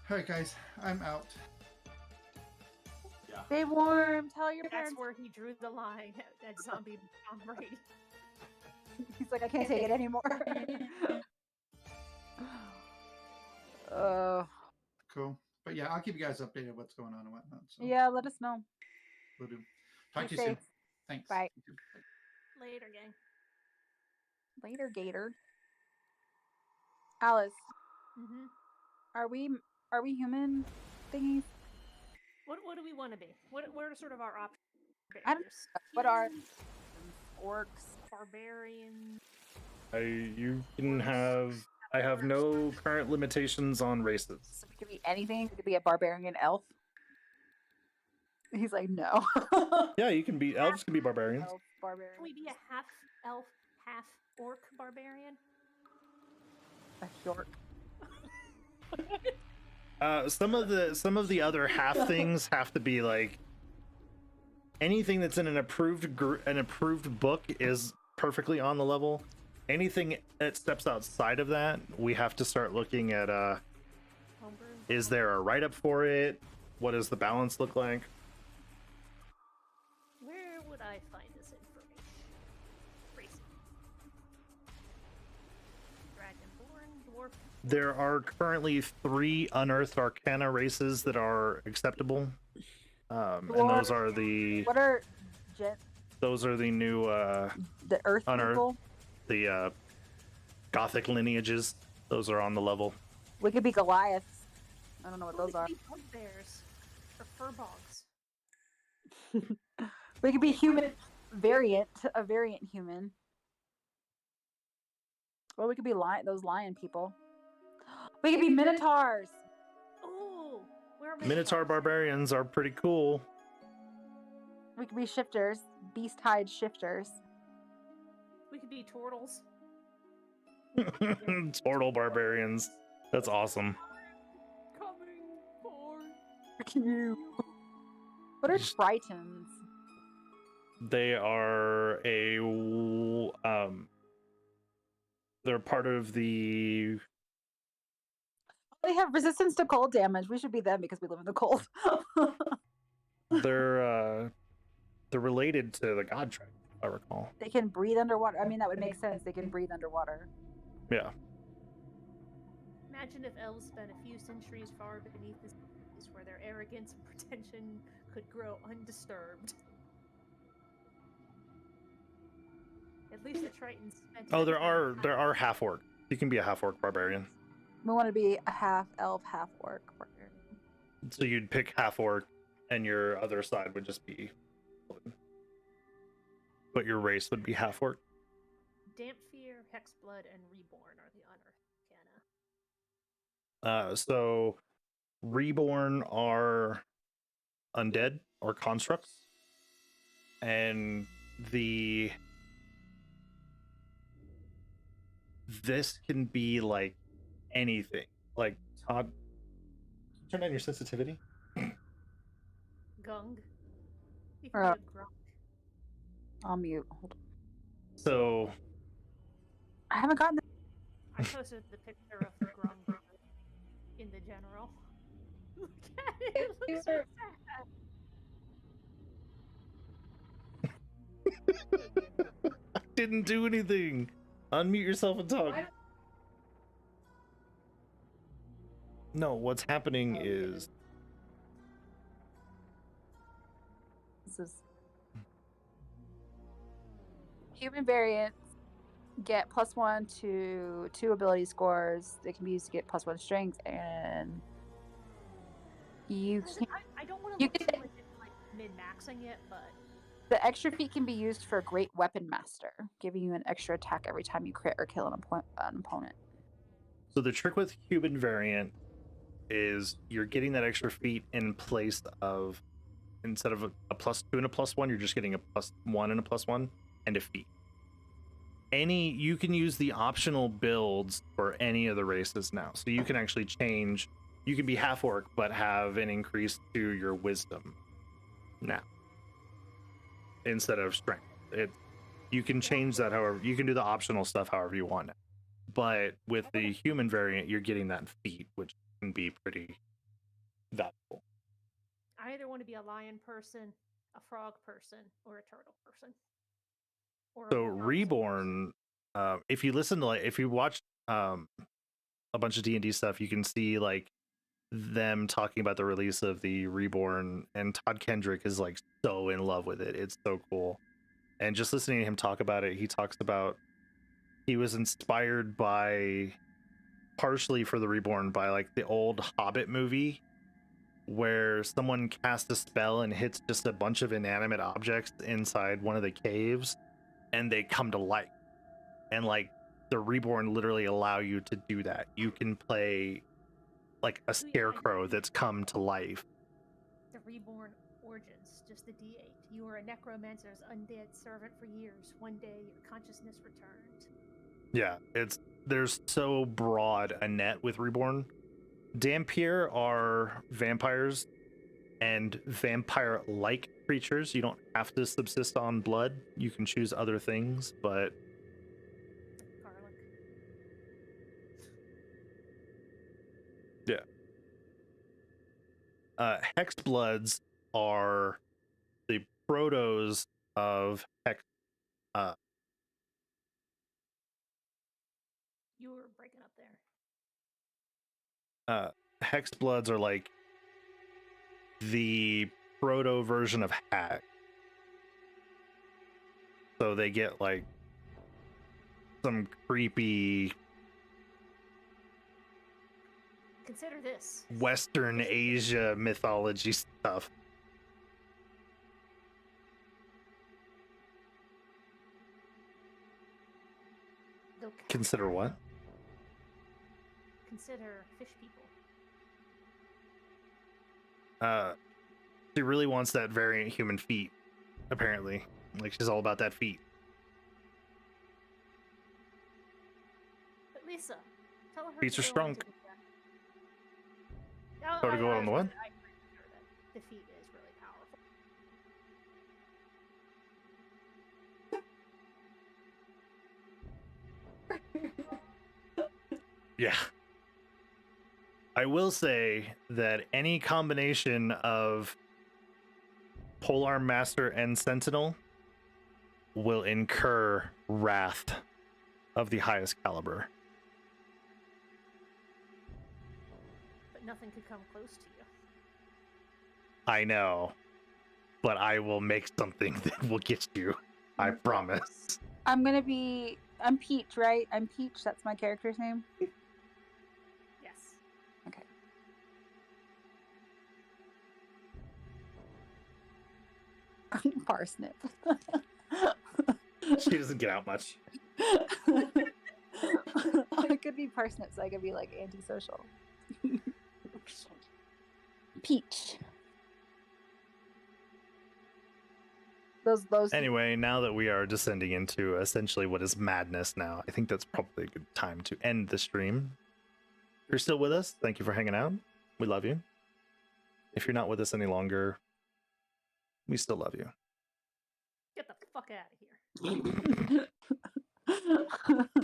All right, guys, I'm out. Stay warm. Tell your That's parents. where he drew the line at Zombie Bomb Brady. He's like, I can't take it anymore. Cool. But yeah, I'll keep you guys updated what's going on and whatnot. So Yeah, let us know. we'll do. Talk Be to you soon. safe. Thanks. Bye. You too. Bye. Later, gang. Later, Gator. Alice, Mm-hmm. are we human thingies? What do we want to be? What are sort of our options? I don't know. What are Humans, orcs? barbarians? I have no current limitations on races. So we could be anything. We could be a barbarian elf. He's like, no. Yeah, you can be elves can be barbarians. Elf barbarian. Can we be a half elf, half orc barbarian? A short. Some of the other half things have to be like anything that's in an approved book is perfectly on the level. Anything that steps outside of that, we have to start looking at Homebrew? is there a write-up for it? What does the balance look like? dwarf? There are currently 3 unearthed arcana races that are acceptable. And those are the What are new the Earth unearthed, people? the Gothic lineages. Those are on the level. We could be Goliaths. I don't know what those are. We could be bugbears or furbogs. We could be human variant, a variant human. Or we could be those lion people. We could be minotaurs. Ooh, we're Minotaur barbarians are pretty cool. We could be shifters, beast-hide shifters. We could be turtles. Turtle barbarians. That's awesome. Coming for you. What are Tritons? They are they're part of the. They have resistance to cold damage. We should be them because we live in the cold. They're related to the god tribe, if I recall. They can breathe underwater. I mean, that would make sense. They can breathe underwater. Yeah. Imagine if elves spent a few centuries far beneath the seas where their arrogance and pretension could grow undisturbed. At least the Tritons spent. Oh, there are half orc. You can be a half orc barbarian. We want to be a half elf, half orc barbarian. So you'd pick half orc, and your other side would just be. But your race would be half orc. Damp Fear, Hexblood, and Reborn are the unearthed arcana. So Reborn are undead or constructs, and this can be like anything. Like Todd, turn on your sensitivity. Gung. You can be a grunk. I'll mute. Hold on. So I haven't gotten. I posted the picture of the grung in the general. Look at it. It looks so sad. I didn't do anything. Unmute yourself and talk. No, what's happening is This is human variants get +1 to 2 ability scores. They can be used to get +1 strength, and you can. I don't want to look too much into like min-maxing it, but The extra feat can be used for Great Weapon Master, giving you an extra attack every time you crit or kill an opponent. so the trick with human variant is you're getting that extra feat in place of, instead of a +2 and a +1, you're just getting a +1 and a +1 and a feat. You can use the optional builds for any of the races now. So you can actually change, you can be half orc but have an increase to your wisdom now instead of strength. You can change that however, you can do the optional stuff however you want. But with the human variant, you're getting that feat, which can be pretty valuable. I either want to be a lion person, a frog person, or a turtle person. Or So Reborn, if you watch a bunch of D&D stuff, you can see like them talking about the release of the Reborn, and Todd Kendrick is like so in love with it. It's so cool. And just listening to him talk about it, he talks about he was inspired partially for the Reborn by like the old Hobbit movie, where someone casts a spell and hits just a bunch of inanimate objects inside one of the caves, and they come to life. And like the Reborn literally allow you to do that. You can play like a scarecrow that's come to life. The Reborn origins, just the D8. You were a necromancer's undead servant for years. One day, your consciousness returned. Yeah, there's so broad a net with Reborn. Dampier are vampires and vampire-like creatures. You don't have to subsist on blood. You can choose other things, but Garlic. yeah. Hexbloods are the protos of Hex. You were breaking up there. Hexbloods are like the proto version of hag. So they get like some creepy Consider this. Western Asia mythology stuff. Consider what? Consider fish people. She really wants that variant human feet, apparently. Like, she's all about that feet. But Lisa, tell her Feet to are go strong. into the- Oh, Tell her to go I on the was what? gonna- I agree with her that the feet is really powerful. Yeah. I will say that any combination of Polearm Master and Sentinel will incur wrath of the highest caliber. But nothing could come close to you. I know, but I will make something that will get you. I promise. I'm Peach, right? I'm Peach. That's my character's name. Yes. Okay. Parsnip. She doesn't get out much. I could be Parsnip, so I could be like antisocial. Peach. Those. Anyway, now that we are descending into essentially what is madness now, I think that's probably a good time to end the stream. If you're still with us, thank you for hanging out. We love you. If you're not with us any longer, we still love you. Get the fuck out of here.